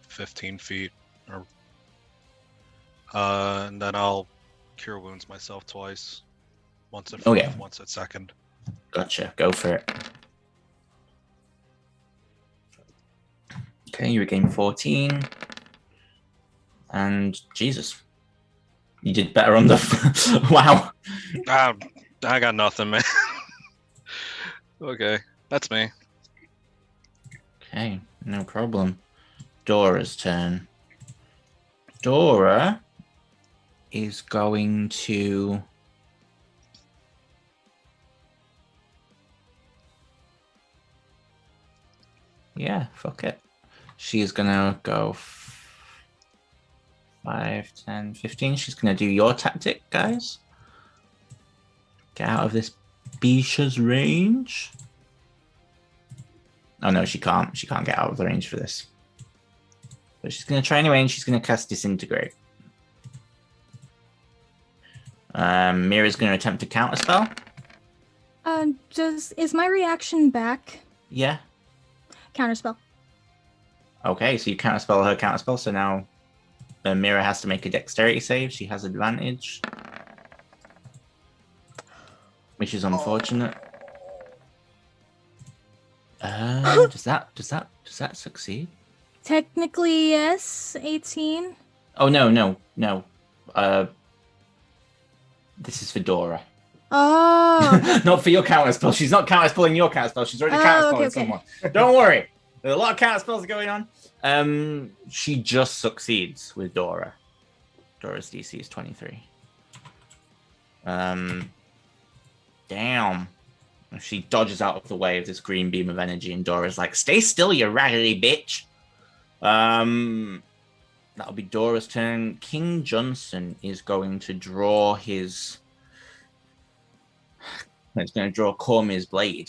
15 feet. And then I'll Cure Wounds myself twice. Once at first, once at second. Gotcha. Go for it. Okay, you regain 14. And Jesus. You did better on the... Wow. I got nothing, man. Okay, that's me. Okay, no problem. Dora's turn. Dora is going to... Yeah, fuck it. She is going to go 5, 10, 15. She's going to do your tactic, guys. Get out of this Bisha's range. Oh no, she can't. She can't get out of the range for this. But she's going to try anyway, and she's going to cast Disintegrate. Mira's going to attempt to counterspell. Is my reaction back? Yeah. Counterspell. Okay, so you counterspell her counterspell, so now Mira has to make a dexterity save. She has advantage, which is unfortunate. Does that succeed? Technically, yes. 18. Oh no. This is for Dora. Oh. Not for your counterspell. She's not counterspelling your counterspell. She's already counterspelling someone. Don't worry. There's a lot of counterspells going on. She just succeeds with Dora. Dora's DC is 23. Damn. She dodges out of the way of this green beam of energy, and Dora's like, "Stay still, you raggedy bitch." That'll be Dora's turn. King Johnson is going to draw his... He's going to draw Cormier's blade.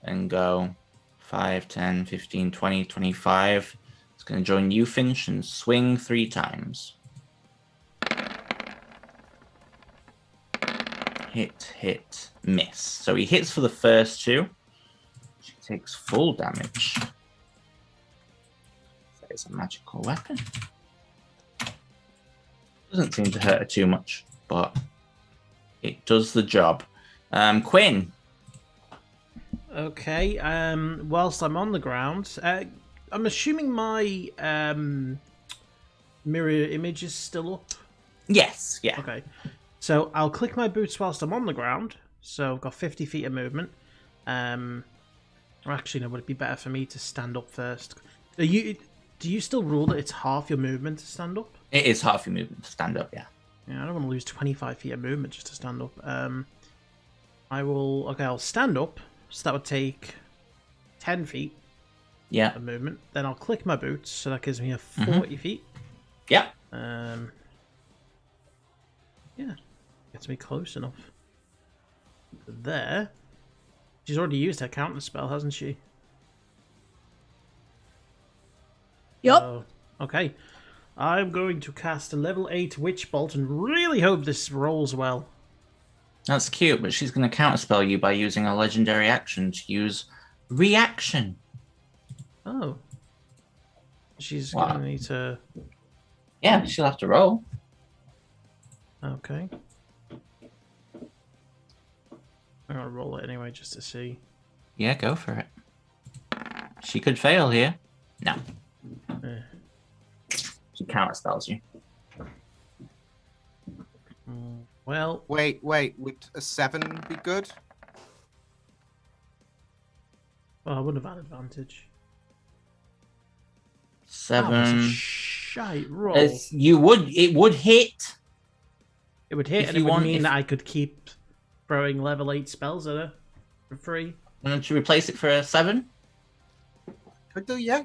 And go 5, 10, 15, 20, 25. It's going to join Ufinch and swing 3 times. Hit, miss. So he hits for the first 2. She takes full damage. It's a magical weapon. Doesn't seem to hurt her too much, but it does the job. Quinn. Okay. Whilst I'm on the ground, I'm assuming my mirror image is still up. Yes. Yeah. Okay. So I'll click my boots whilst I'm on the ground. So I've got 50 feet of movement. Or actually, no, would it be better for me to stand up first? Do you still rule that it's half your movement to stand up? It is half your movement to stand up, yeah. Yeah, I don't want to lose 25 feet of movement just to stand up. I'll stand up. So that would take 10 feet of movement. Then I'll click my boots, so that gives me a 40 feet. Yeah. Yeah. Gets me close enough. There. She's already used her counter spell, hasn't she? Yup. Okay. I'm going to cast a level 8 Witch Bolt and really hope this rolls well. That's cute, but she's going to counterspell you by using a legendary action to use reaction. Oh. She's going to need to... Yeah, she'll have to roll. Okay. I'm going to roll it anyway just to see. Yeah, go for it. She could fail here. No. She counterspells you. Well... Wait. Would a 7 be good? Well, I wouldn't have had advantage. 7. That was a shite roll. It would hit. It would hit, and it would mean that I could keep throwing level 8 spells at her for free. Why don't you replace it for a 7? Could do, yeah.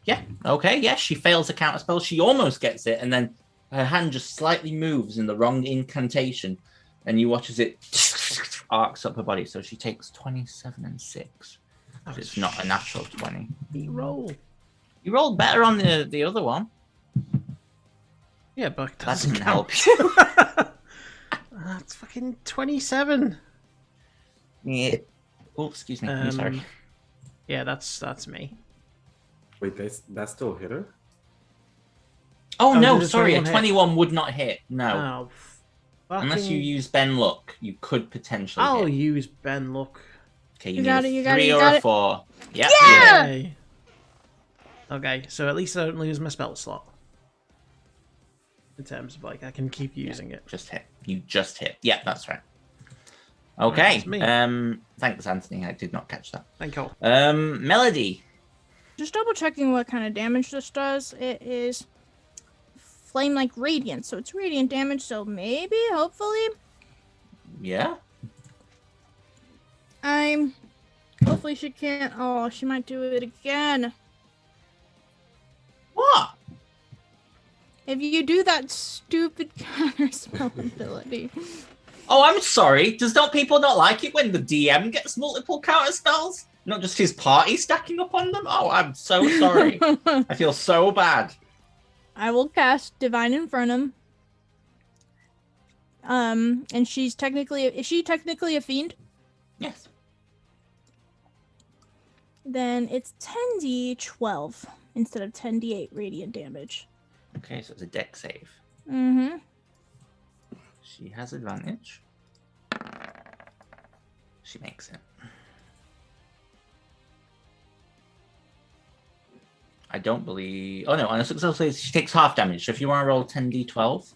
Yeah, okay, yeah, she fails a counterspell. She almost gets it, and then her hand just slightly moves in the wrong incantation, and you watch as it arcs up her body. So she takes 27 and 6. It's not a natural 20. Roll. You rolled better on the other one. Yeah, but that doesn't help. That's fucking 27. Yeah. Oh, excuse me. I'm sorry. Yeah, that's me. Wait, that still hit her? Oh no, sorry, a 21 would not hit. No. Oh, unless you use Ben Luck, you could potentially I'll hit. use Ben Luck. Okay, you need a 3 or a 4. Yep. Yeah! Okay, so at least I don't lose my spell slot. In terms of, like, I can keep using it. Just hit. You just hit. Yeah, that's right. Okay. Thanks, Anthony. I did not catch that. Thank you. Melody. Just double checking what kind of damage this does. It is flame like radiant, so it's radiant damage, so maybe, hopefully. Yeah. Hopefully she can't. Oh, she might do it again. What? If you do that stupid counterspell ability. Oh, I'm sorry. Does people not like it when the DM gets multiple counterspells? Not just his party stacking up on them? Oh, I'm so sorry. I feel so bad. I will cast Divine Infernum. And is she technically a fiend? Yes. Then it's 10d12 instead of 10d8 radiant damage. Okay, so it's a deck save. Mm-hmm. She has advantage. She makes it. I don't believe... Oh, no. On a successful save, she takes half damage. So if you want to roll 10d12...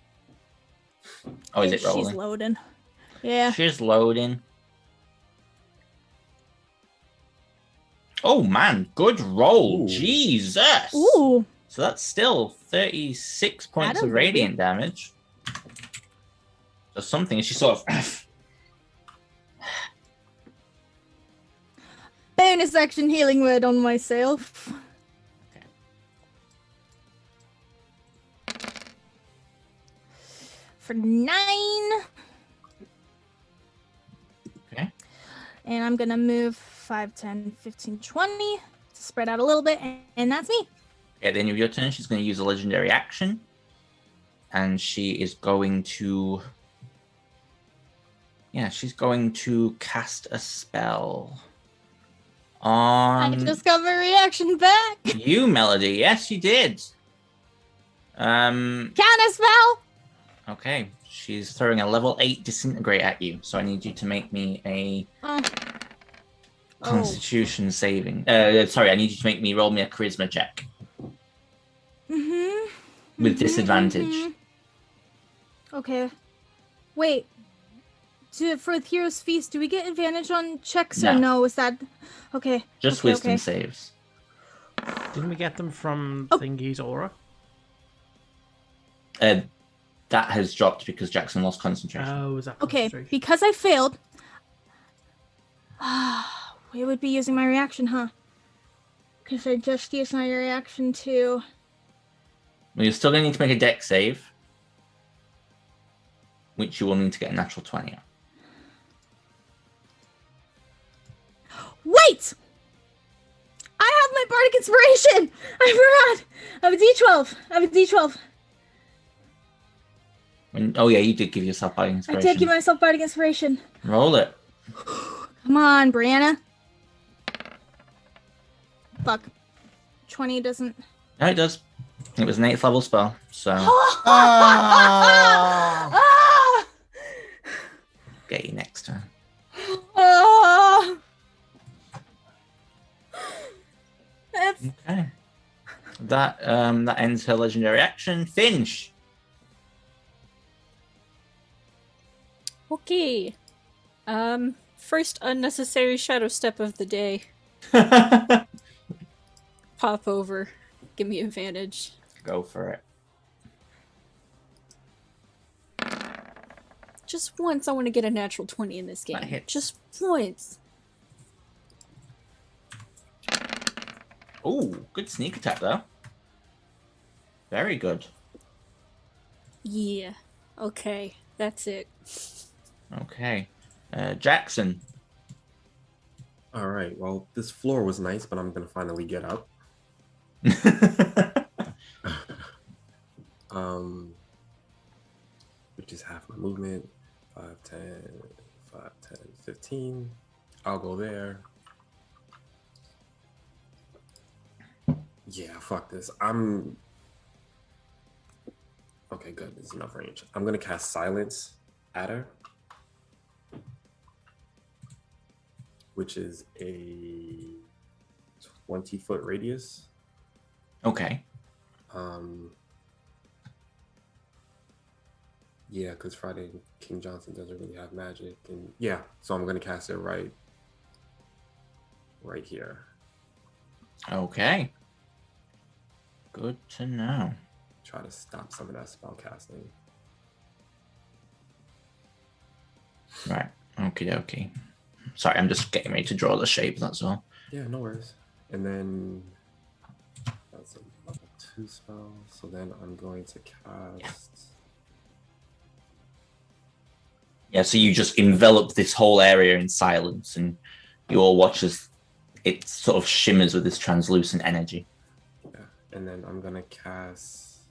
Oh, is it rolling? She's loading. Yeah. She's loading. Oh, man. Good roll. Ooh. Jesus. Ooh. So that's still 36 points Atta of radiant damage. So something, and she sort of... Bonus action healing word on myself. Okay. For 9. Okay. And I'm gonna move 5, 10, 15, 20 to spread out a little bit, and that's me. At the end of your turn, she's going to use a legendary action. And she is going to... Yeah, she's going to cast a spell on... I just got my reaction back. you, Melody. Yes, you did. Counter spell. Okay, she's throwing a level 8 disintegrate at you. So I need you to make me a Constitution saving. Sorry, I need you to make me roll me a charisma check. With disadvantage. Okay. Wait. For Hero's Feast, do we get advantage on checks No. or no? Is that... Okay. Just okay, wisdom okay. saves. Didn't we get them from Oh. Thingy's aura? That has dropped because Jackson lost concentration. Oh, is that Okay, concentration? because I failed... we would be using my reaction, huh? Because I just used my reaction to... Well, you're still going to need to make a deck save. Which you will need to get a natural 20 on. Wait! I have my Bardic Inspiration! I forgot! I have a D12. Oh yeah, you did give yourself Bardic I Inspiration. did give myself Bardic Inspiration. Roll it. Come on, Brianna. Fuck. 20 doesn't... No, it does. It was an 8th level spell, so Ah! get you next turn. Ah! That's... Okay. That ends her legendary action. Finch. Okay. First unnecessary shadow step of the day. Pop over. Give me advantage. Go for it. Just once I want to get a natural 20 in this That game. hits. Just once. Ooh, good sneak attack though. Very good. Yeah. Okay. That's it. Okay. Jackson. All right. Well, this floor was nice, but I'm gonna finally get up. Which is half my movement. 5, 10, 5, 10, 15. I'll go there. Yeah, fuck this. Okay, good. This is enough range. I'm gonna cast Silence at her, which is a 20-foot radius. Okay. Yeah, because Friday King Johnson doesn't really have magic, and yeah, so I'm gonna cast it right here. Okay. Good to know. Try to stop some of that spell casting. Right. Okie dokie. Sorry, I'm just getting ready to draw the shape, that's all. Yeah, no worries. And then that's a level 2 spell. So then I'm going to cast. Yeah, so you just envelop this whole area in silence, and you all watch as it sort of shimmers with this translucent energy. Yeah, and then I'm gonna cast.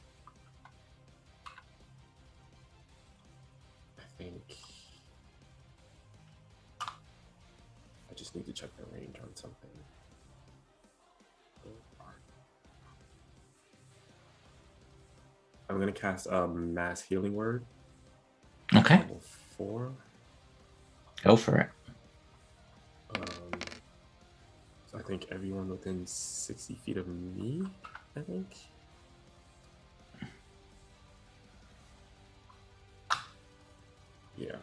I just need to check the range on something. I'm gonna cast a mass healing word. Okay. Level 4. Go for it. So I think everyone within 60 feet of me, I think. Yeah.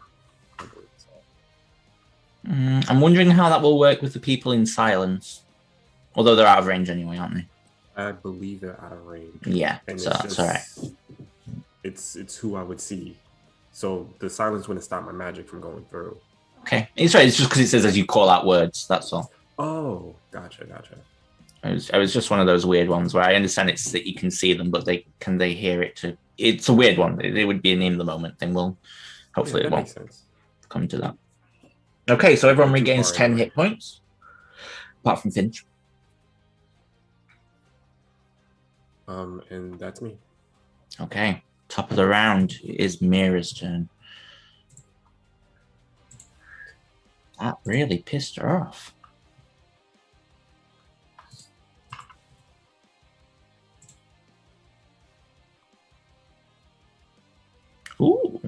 I believe so. I'm wondering how that will work with the people in silence. Although they're out of range anyway, aren't they? I believe they're out of range. Yeah, And so that's all right. It's who I would see. So the silence wouldn't stop my magic from going through. Okay. It's right. It's just because it says as you call out words. That's all. Oh, gotcha. It was just one of those weird ones where I understand it's that you can see them, but they hear it too. It's a weird one. It would be a name of the moment thing. We'll hopefully Yeah, it that won't makes sense. come to that. Okay, so everyone Not too regains far 10 anyway. hit points, apart from Finch. And that's me. Okay, top of the round is Mira's turn. That really pissed her off. Ooh.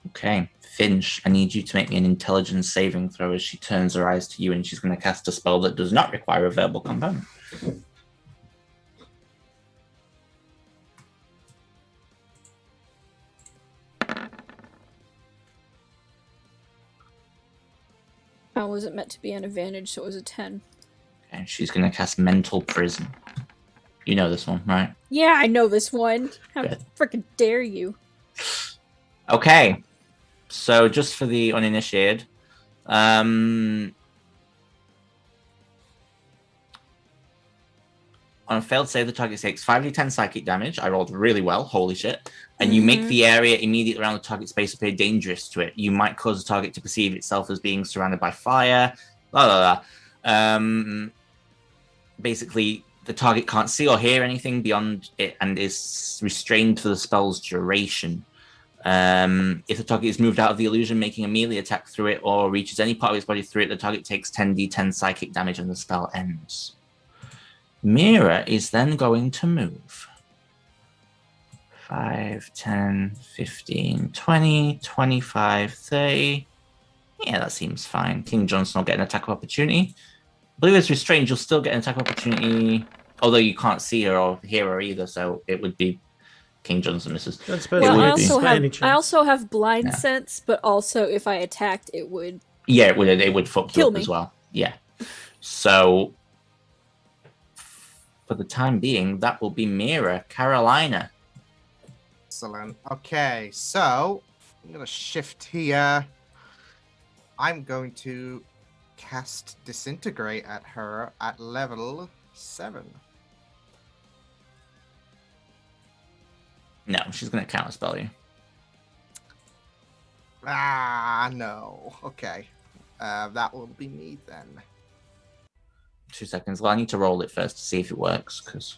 Okay, Finch, I need you to make me an intelligence saving throw as she turns her eyes to you, and she's going to cast a spell that does not require a verbal component. How was it meant to be an advantage, so it was a 10? Okay, she's going to cast Mental Prison. You know this one, right? Yeah, I know this one. How Good. freaking dare you? Okay, so just for the uninitiated, on a failed save, the target takes 5d10 psychic damage. I rolled really well, holy shit. And you make the area immediately around the target space appear dangerous to it. You might cause the target to perceive itself as being surrounded by fire. Blah, blah, blah. Basically, the target can't see or hear anything beyond it and is restrained for the spell's duration. If the target is moved out of the illusion, making a melee attack through it or reaches any part of its body through it, the target takes 10d10 psychic damage and the spell ends. Mira is then going to move 5, 10, 15, 20, 25, 30. Yeah, that seems fine. King Johnson will get an attack of opportunity. I believe it's restrained. You'll still get an attack of opportunity, although you can't see her or hear her either, so it would be King Johnson misses. Well, I also have blind sense, but also if I attacked, it would... Yeah, it would fuck you kill up me as well. Yeah. So, for the time being, that will be Mira. Carolina. Excellent. Okay, so I'm going to shift here. I'm going to cast Disintegrate at her at level 7. No, she's going to counterspell you. Ah, no. Okay. That will be me then. 2 seconds. Well, I need to roll it first to see if it works, because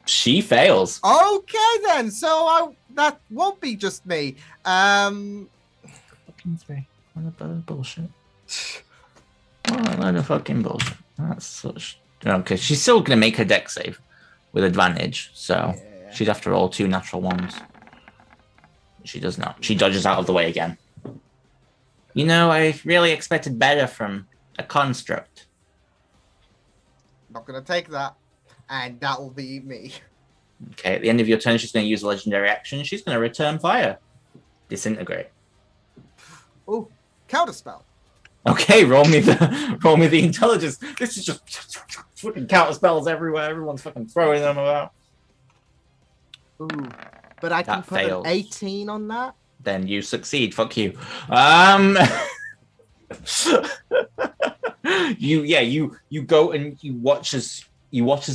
she fails. Okay, then. So that won't be just me. Fucking 3. What a bullshit. What a load of fucking bullshit. That's such... Okay, she's still going to make her deck save with advantage, so she'd have to roll 2 natural ones. She does not. She dodges out of the way again. You know, I really expected better from a construct. Not going to take that. And that will be me. Okay, at the end of your turn, she's going to use a legendary action. She's going to return fire. Disintegrate. Oh, counterspell. Okay, roll me the intelligence. This is just fucking counter spells everywhere. Everyone's fucking throwing them about. Ooh, but I can That put fails. an 18 on that. Then you succeed. Fuck you. You go and you watch as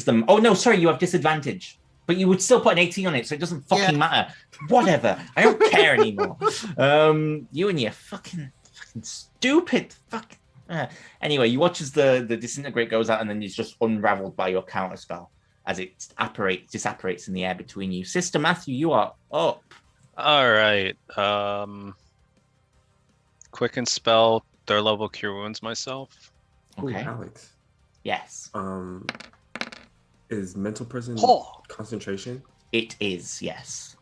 them. Oh no, sorry, you have disadvantage. But you would still put an 18 on it, so it doesn't fucking matter. Whatever. I don't care anymore. You and your fucking stupid fucking. Anyway, you watch as the disintegrate goes out, and then it's just unraveled by your counterspell as it disapparates in the air between you. Sister Matthew, you are up. All right. Quicken spell, third level cure wounds myself. Ooh, Okay. Alex. Yes. Is mental prison Oh. concentration? It is, yes.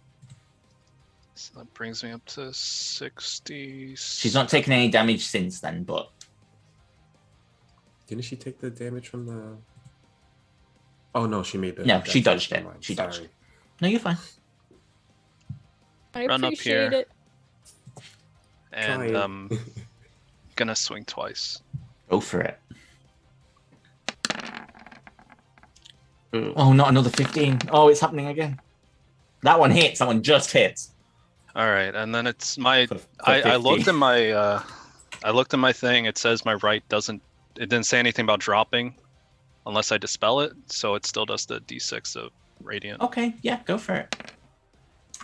So that brings me up to 60. She's not taken any damage since then, but Didn't she take the damage from the? Oh no, she made the. no, she dodged it. Never mind. She Sorry. dodged. No, you're fine. I Run up appreciate here. it. And Trying. gonna swing twice. Go for it. Oh, not another 15. Oh, it's happening again. That one hits. That one just hits. All right, and then it's my. For I looked 50. at my. I looked at my thing. It says my right doesn't. It didn't say anything about dropping, unless I dispel it. So it still does the d6 of radiant. Okay, yeah, go for it.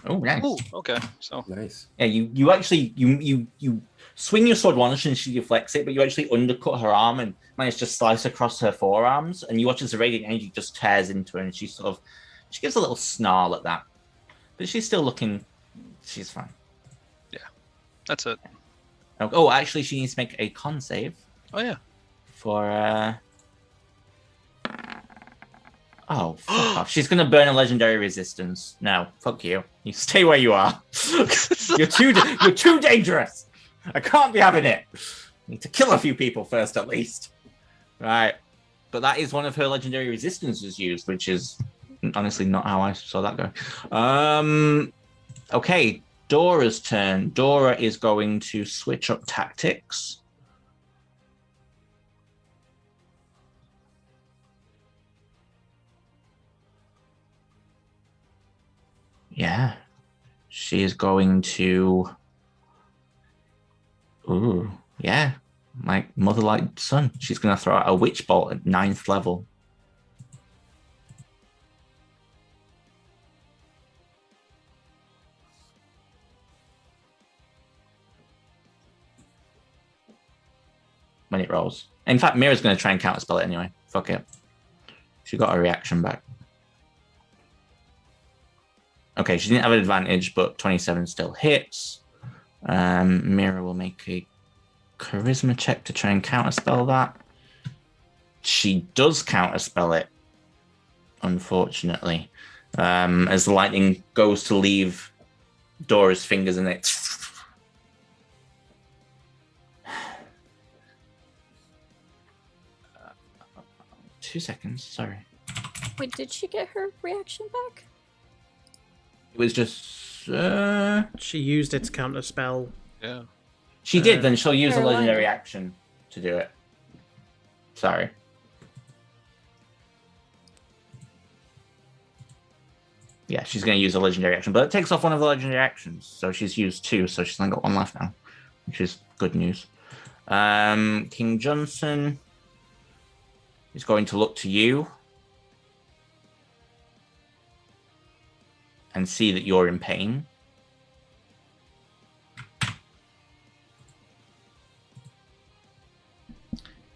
Oh, nice. Ooh, okay, so Nice. Yeah, you actually you swing your sword once and she deflects it, but you actually undercut her arm and manage to slice across her forearms. And you watch as the radiant energy just tears into her, and she gives a little snarl at that, but she's still looking. She's fine. that's it. Oh, actually, she needs to make a con save Oh yeah. for. Oh, fuck off. She's going to burn a legendary resistance. No, fuck you. You stay where you are. You're too dangerous. I can't be having it. Need to kill a few people first, at least. Right. But that is one of her legendary resistances used, which is honestly not how I saw that go. Okay, Dora's turn. Dora is going to switch up tactics. Yeah. She is going to... Ooh, yeah. My mother-like son. She's going to throw out a witch bolt at 9th level. When it rolls. In fact, Mira's going to try and counterspell it anyway. Fuck it. She got her reaction back. Okay, she didn't have an advantage, but 27 still hits. Mira will make a charisma check to try and counterspell that. She does counterspell it, unfortunately. As the lightning goes to leave Dora's fingers and it... 2 seconds, sorry. Wait, did she get her reaction back? It was just... She used its counter spell. Yeah. She did, then she'll use a Carolina. legendary action to do it. Sorry. Yeah, she's going to use a legendary action, but it takes off one of the legendary actions. So she's used 2, so she's only got 1 left now, which is good news. King Johnson is going to look to you and see that you're in pain.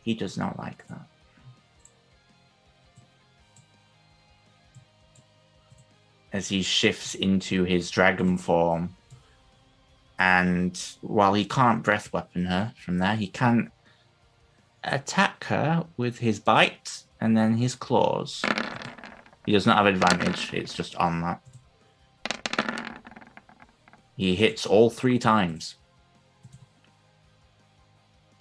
He does not like that. As he shifts into his dragon form. And while he can't breath weapon her from there, he can attack her with his bite and then his claws. He does not have advantage, it's just on that. He hits all 3 times.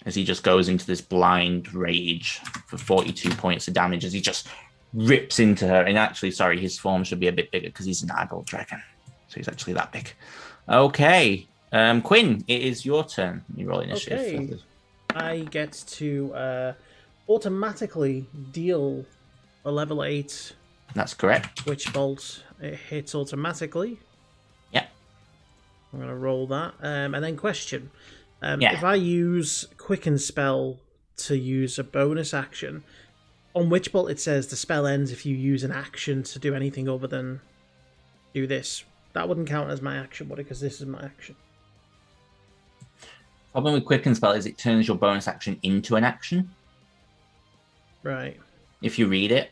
As he just goes into this blind rage for 42 points of damage as he just rips into her. And actually, sorry, his form should be a bit bigger because he's an adult dragon. So he's actually that big. Okay. Quinn, it is your turn. You roll initiative. Okay. I get to automatically deal a level 8 That's correct. Witch Bolt. It hits automatically. Yep. I'm going to roll that. And then question. Yeah. If I use Quicken Spell to use a bonus action, on Witch Bolt it says the spell ends if you use an action to do anything other than do this. That wouldn't count as my action, would it? Because this is my action. Problem with Quicken Spell is it turns your bonus action into an action. Right. If you read it.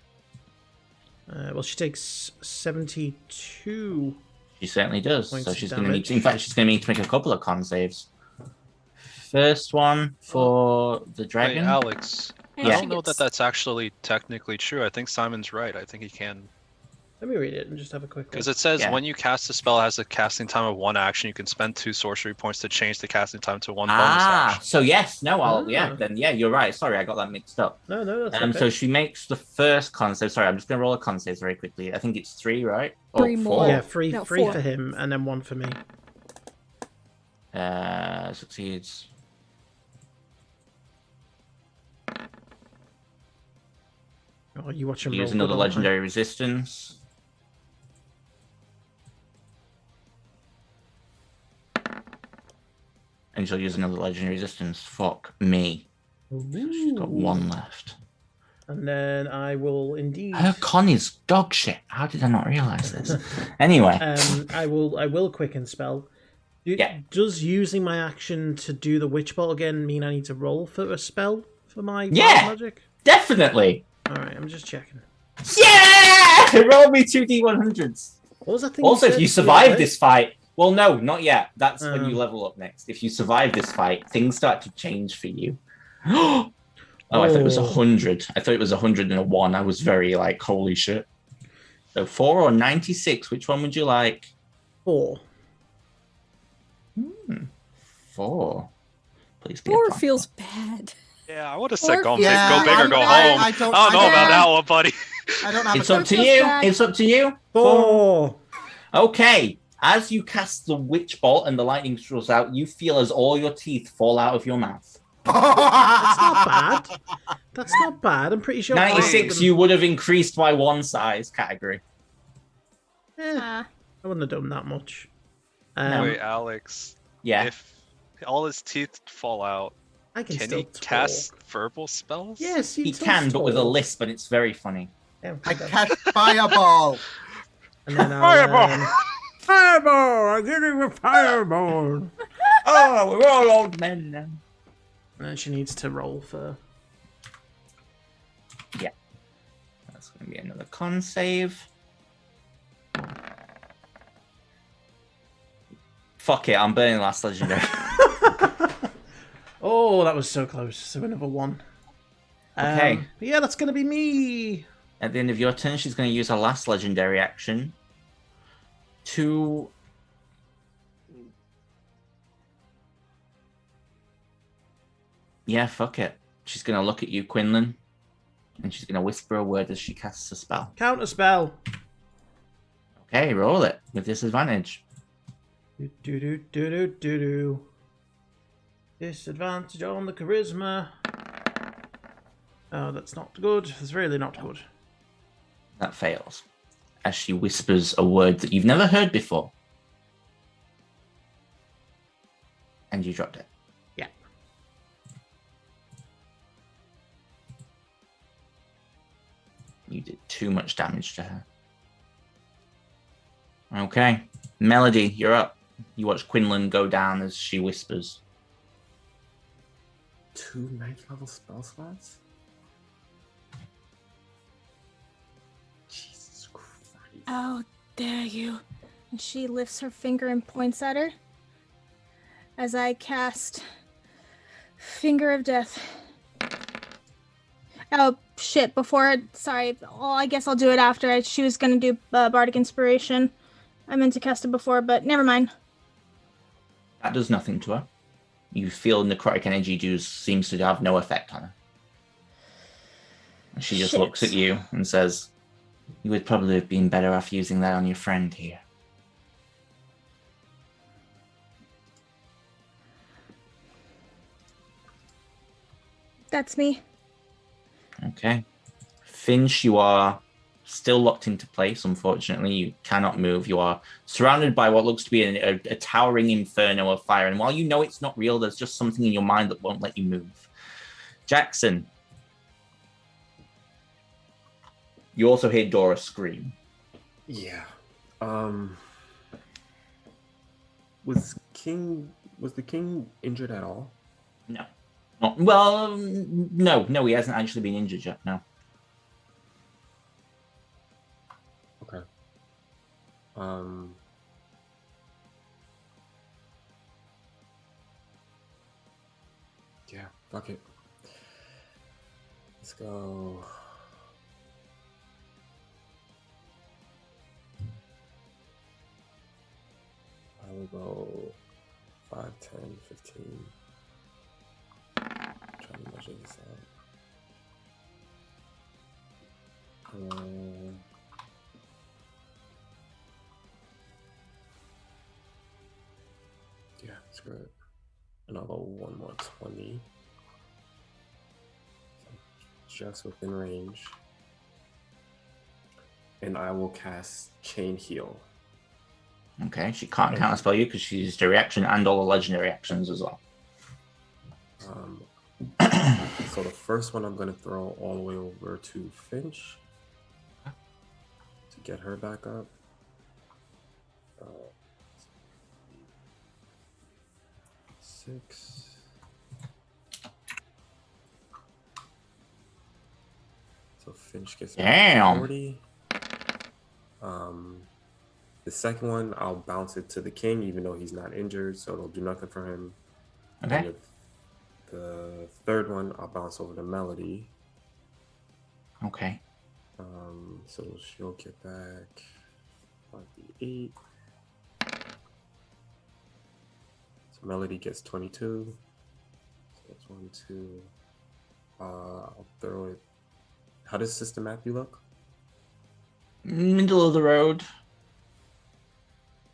Well, she takes 72. She She certainly does. Points So of she's going to need damage. to, in fact, she's going to need to make a couple of con saves. First one for the Wait, dragon. Alex. And I Yeah. she don't know that gets- that's actually technically true. I think Simon's right. I think he can. Let me read it and just have a quick Because look. it says Yeah. when you cast a spell that has a casting time of 1 action, you can spend 2 sorcery points to change the casting time to 1 bonus action. So yes, no, yeah, Ah. then yeah, you're right. Sorry, I got that mixed up. No, that's okay. So she makes the first con save. Sorry, I'm just going to roll a con save very quickly. I think it's 3, right? Or 3 more. 4. Yeah, three No, for 4. him and then 1 for me. Succeeds. Oh, you watch him Use roll another good, aren't legendary resistance. And she'll use another legendary resistance. Fuck me. I? So she's got Ooh. 1 left. And then I will indeed. Her con is dog shit. How did I not realize this? Anyway. I will quicken spell. Yeah. Does using my action to do the witch bolt again mean I need to roll for a spell for my Yeah. wild magic? Definitely. All right, I'm just checking. Yeah! Roll me 2d100s. What was that thing? Also, if said you the other survive day? this fight, well, no, not yet. That's when you Oh. level up next. If you survive this fight, things start to change for you. Oh, I thought it was Oh. 100. I thought it was 101. I was very like, holy shit. So 4 or 96, which one would you like? 4. 4. Please be 4 a fun feels bad. Yeah, I would have said Or- go, Yeah, go big or go I home. I don't- don't know I about don't- that one, buddy. I don't have It's a up to Feels you. bad. It's up to you. 4. Okay. As you cast the witch bolt and the lightning strikes out, you feel as all your teeth fall out of your mouth. That's not bad. That's not bad. I'm pretty sure. 96, you would have increased by 1 size category. I wouldn't have done that much. Wait, Alex. Yeah. If all his teeth fall out, I can can still he talk. cast verbal spells? Yes, He can, but with a lisp, and it's very funny. Yeah, I cast fireball. and then I'll, Fireball! Fireball! I'm getting a fireball! Oh, we're all old men now. And then she needs to roll for. That's going to be another con save. Fuck it, I'm burning last legendary. Oh, that was so close. So another 1. Okay. Yeah, that's gonna be me. At the end of your turn, she's going to use her last legendary action to... Yeah, fuck it. She's going to look at you, Quinlan, and she's going to whisper a word as she casts a spell. Counter spell. Okay, roll it with disadvantage. Do. Disadvantage on the charisma. Oh, that's not good. That's really not good. That fails. As she whispers a word that you've never heard before. And you dropped it. Yeah. You did too much damage to her. Okay. Melody, you're up. You watch Quinlan go down as she whispers. 2 ninth level spell slots? Jesus Christ. How dare you? And she lifts her finger and points at her. As I cast Finger of Death. Oh, shit. Sorry. Oh, I guess I'll do it after. She was going to do Bardic Inspiration. I meant to cast it before, but never mind. That does nothing to her. You feel necrotic energy seems to have no effect on her. She just Shit. looks at you and says, "You would probably have been better off using that on your friend here." That's me. Okay. Finch, you are still locked into place, unfortunately. You cannot move. You are surrounded by what looks to be a towering inferno of fire. And while you know it's not real, there's just something in your mind that won't let you move. Jackson. You also hear Dora scream. Yeah. Was the king injured at all? No. No, he hasn't actually been injured yet, no. Okay. Yeah, fuck it. Let's go. I will go 5, 10, 15. Trying to measure this out. Yeah, screw it. And I'll go 1 more 20. Just within range. And I will cast Chain Heal. Okay, she can't counterspell you because she used her reaction and all the legendary actions as well. So the first one I'm going to throw all the way over to Finch to get her back up. 6. So Finch gets 40. The second one, I'll bounce it to the king, even though he's not injured, so it'll do nothing for him. Okay. And the third one, I'll bounce over to Melody. Okay. So she'll get back 8. So Melody gets 22. So that's 1, 2. I'll throw it. How does Sister Matthew look? Middle of the road.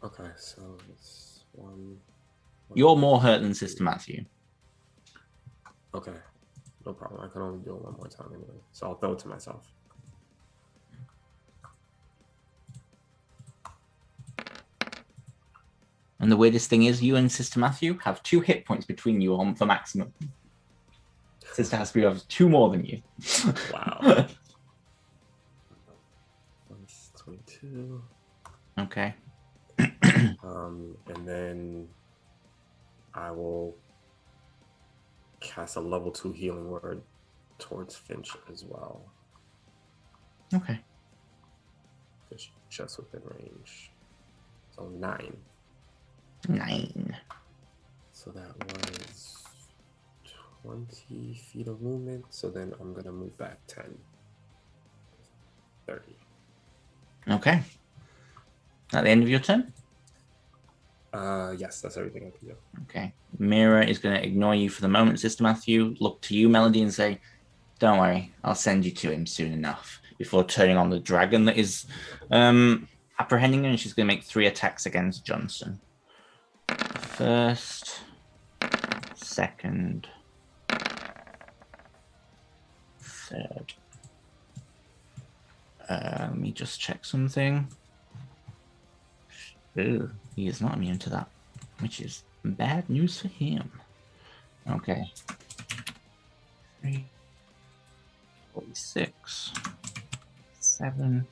Okay, so it's 1. You're more hurt than Sister Matthew. Okay, no problem. I can only do it one more time anyway. So I'll throw it to myself. And the weirdest thing is, you and Sister Matthew have 2 hit points between you on for maximum. Sister has to have 2 more than you. Wow. 22. Okay. And then I will cast a level 2 healing word towards Finch as well. Okay. Just within range. So 9. 9. So that was 20 feet of movement. So then I'm going to move back 10. 30. Okay. At the end of your turn? Yes, that's everything I can do. Okay. Mira is going to ignore you for the moment, Sister Matthew. Look to you, Melody, and say, don't worry, I'll send you to him soon enough. Before turning on the dragon that is apprehending her, and she's going to make 3 attacks against Johnson. First, second, third. Let me just check something. Ooh, he is not immune to that, which is bad news for him. Okay. 3, 46, 7,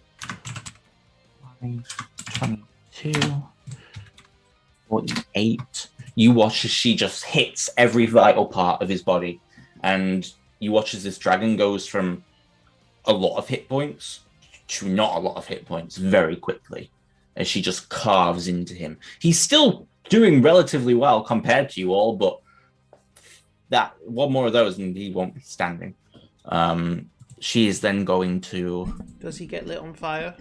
5, 22, 48. You watch as she just hits every vital part of his body, and you watch as this dragon goes from a lot of hit points to not a lot of hit points very quickly, as she just carves into him. He's still doing relatively well compared to you all, but that one more of those and he won't be standing. She is then going to... Does he get lit on fire?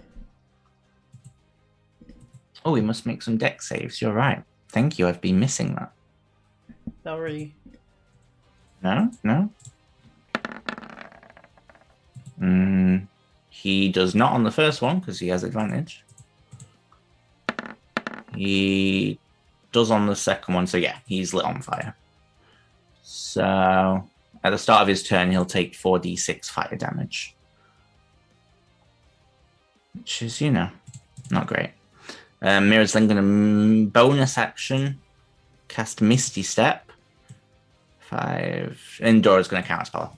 Oh, he must make some dex saves. You're right. Thank you. I've been missing that. Sorry. No? He does not on the first one because he has advantage. He does on the second one. So yeah, he's lit on fire. So at the start of his turn, he'll take 4d6 fire damage. Which is, not great. Mira's then going to bonus action, cast Misty Step. 5. And Dora's going to counterspell.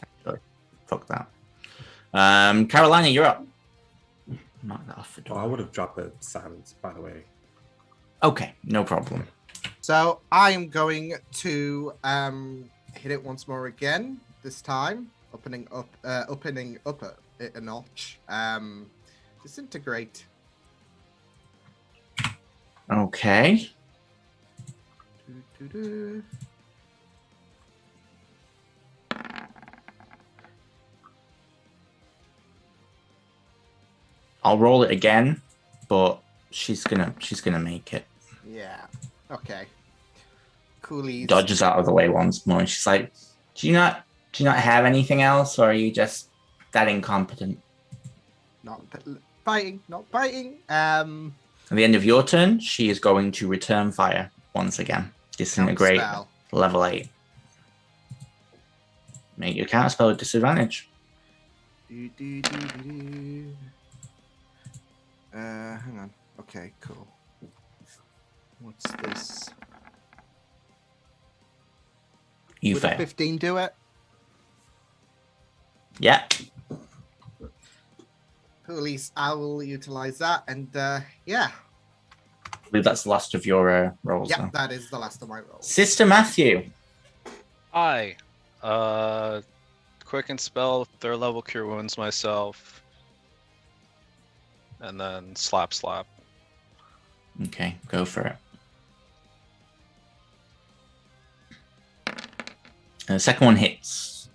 Actually, fuck that. Carolina, you're up. Mark that off for Dora. I would have dropped the silence, by the way. Okay, no problem. So I'm going to hit it once more again. This time, opening up it a notch. Disintegrate. Okay. I'll roll it again, but she's gonna make it. Yeah. Okay. Coolies. Dodges out of the way once more, and she's like, "Do you not have anything else, or are you just that incompetent?" Not biting. Not biting. At the end of your turn, she is going to return fire once again. Disintegrate, Counterspell. level 8. Make your counterspell at disadvantage. Hang on. Okay, cool. What's this? You Would a fail. 15 do it? Yeah. Police, I will utilize that, and yeah. I believe that's the last of your rolls. Yeah, now. that is the last of my rolls. Sister Matthew. Hi. Quicken spell, 3rd level cure wounds myself. And then slap. Okay, go for it. And the second one hits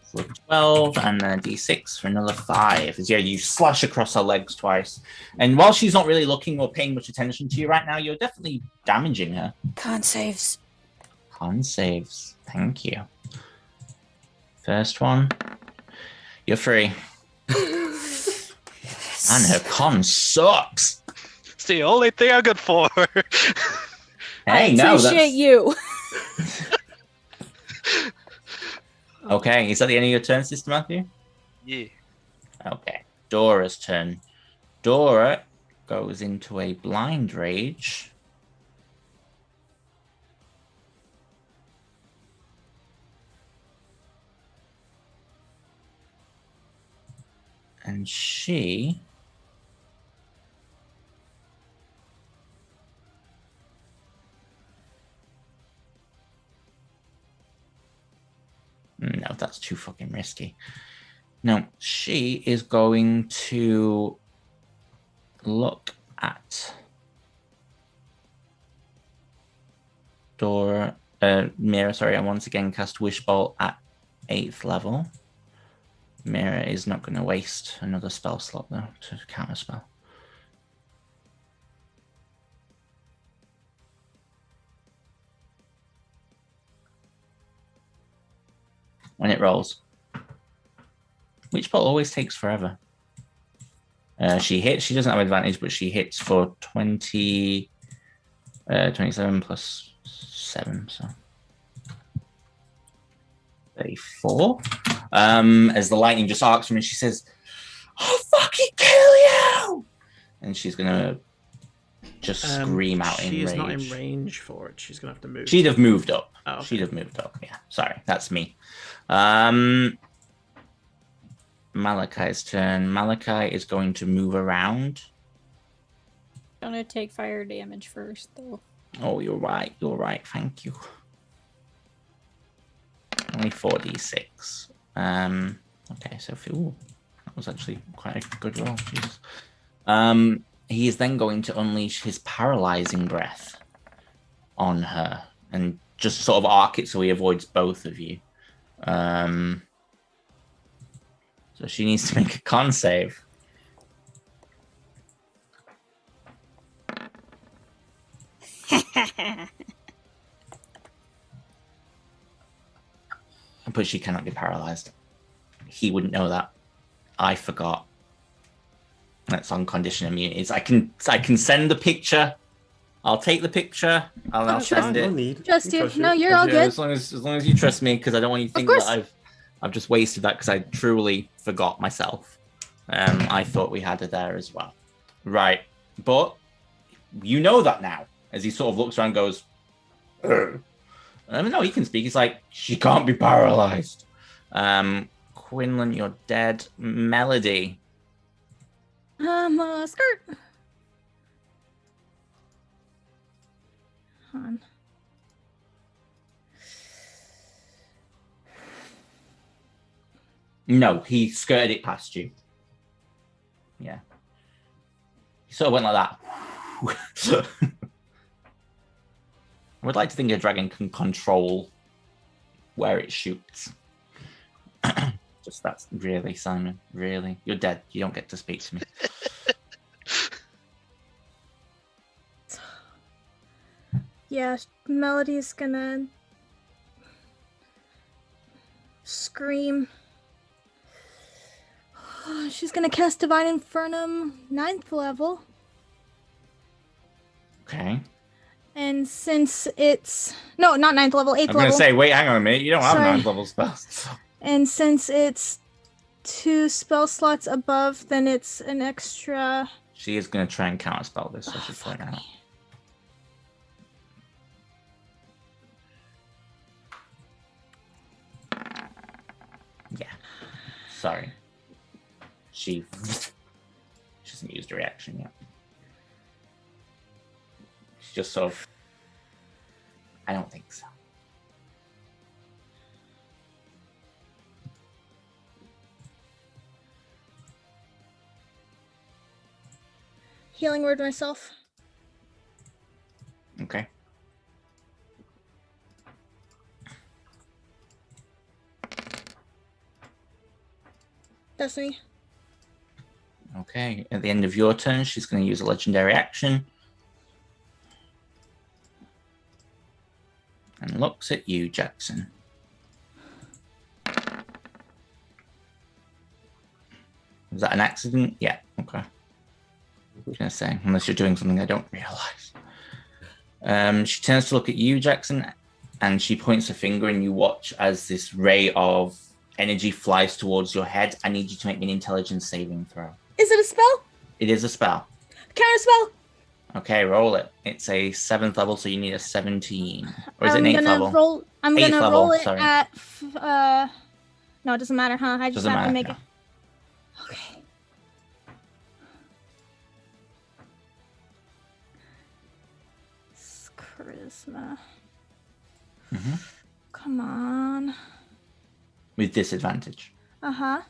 for 12, and then D6 for another 5. As you slash across her legs twice. And while she's not really looking or paying much attention to you right now, you're definitely damaging her. Con saves. Con saves. Thank you. First one. You're free. And her con sucks. It's the only thing I'm good for. Hey, I no, appreciate that's... you. Okay, is that the end of your turn, Sister Matthew? Yeah. Okay. Dora's turn. Dora goes into a blind rage. And she... No, that's too fucking risky. No, she is going to look at Mira, sorry, and once again cast Wish Bolt at 8th level. Mira is not going to waste another spell slot, though, to counter spell. When it rolls. Witch Bolt always takes forever. She hits. She doesn't have advantage, but she hits for 27 plus 7, so 34. As the lightning just arcs from her, she says, "I'll fucking kill you!" And she's gonna just scream out in rage. She is not in range for it. She's gonna have to move. She'd have moved up. Oh, okay. She'd have moved up. Yeah, sorry, that's me. Malachi's turn. Malachi is going to move around. Gonna take fire damage first, though. Oh, you're right. You're right. Thank you. Only 4d6. Okay, so that was actually quite a good roll. Jesus. He is then going to unleash his paralyzing breath on her and just sort of arc it so he avoids both of you. So she needs to make a con save. But she cannot be paralyzed. He wouldn't know that. I forgot. That's on condition immunities. I can send the picture. I'll take the picture. I'll send it. Trust you. No, you're all good. As long as you trust me, because I don't want you to think that I've just wasted that, because I truly forgot myself. I thought we had her there as well. Right. But you know that now. As he sort of looks around and goes, no, he can speak. He's like, she can't be paralyzed. Quinlan, you're dead. Melody. Skirt. Hold on. No, he skirted it past you. Yeah. He sort of went like that. I would like to think a dragon can control where it shoots. Just that's really, Simon. Really. You're dead. You don't get to speak to me. Yeah, Melody's gonna scream. She's gonna cast Divine Infernum 9th level. Okay. And since it's... No, not 9th level, 8th level. I'm going to say, wait, hang on a minute. You don't have Sorry. 9th level spells. And since it's 2 spell slots above, then it's an extra... She is going to try and counterspell this, I should point out. Yeah. Sorry. She hasn't used a reaction yet. She's just sort of... I don't think so. Healing word myself. Okay. That's me. Okay. At the end of your turn, she's going to use a legendary action. And looks at you, Jackson. Was that an accident? Yeah. Okay. I was going to say, unless you're doing something I don't realize. She turns to look at you, Jackson, and she points her finger, and you watch as this ray of energy flies towards your head. I need you to make me an intelligence saving throw. Is it a spell? It is a spell. Counter spell? Okay, roll it. It's a 7th level, so you need a 17. Or is it an 8th level? I'm 8th gonna level, roll it sorry. at... no, it doesn't matter, huh? I just Doesn't have matter, to make yeah. it... Okay. It's charisma. Mm-hmm. Come on. With disadvantage. Uh-huh.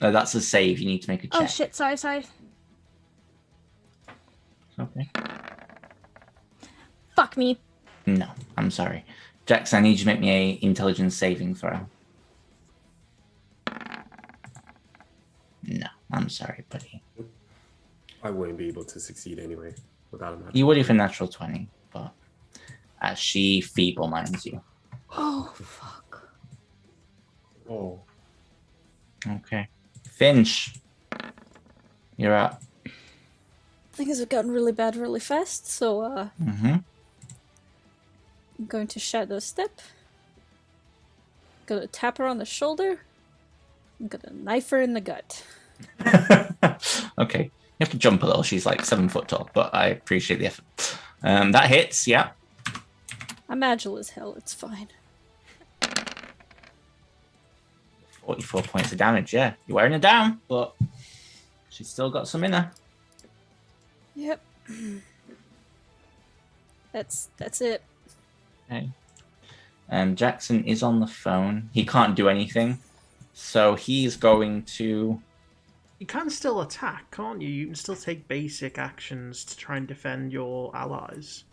No, that's a save. You need to make a check. Oh, shit. Sorry. Okay. Fuck me. No, I'm sorry. Jackson, I need you to make me a intelligence saving throw. No, I'm sorry, buddy. I wouldn't be able to succeed anyway without a match. You would if a natural 20, but she feeble minds you. Oh, fuck. Oh. Okay. Finch, you're up. Things have gotten really bad really fast, so Mm-hmm. I'm going to shadow step. Gonna tap her on the shoulder. I'm gonna knife her in the gut. Okay. You have to jump a little. She's like 7 foot tall, but I appreciate the effort. That hits, yeah. I'm agile as hell, it's fine. 44 points of damage, yeah. You're wearing her down, but she's still got some in her. Yep. That's it. Okay. Jackson is on the phone. He can't do anything. So he's going to... You can still attack, can't you? You can still take basic actions to try and defend your allies.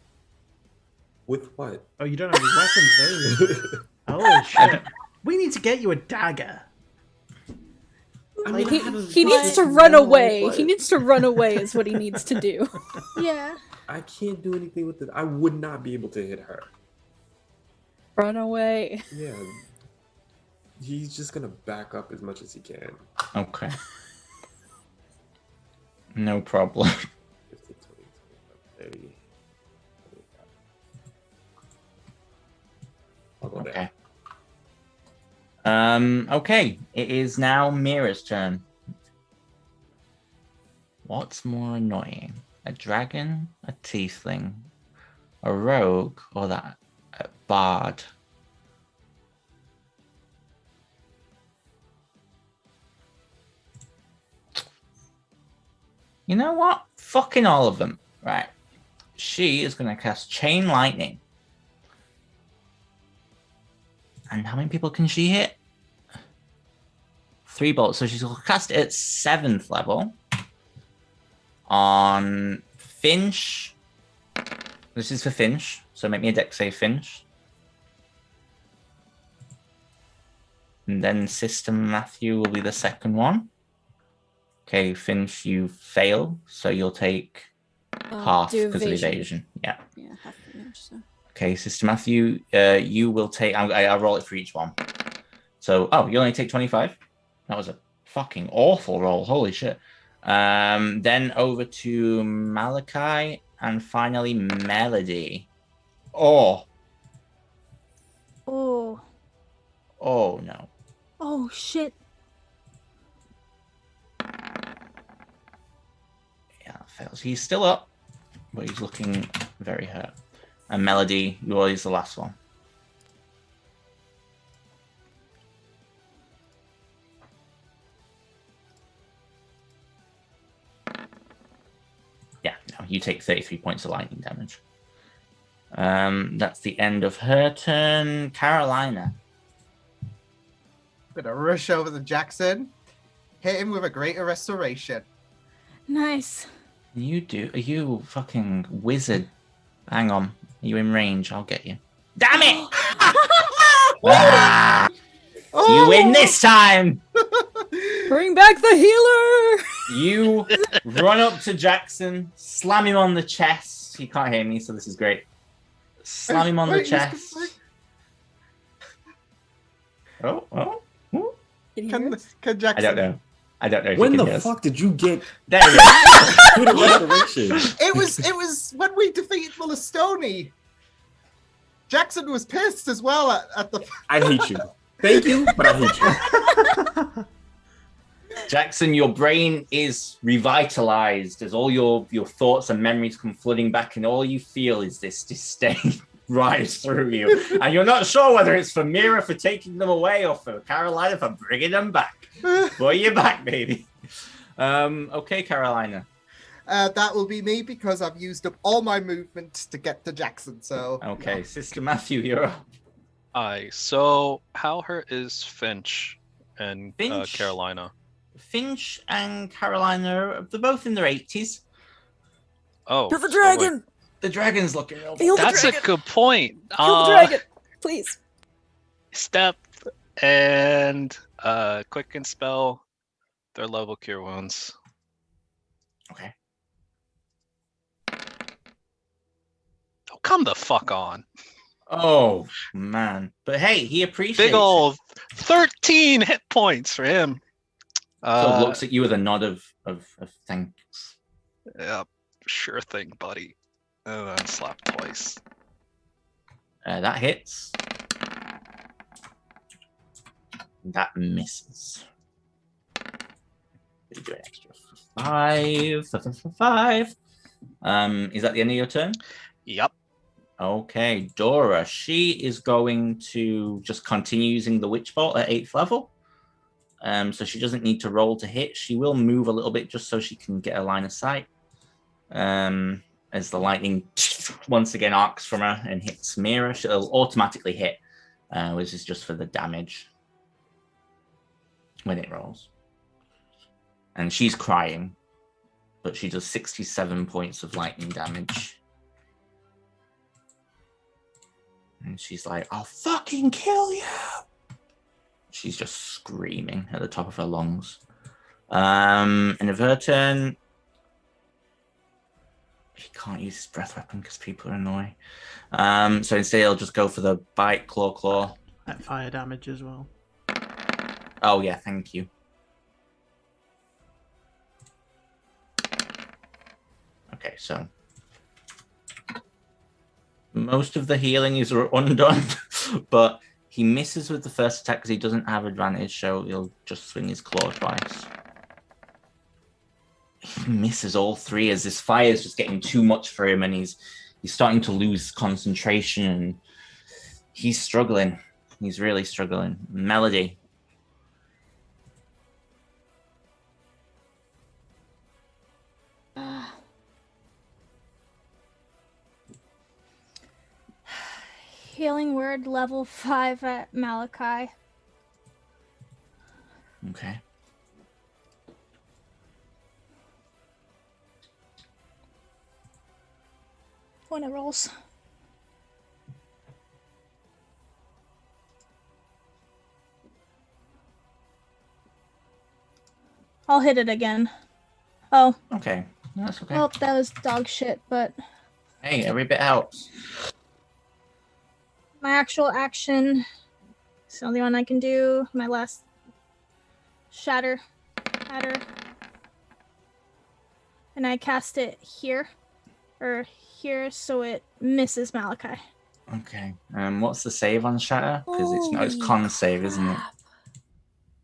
With what? Oh, you don't have any weapons, do you? Holy shit. We need to get you a dagger. I He needs to run away. He needs to run away is what he needs to do. Yeah. I can't do anything with it. I would not be able to hit her. Run away. Yeah. He's just gonna back up as much as he can. Okay. No problem. 15, 20, 25, 30. I'll go Okay. there. Okay. It is now Mira's turn. What's more annoying? A dragon, a tiefling, a rogue, or that bard? You know what? Fucking all of them. Right. She is going to cast Chain Lightning. And how many people can she hit? 3 bolts. So she's going to cast it at 7th level. On Finch. This is for Finch. So make me a dex save, Finch. And then System Matthew will be the second one. Okay, Finch, you fail. So you'll take Half do because of evasion. evasion. Yeah. Yeah, half damage. So. Okay, Sister Matthew, you will take. I'll roll it for each one. So, you only take 25. That was a fucking awful roll. Holy shit. Then over to Malachi and finally Melody. Oh. Oh. Oh no. Oh shit. Yeah, that fails. He's still up, but he's looking very hurt. And Melody, yours the last one. Yeah, no, you take 33 points of lightning damage. That's the end of her turn. Carolina. I'm gonna rush over to Jackson, hit him with a greater restoration. Nice. You fucking wizard. Hang on. Are you in range? I'll get you. Damn it! You win this time! Bring back the healer! You run up to Jackson, slam him on the chest. He can't hear me, so this is great. Slam him on the chest. Oh. Can Jackson? I don't know. If When he can the hear us. fuck did you get There we go. to the restoration? It was when we defeated Molestoni. Jackson was pissed as well at the. I hate you. Thank you, but I hate you. Jackson, your brain is revitalized as all your thoughts and memories come flooding back, and all you feel is this disdain rise through you. And you're not sure whether it's for Mira for taking them away or for Carolina for bringing them back. Boy, you're back, baby. Okay, Carolina. That will be me because I've used up all my movement to get to Jackson. So Okay, Sister Matthew, you're up. Aye. So how hurt is Finch and Finch? Carolina? Finch and Carolina, they're both in their 80s. Oh, Kill the so wait, dragon! The dragon's looking real Heal the that's a dragon! good point. Kill the dragon! Please. Step and quicken spell. Their level cure wounds. Okay. Oh, come the fuck on. Oh, man. But hey, he appreciates Big old 13 hit points for him. it. Sort of looks at you with a nod of thanks. Yep, sure thing, buddy. And then slap twice. That hits. That misses. You do an extra 5. Is that the end of your turn? Yep. Okay, Dora. She is going to just continue using the Witch Bolt at 8th level. So she doesn't need to roll to hit. She will move a little bit just so she can get a line of sight. As the lightning once again arcs from her and hits Mira, she'll automatically hit, which is just for the damage when it rolls. And she's crying, but she does 67 points of lightning damage. And she's like, I'll fucking kill you. She's just screaming at the top of her lungs. And of her turn, he can't use his breath weapon because people are annoying. So instead, he'll just go for the bite, claw. At fire damage as well. Oh, yeah, thank you. Okay, so most of the healing is undone, but he misses with the first attack because he doesn't have advantage, so he'll just swing his claw twice. He misses all 3 as this fire is just getting too much for him, and he's starting to lose concentration, and he's struggling. He's really struggling. Melody. Healing word level 5 at Malachi. Okay. When it rolls. I'll hit it again. Oh, Okay. That's okay. Well, that was dog shit, but Hey, every bit helps. my actual action is the only one I can do. My last shatter. And I cast it here. Or here, so it misses Malachi. Okay. What's the save on Shatter? Because it's Holy con save, isn't it? crap.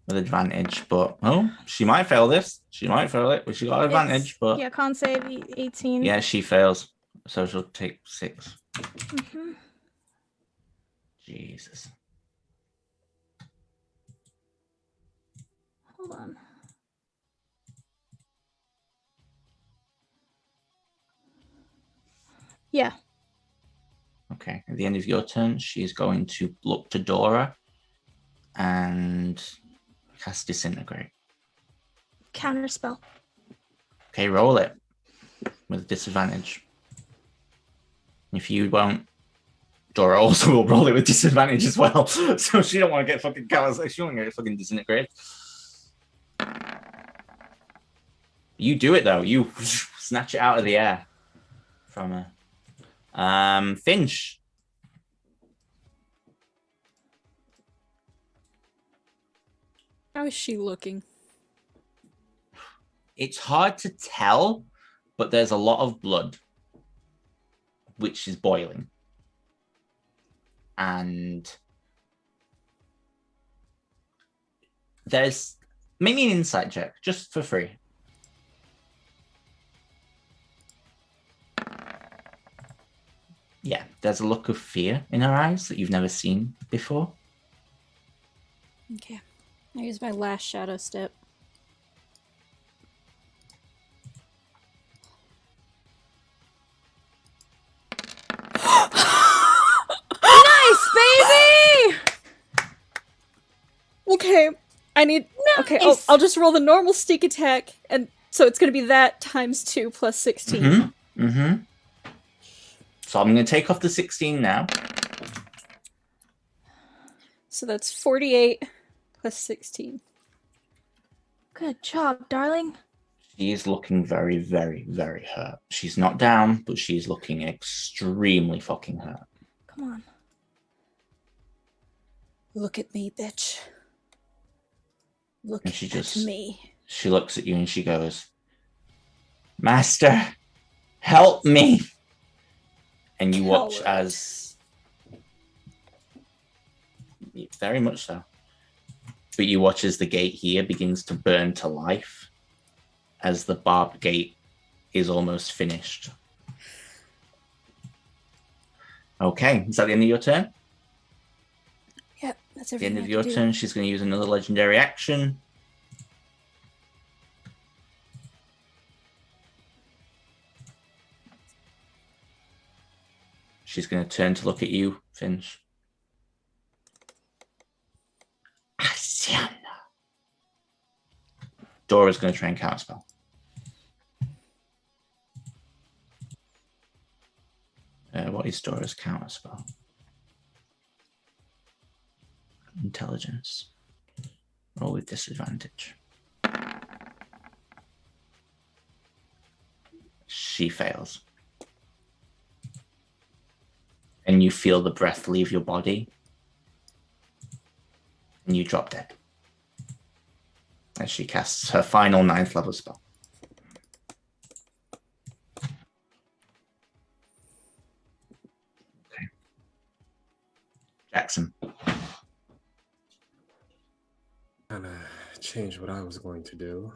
With advantage, but she might fail this. She might fail it, but she got advantage. But yeah, con save 18. yeah, she fails, so she'll take 6. Mm-hmm. Jesus. Hold on. Yeah. Okay. At the end of your turn, she's going to look to Dora and cast Disintegrate. Counterspell. Okay, roll it with disadvantage. If you won't, Dora also will roll it with disadvantage as well. So she don't want to get fucking counter. She don't want to get fucking disintegrated. You do it though. You snatch it out of the air from her. Finch. How is she looking? It's hard to tell, but there's a lot of blood, which is boiling. And there's maybe an insight check just for free. Yeah, there's a look of fear in her eyes that you've never seen before. Okay. I use my last shadow step. Nice, baby! Okay, I need... Okay, Nice. I'll just roll the normal sneak attack, and so it's going to be that times 2 plus 16. So I'm going to take off the 16 now. So that's 48 plus 16. Good job, darling. She's looking very, very, very hurt. She's not down, but she's looking extremely fucking hurt. Come on. Look at me, bitch. Look And she at just- me. She looks at you and she goes, Master, help me. And you watch Coward. as... Very much so. But you watch as the gate here begins to burn to life as the barbed gate is almost finished. Okay, is that the end of your turn? Yep, that's At the everything end of I your can do. turn, she's going to use another legendary action. She's going to turn to look at you, Finch. Asiana. Dora's going to try and counterspell. What is Dora's counterspell? Intelligence. Roll with disadvantage. She fails. And you feel the breath leave your body. And you drop dead. As she casts her final 9th level spell. Okay. Jackson. Kind of change what I was going to do.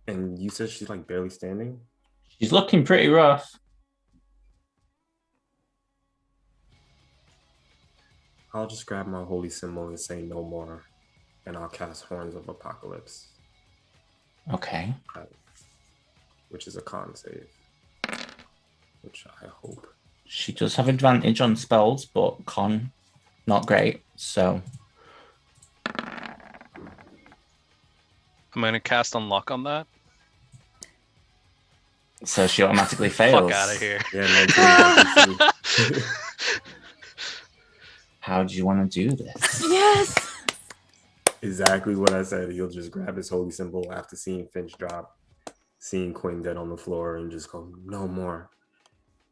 And you said she's like barely standing? She's looking pretty rough. I'll just grab my holy symbol and say no more. And I'll cast Horns of Apocalypse, Okay. which is a con save. Which I hope. She does have advantage on spells, but con, not great. So I'm going to cast Unlock on that. she automatically fails. Fuck out of here. Yeah, 19. How do you want to do this? Yes! Exactly what I said. He'll just grab his holy symbol after seeing Finch drop, seeing Quinn dead on the floor, and just go, no more.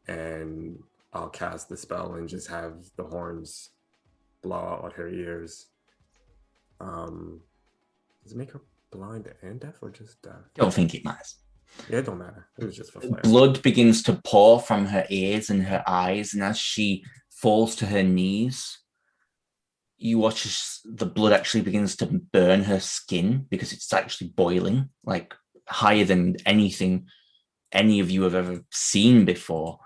And I'll cast the spell and just have the horns blow out her ears. Does it make her blind and deaf or just deaf? Don't think it matters. Yeah, it don't matter. It was just for flair. Blood begins to pour from her ears and her eyes, and as she falls to her knees, you watch as the blood actually begins to burn her skin because it's actually boiling, like higher than anything any of you have ever seen before.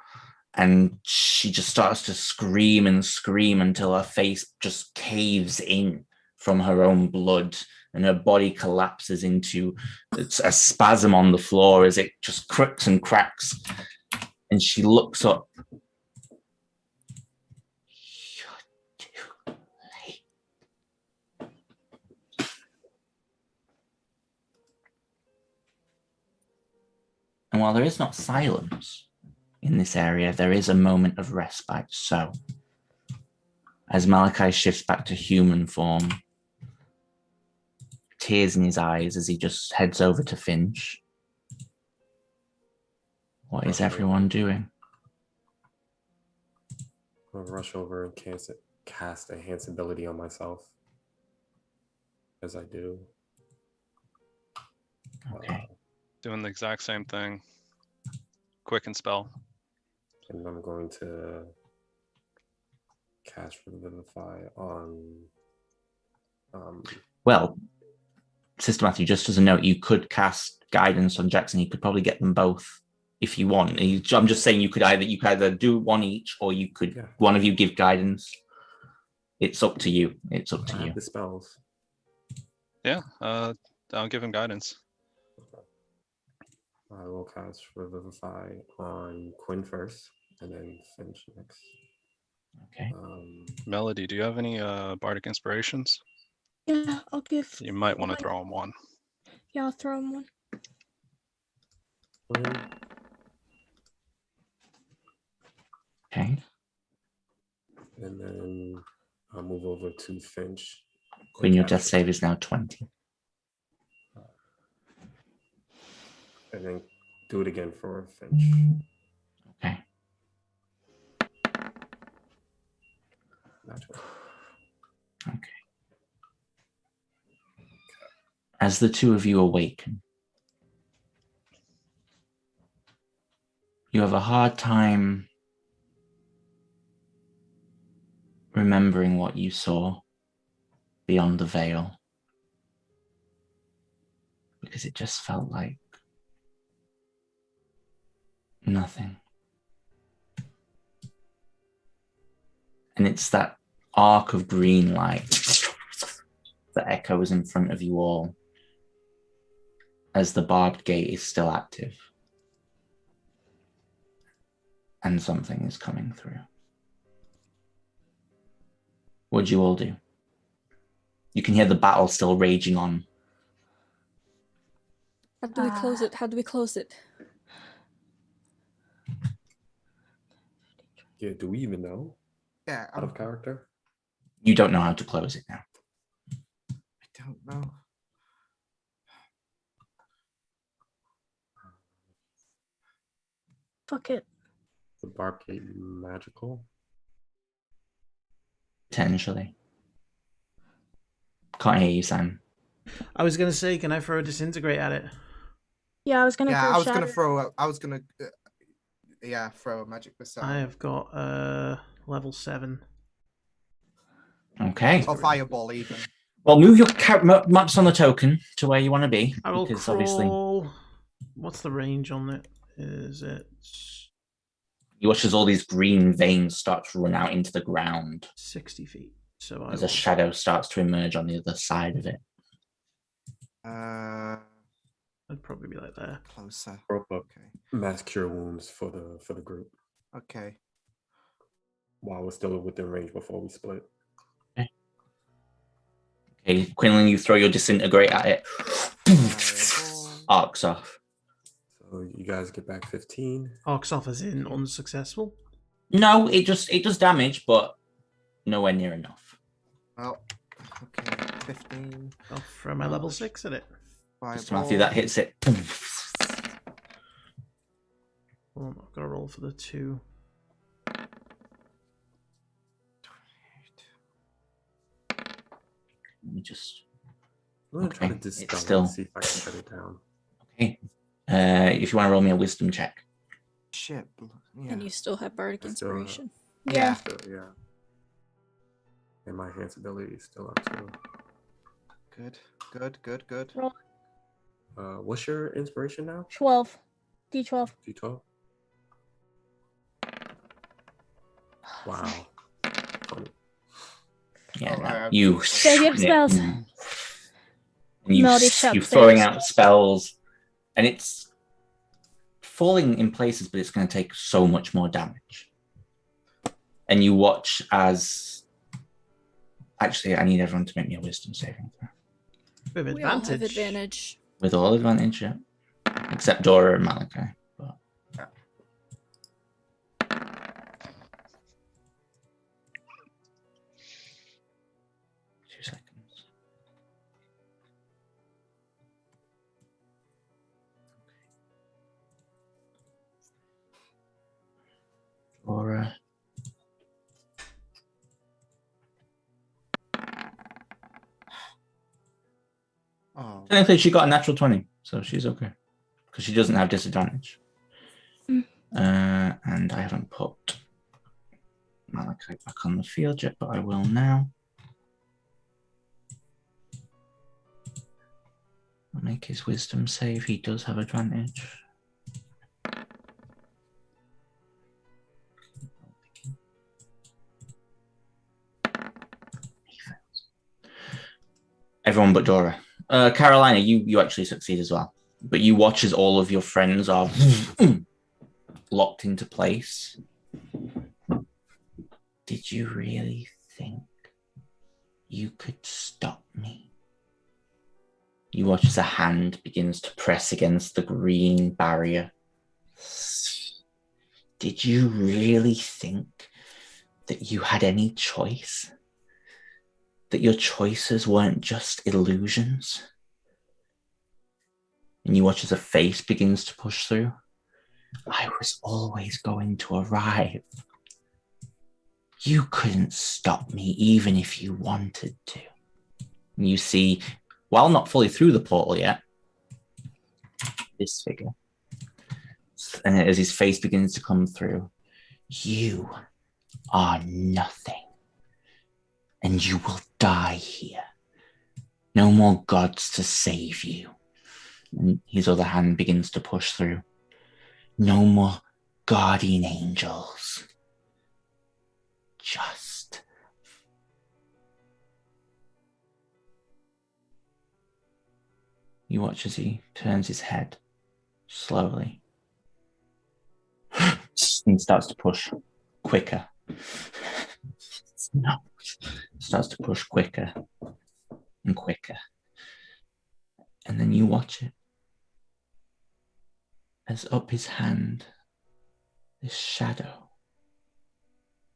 And she just starts to scream and scream until her face just caves in from her own blood, and her body collapses into a spasm on the floor as it just crooks and cracks. And she looks up. And while there is not silence in this area, there is a moment of respite. So, as Malachi shifts back to human form, tears in his eyes as he just heads over to Finch. What is everyone doing? I'll rush over and cast enhance ability on myself. As I do. Okay. Doing the exact same thing. Quicken spell. And I'm going to cast Revivify on... Well, Sister Matthew, just as a note, you could cast Guidance on Jackson. You could probably get them both if you want. I'm just saying you could either do one each, or you could one of you give Guidance. It's up to you. It's up to you. The spells. Yeah, I'll give him guidance. I will cast Revivify on Quinn first, and then Finch next. Okay. Melody, do you have any bardic inspirations? Yeah, I'll give. You might want to throw him one. Yeah, I'll throw him one. Okay. And then I'll move over to Finch. Quinn, your death save is now 20. And then do it again for Finch. Okay. Okay. As the two of you awaken, you have a hard time remembering what you saw beyond the veil, because it just felt like nothing. And it's that arc of green light that echoes in front of you all as the barbed gate is still active. And something is coming through. What'd you all do? You can hear the battle still raging on. How do we close it? How do we close it? Yeah, do we even know? Yeah, Out of character? You don't know how to close it now. I don't know. Fuck it. The barb gate magical? Potentially. Can't hear you, Sam. I was going to say, can I throw a disintegrate at it? Yeah, I was gonna. Yeah, throw I was shatter. gonna throw. I was gonna. Throw a magic missile. I have got level 7. Okay. Or fireball even. Well, move your maps on the token to where you want to be. I will because crawl. obviously What's the range on it? Is it you watch as all these green veins start to run out into the ground 60 feet? So as a shadow starts to emerge on the other side of it. I'd probably be like there. Closer. Okay. Mass cure wounds for the group. Okay. While we're still within range before we split. Okay, Quinlan, you throw your disintegrate at it. Arcs off. So you guys get back 15. Arcs off as in unsuccessful? No, it does damage, but nowhere near enough. Well, okay. 15. I'll throw my level 6 at it. Just Matthew, that hits it. Oh, I've got to roll for the 2. Let me just. I'm gonna try to Okay, dispel it's it still. and see if I can shut it down. Okay. If you want to roll me a wisdom check. Shit. Yeah. And you still have bardic I still- inspiration. Yeah. Still, yeah. And my enhance ability is still up too. Good. Roll What's your inspiration now? 12. D12. D12. Wow. Funny. Yeah, Oh, no, you. Save your spells. And you, Naughty shop you're throwing saves. out spells, and it's falling in places, but it's going to take so much more damage. And you watch as. Actually, I need everyone to make me a wisdom saving throw. With We all have advantage. advantage. With all advantage, yeah. Except Dora and Malachi. But... Yeah. 2 seconds. Dora. Oh. Technically, she got a natural 20, so she's okay. Because she doesn't have disadvantage. And I haven't put Malachi back on the field yet, but I will now. I'll make his wisdom save. He does have advantage. He fails. Everyone but Dora. Carolina, you actually succeed as well. But you watch as all of your friends are locked into place. Did you really think you could stop me? You watch as a hand begins to press against the green barrier. Did you really think that you had any choice? That your choices weren't just illusions? And you watch as a face begins to push through. I was always going to arrive. You couldn't stop me even if you wanted to. And you see, while not fully through the portal yet, this figure. And as his face begins to come through, you are nothing. And you will die here. No more gods to save you. And his other hand begins to push through. No more guardian angels. Just you watch as he turns his head slowly and starts to push quicker. No. Starts to push quicker and quicker. And then you watch it as up his hand, this shadow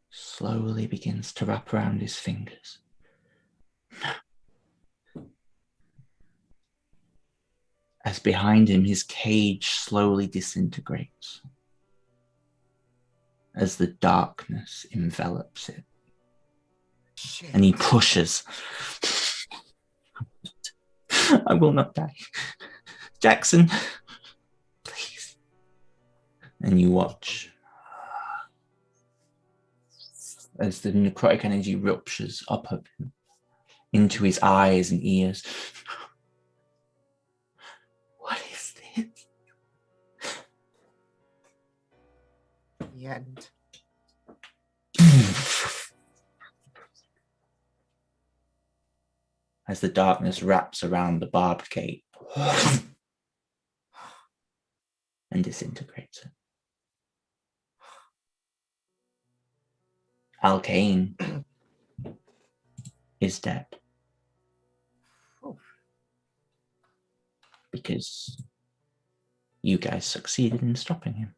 slowly begins to wrap around his fingers. As behind him, his cage slowly disintegrates. As the darkness envelops it. Shit. And he pushes. I will not die. Jackson, please. And you watch as the necrotic energy ruptures up of him into his eyes and ears. What is this? The end. As the darkness wraps around the barbed gate and disintegrates it. Alkane is dead. Because you guys succeeded in stopping him.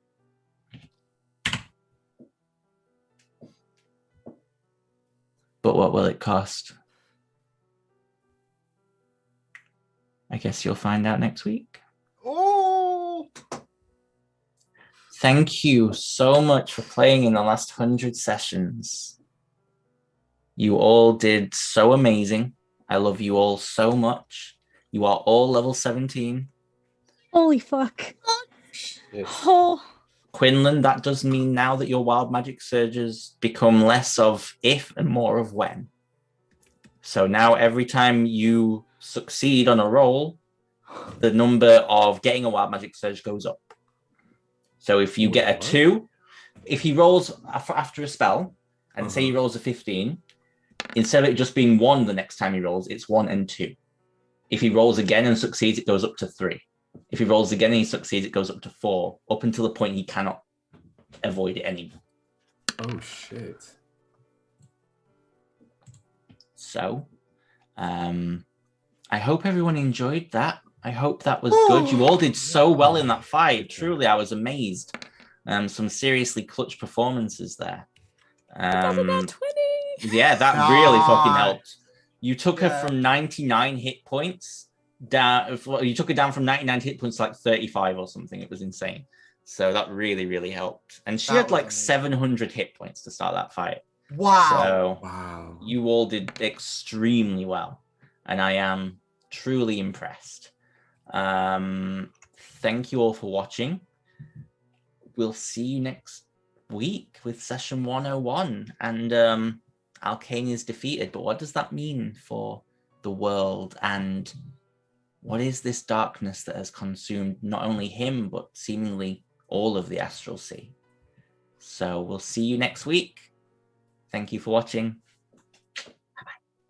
But what will it cost? I guess you'll find out next week. Oh! Thank you so much for playing in the last 100 sessions. You all did so amazing. I love you all so much. You are all level 17. Holy fuck. Shit. Oh. Quinlan, that does mean now that your wild magic surges become less of if and more of when. So now every time you succeed on a roll, the number of getting a wild magic surge goes up. So if you get a 2, if he rolls after a spell, and say he rolls a 15, instead of it just being 1 the next time he rolls, it's 1 and 2. If he rolls again and succeeds, it goes up to 3. If he rolls again and he succeeds, it goes up to 4, up until the point he cannot avoid it anymore. Oh, shit. So, I hope everyone enjoyed that. I hope that was good. You all did so well in that fight. Truly, I was amazed. Some seriously clutch performances there. Because of that 20! Yeah, that really fucking helped. You took her from 99 hit points down. You took her down from 99 hit points to like 35 or something. It was insane. So that really, really helped. And she had like 700 hit points to start that fight. Wow. So you all did extremely well. And I am truly impressed. Thank you all for watching. We'll see you next week with session 101. And Alkane is defeated. But what does that mean for the world? And what is this darkness that has consumed not only him, but seemingly all of the Astral Sea? So we'll see you next week. Thank you for watching.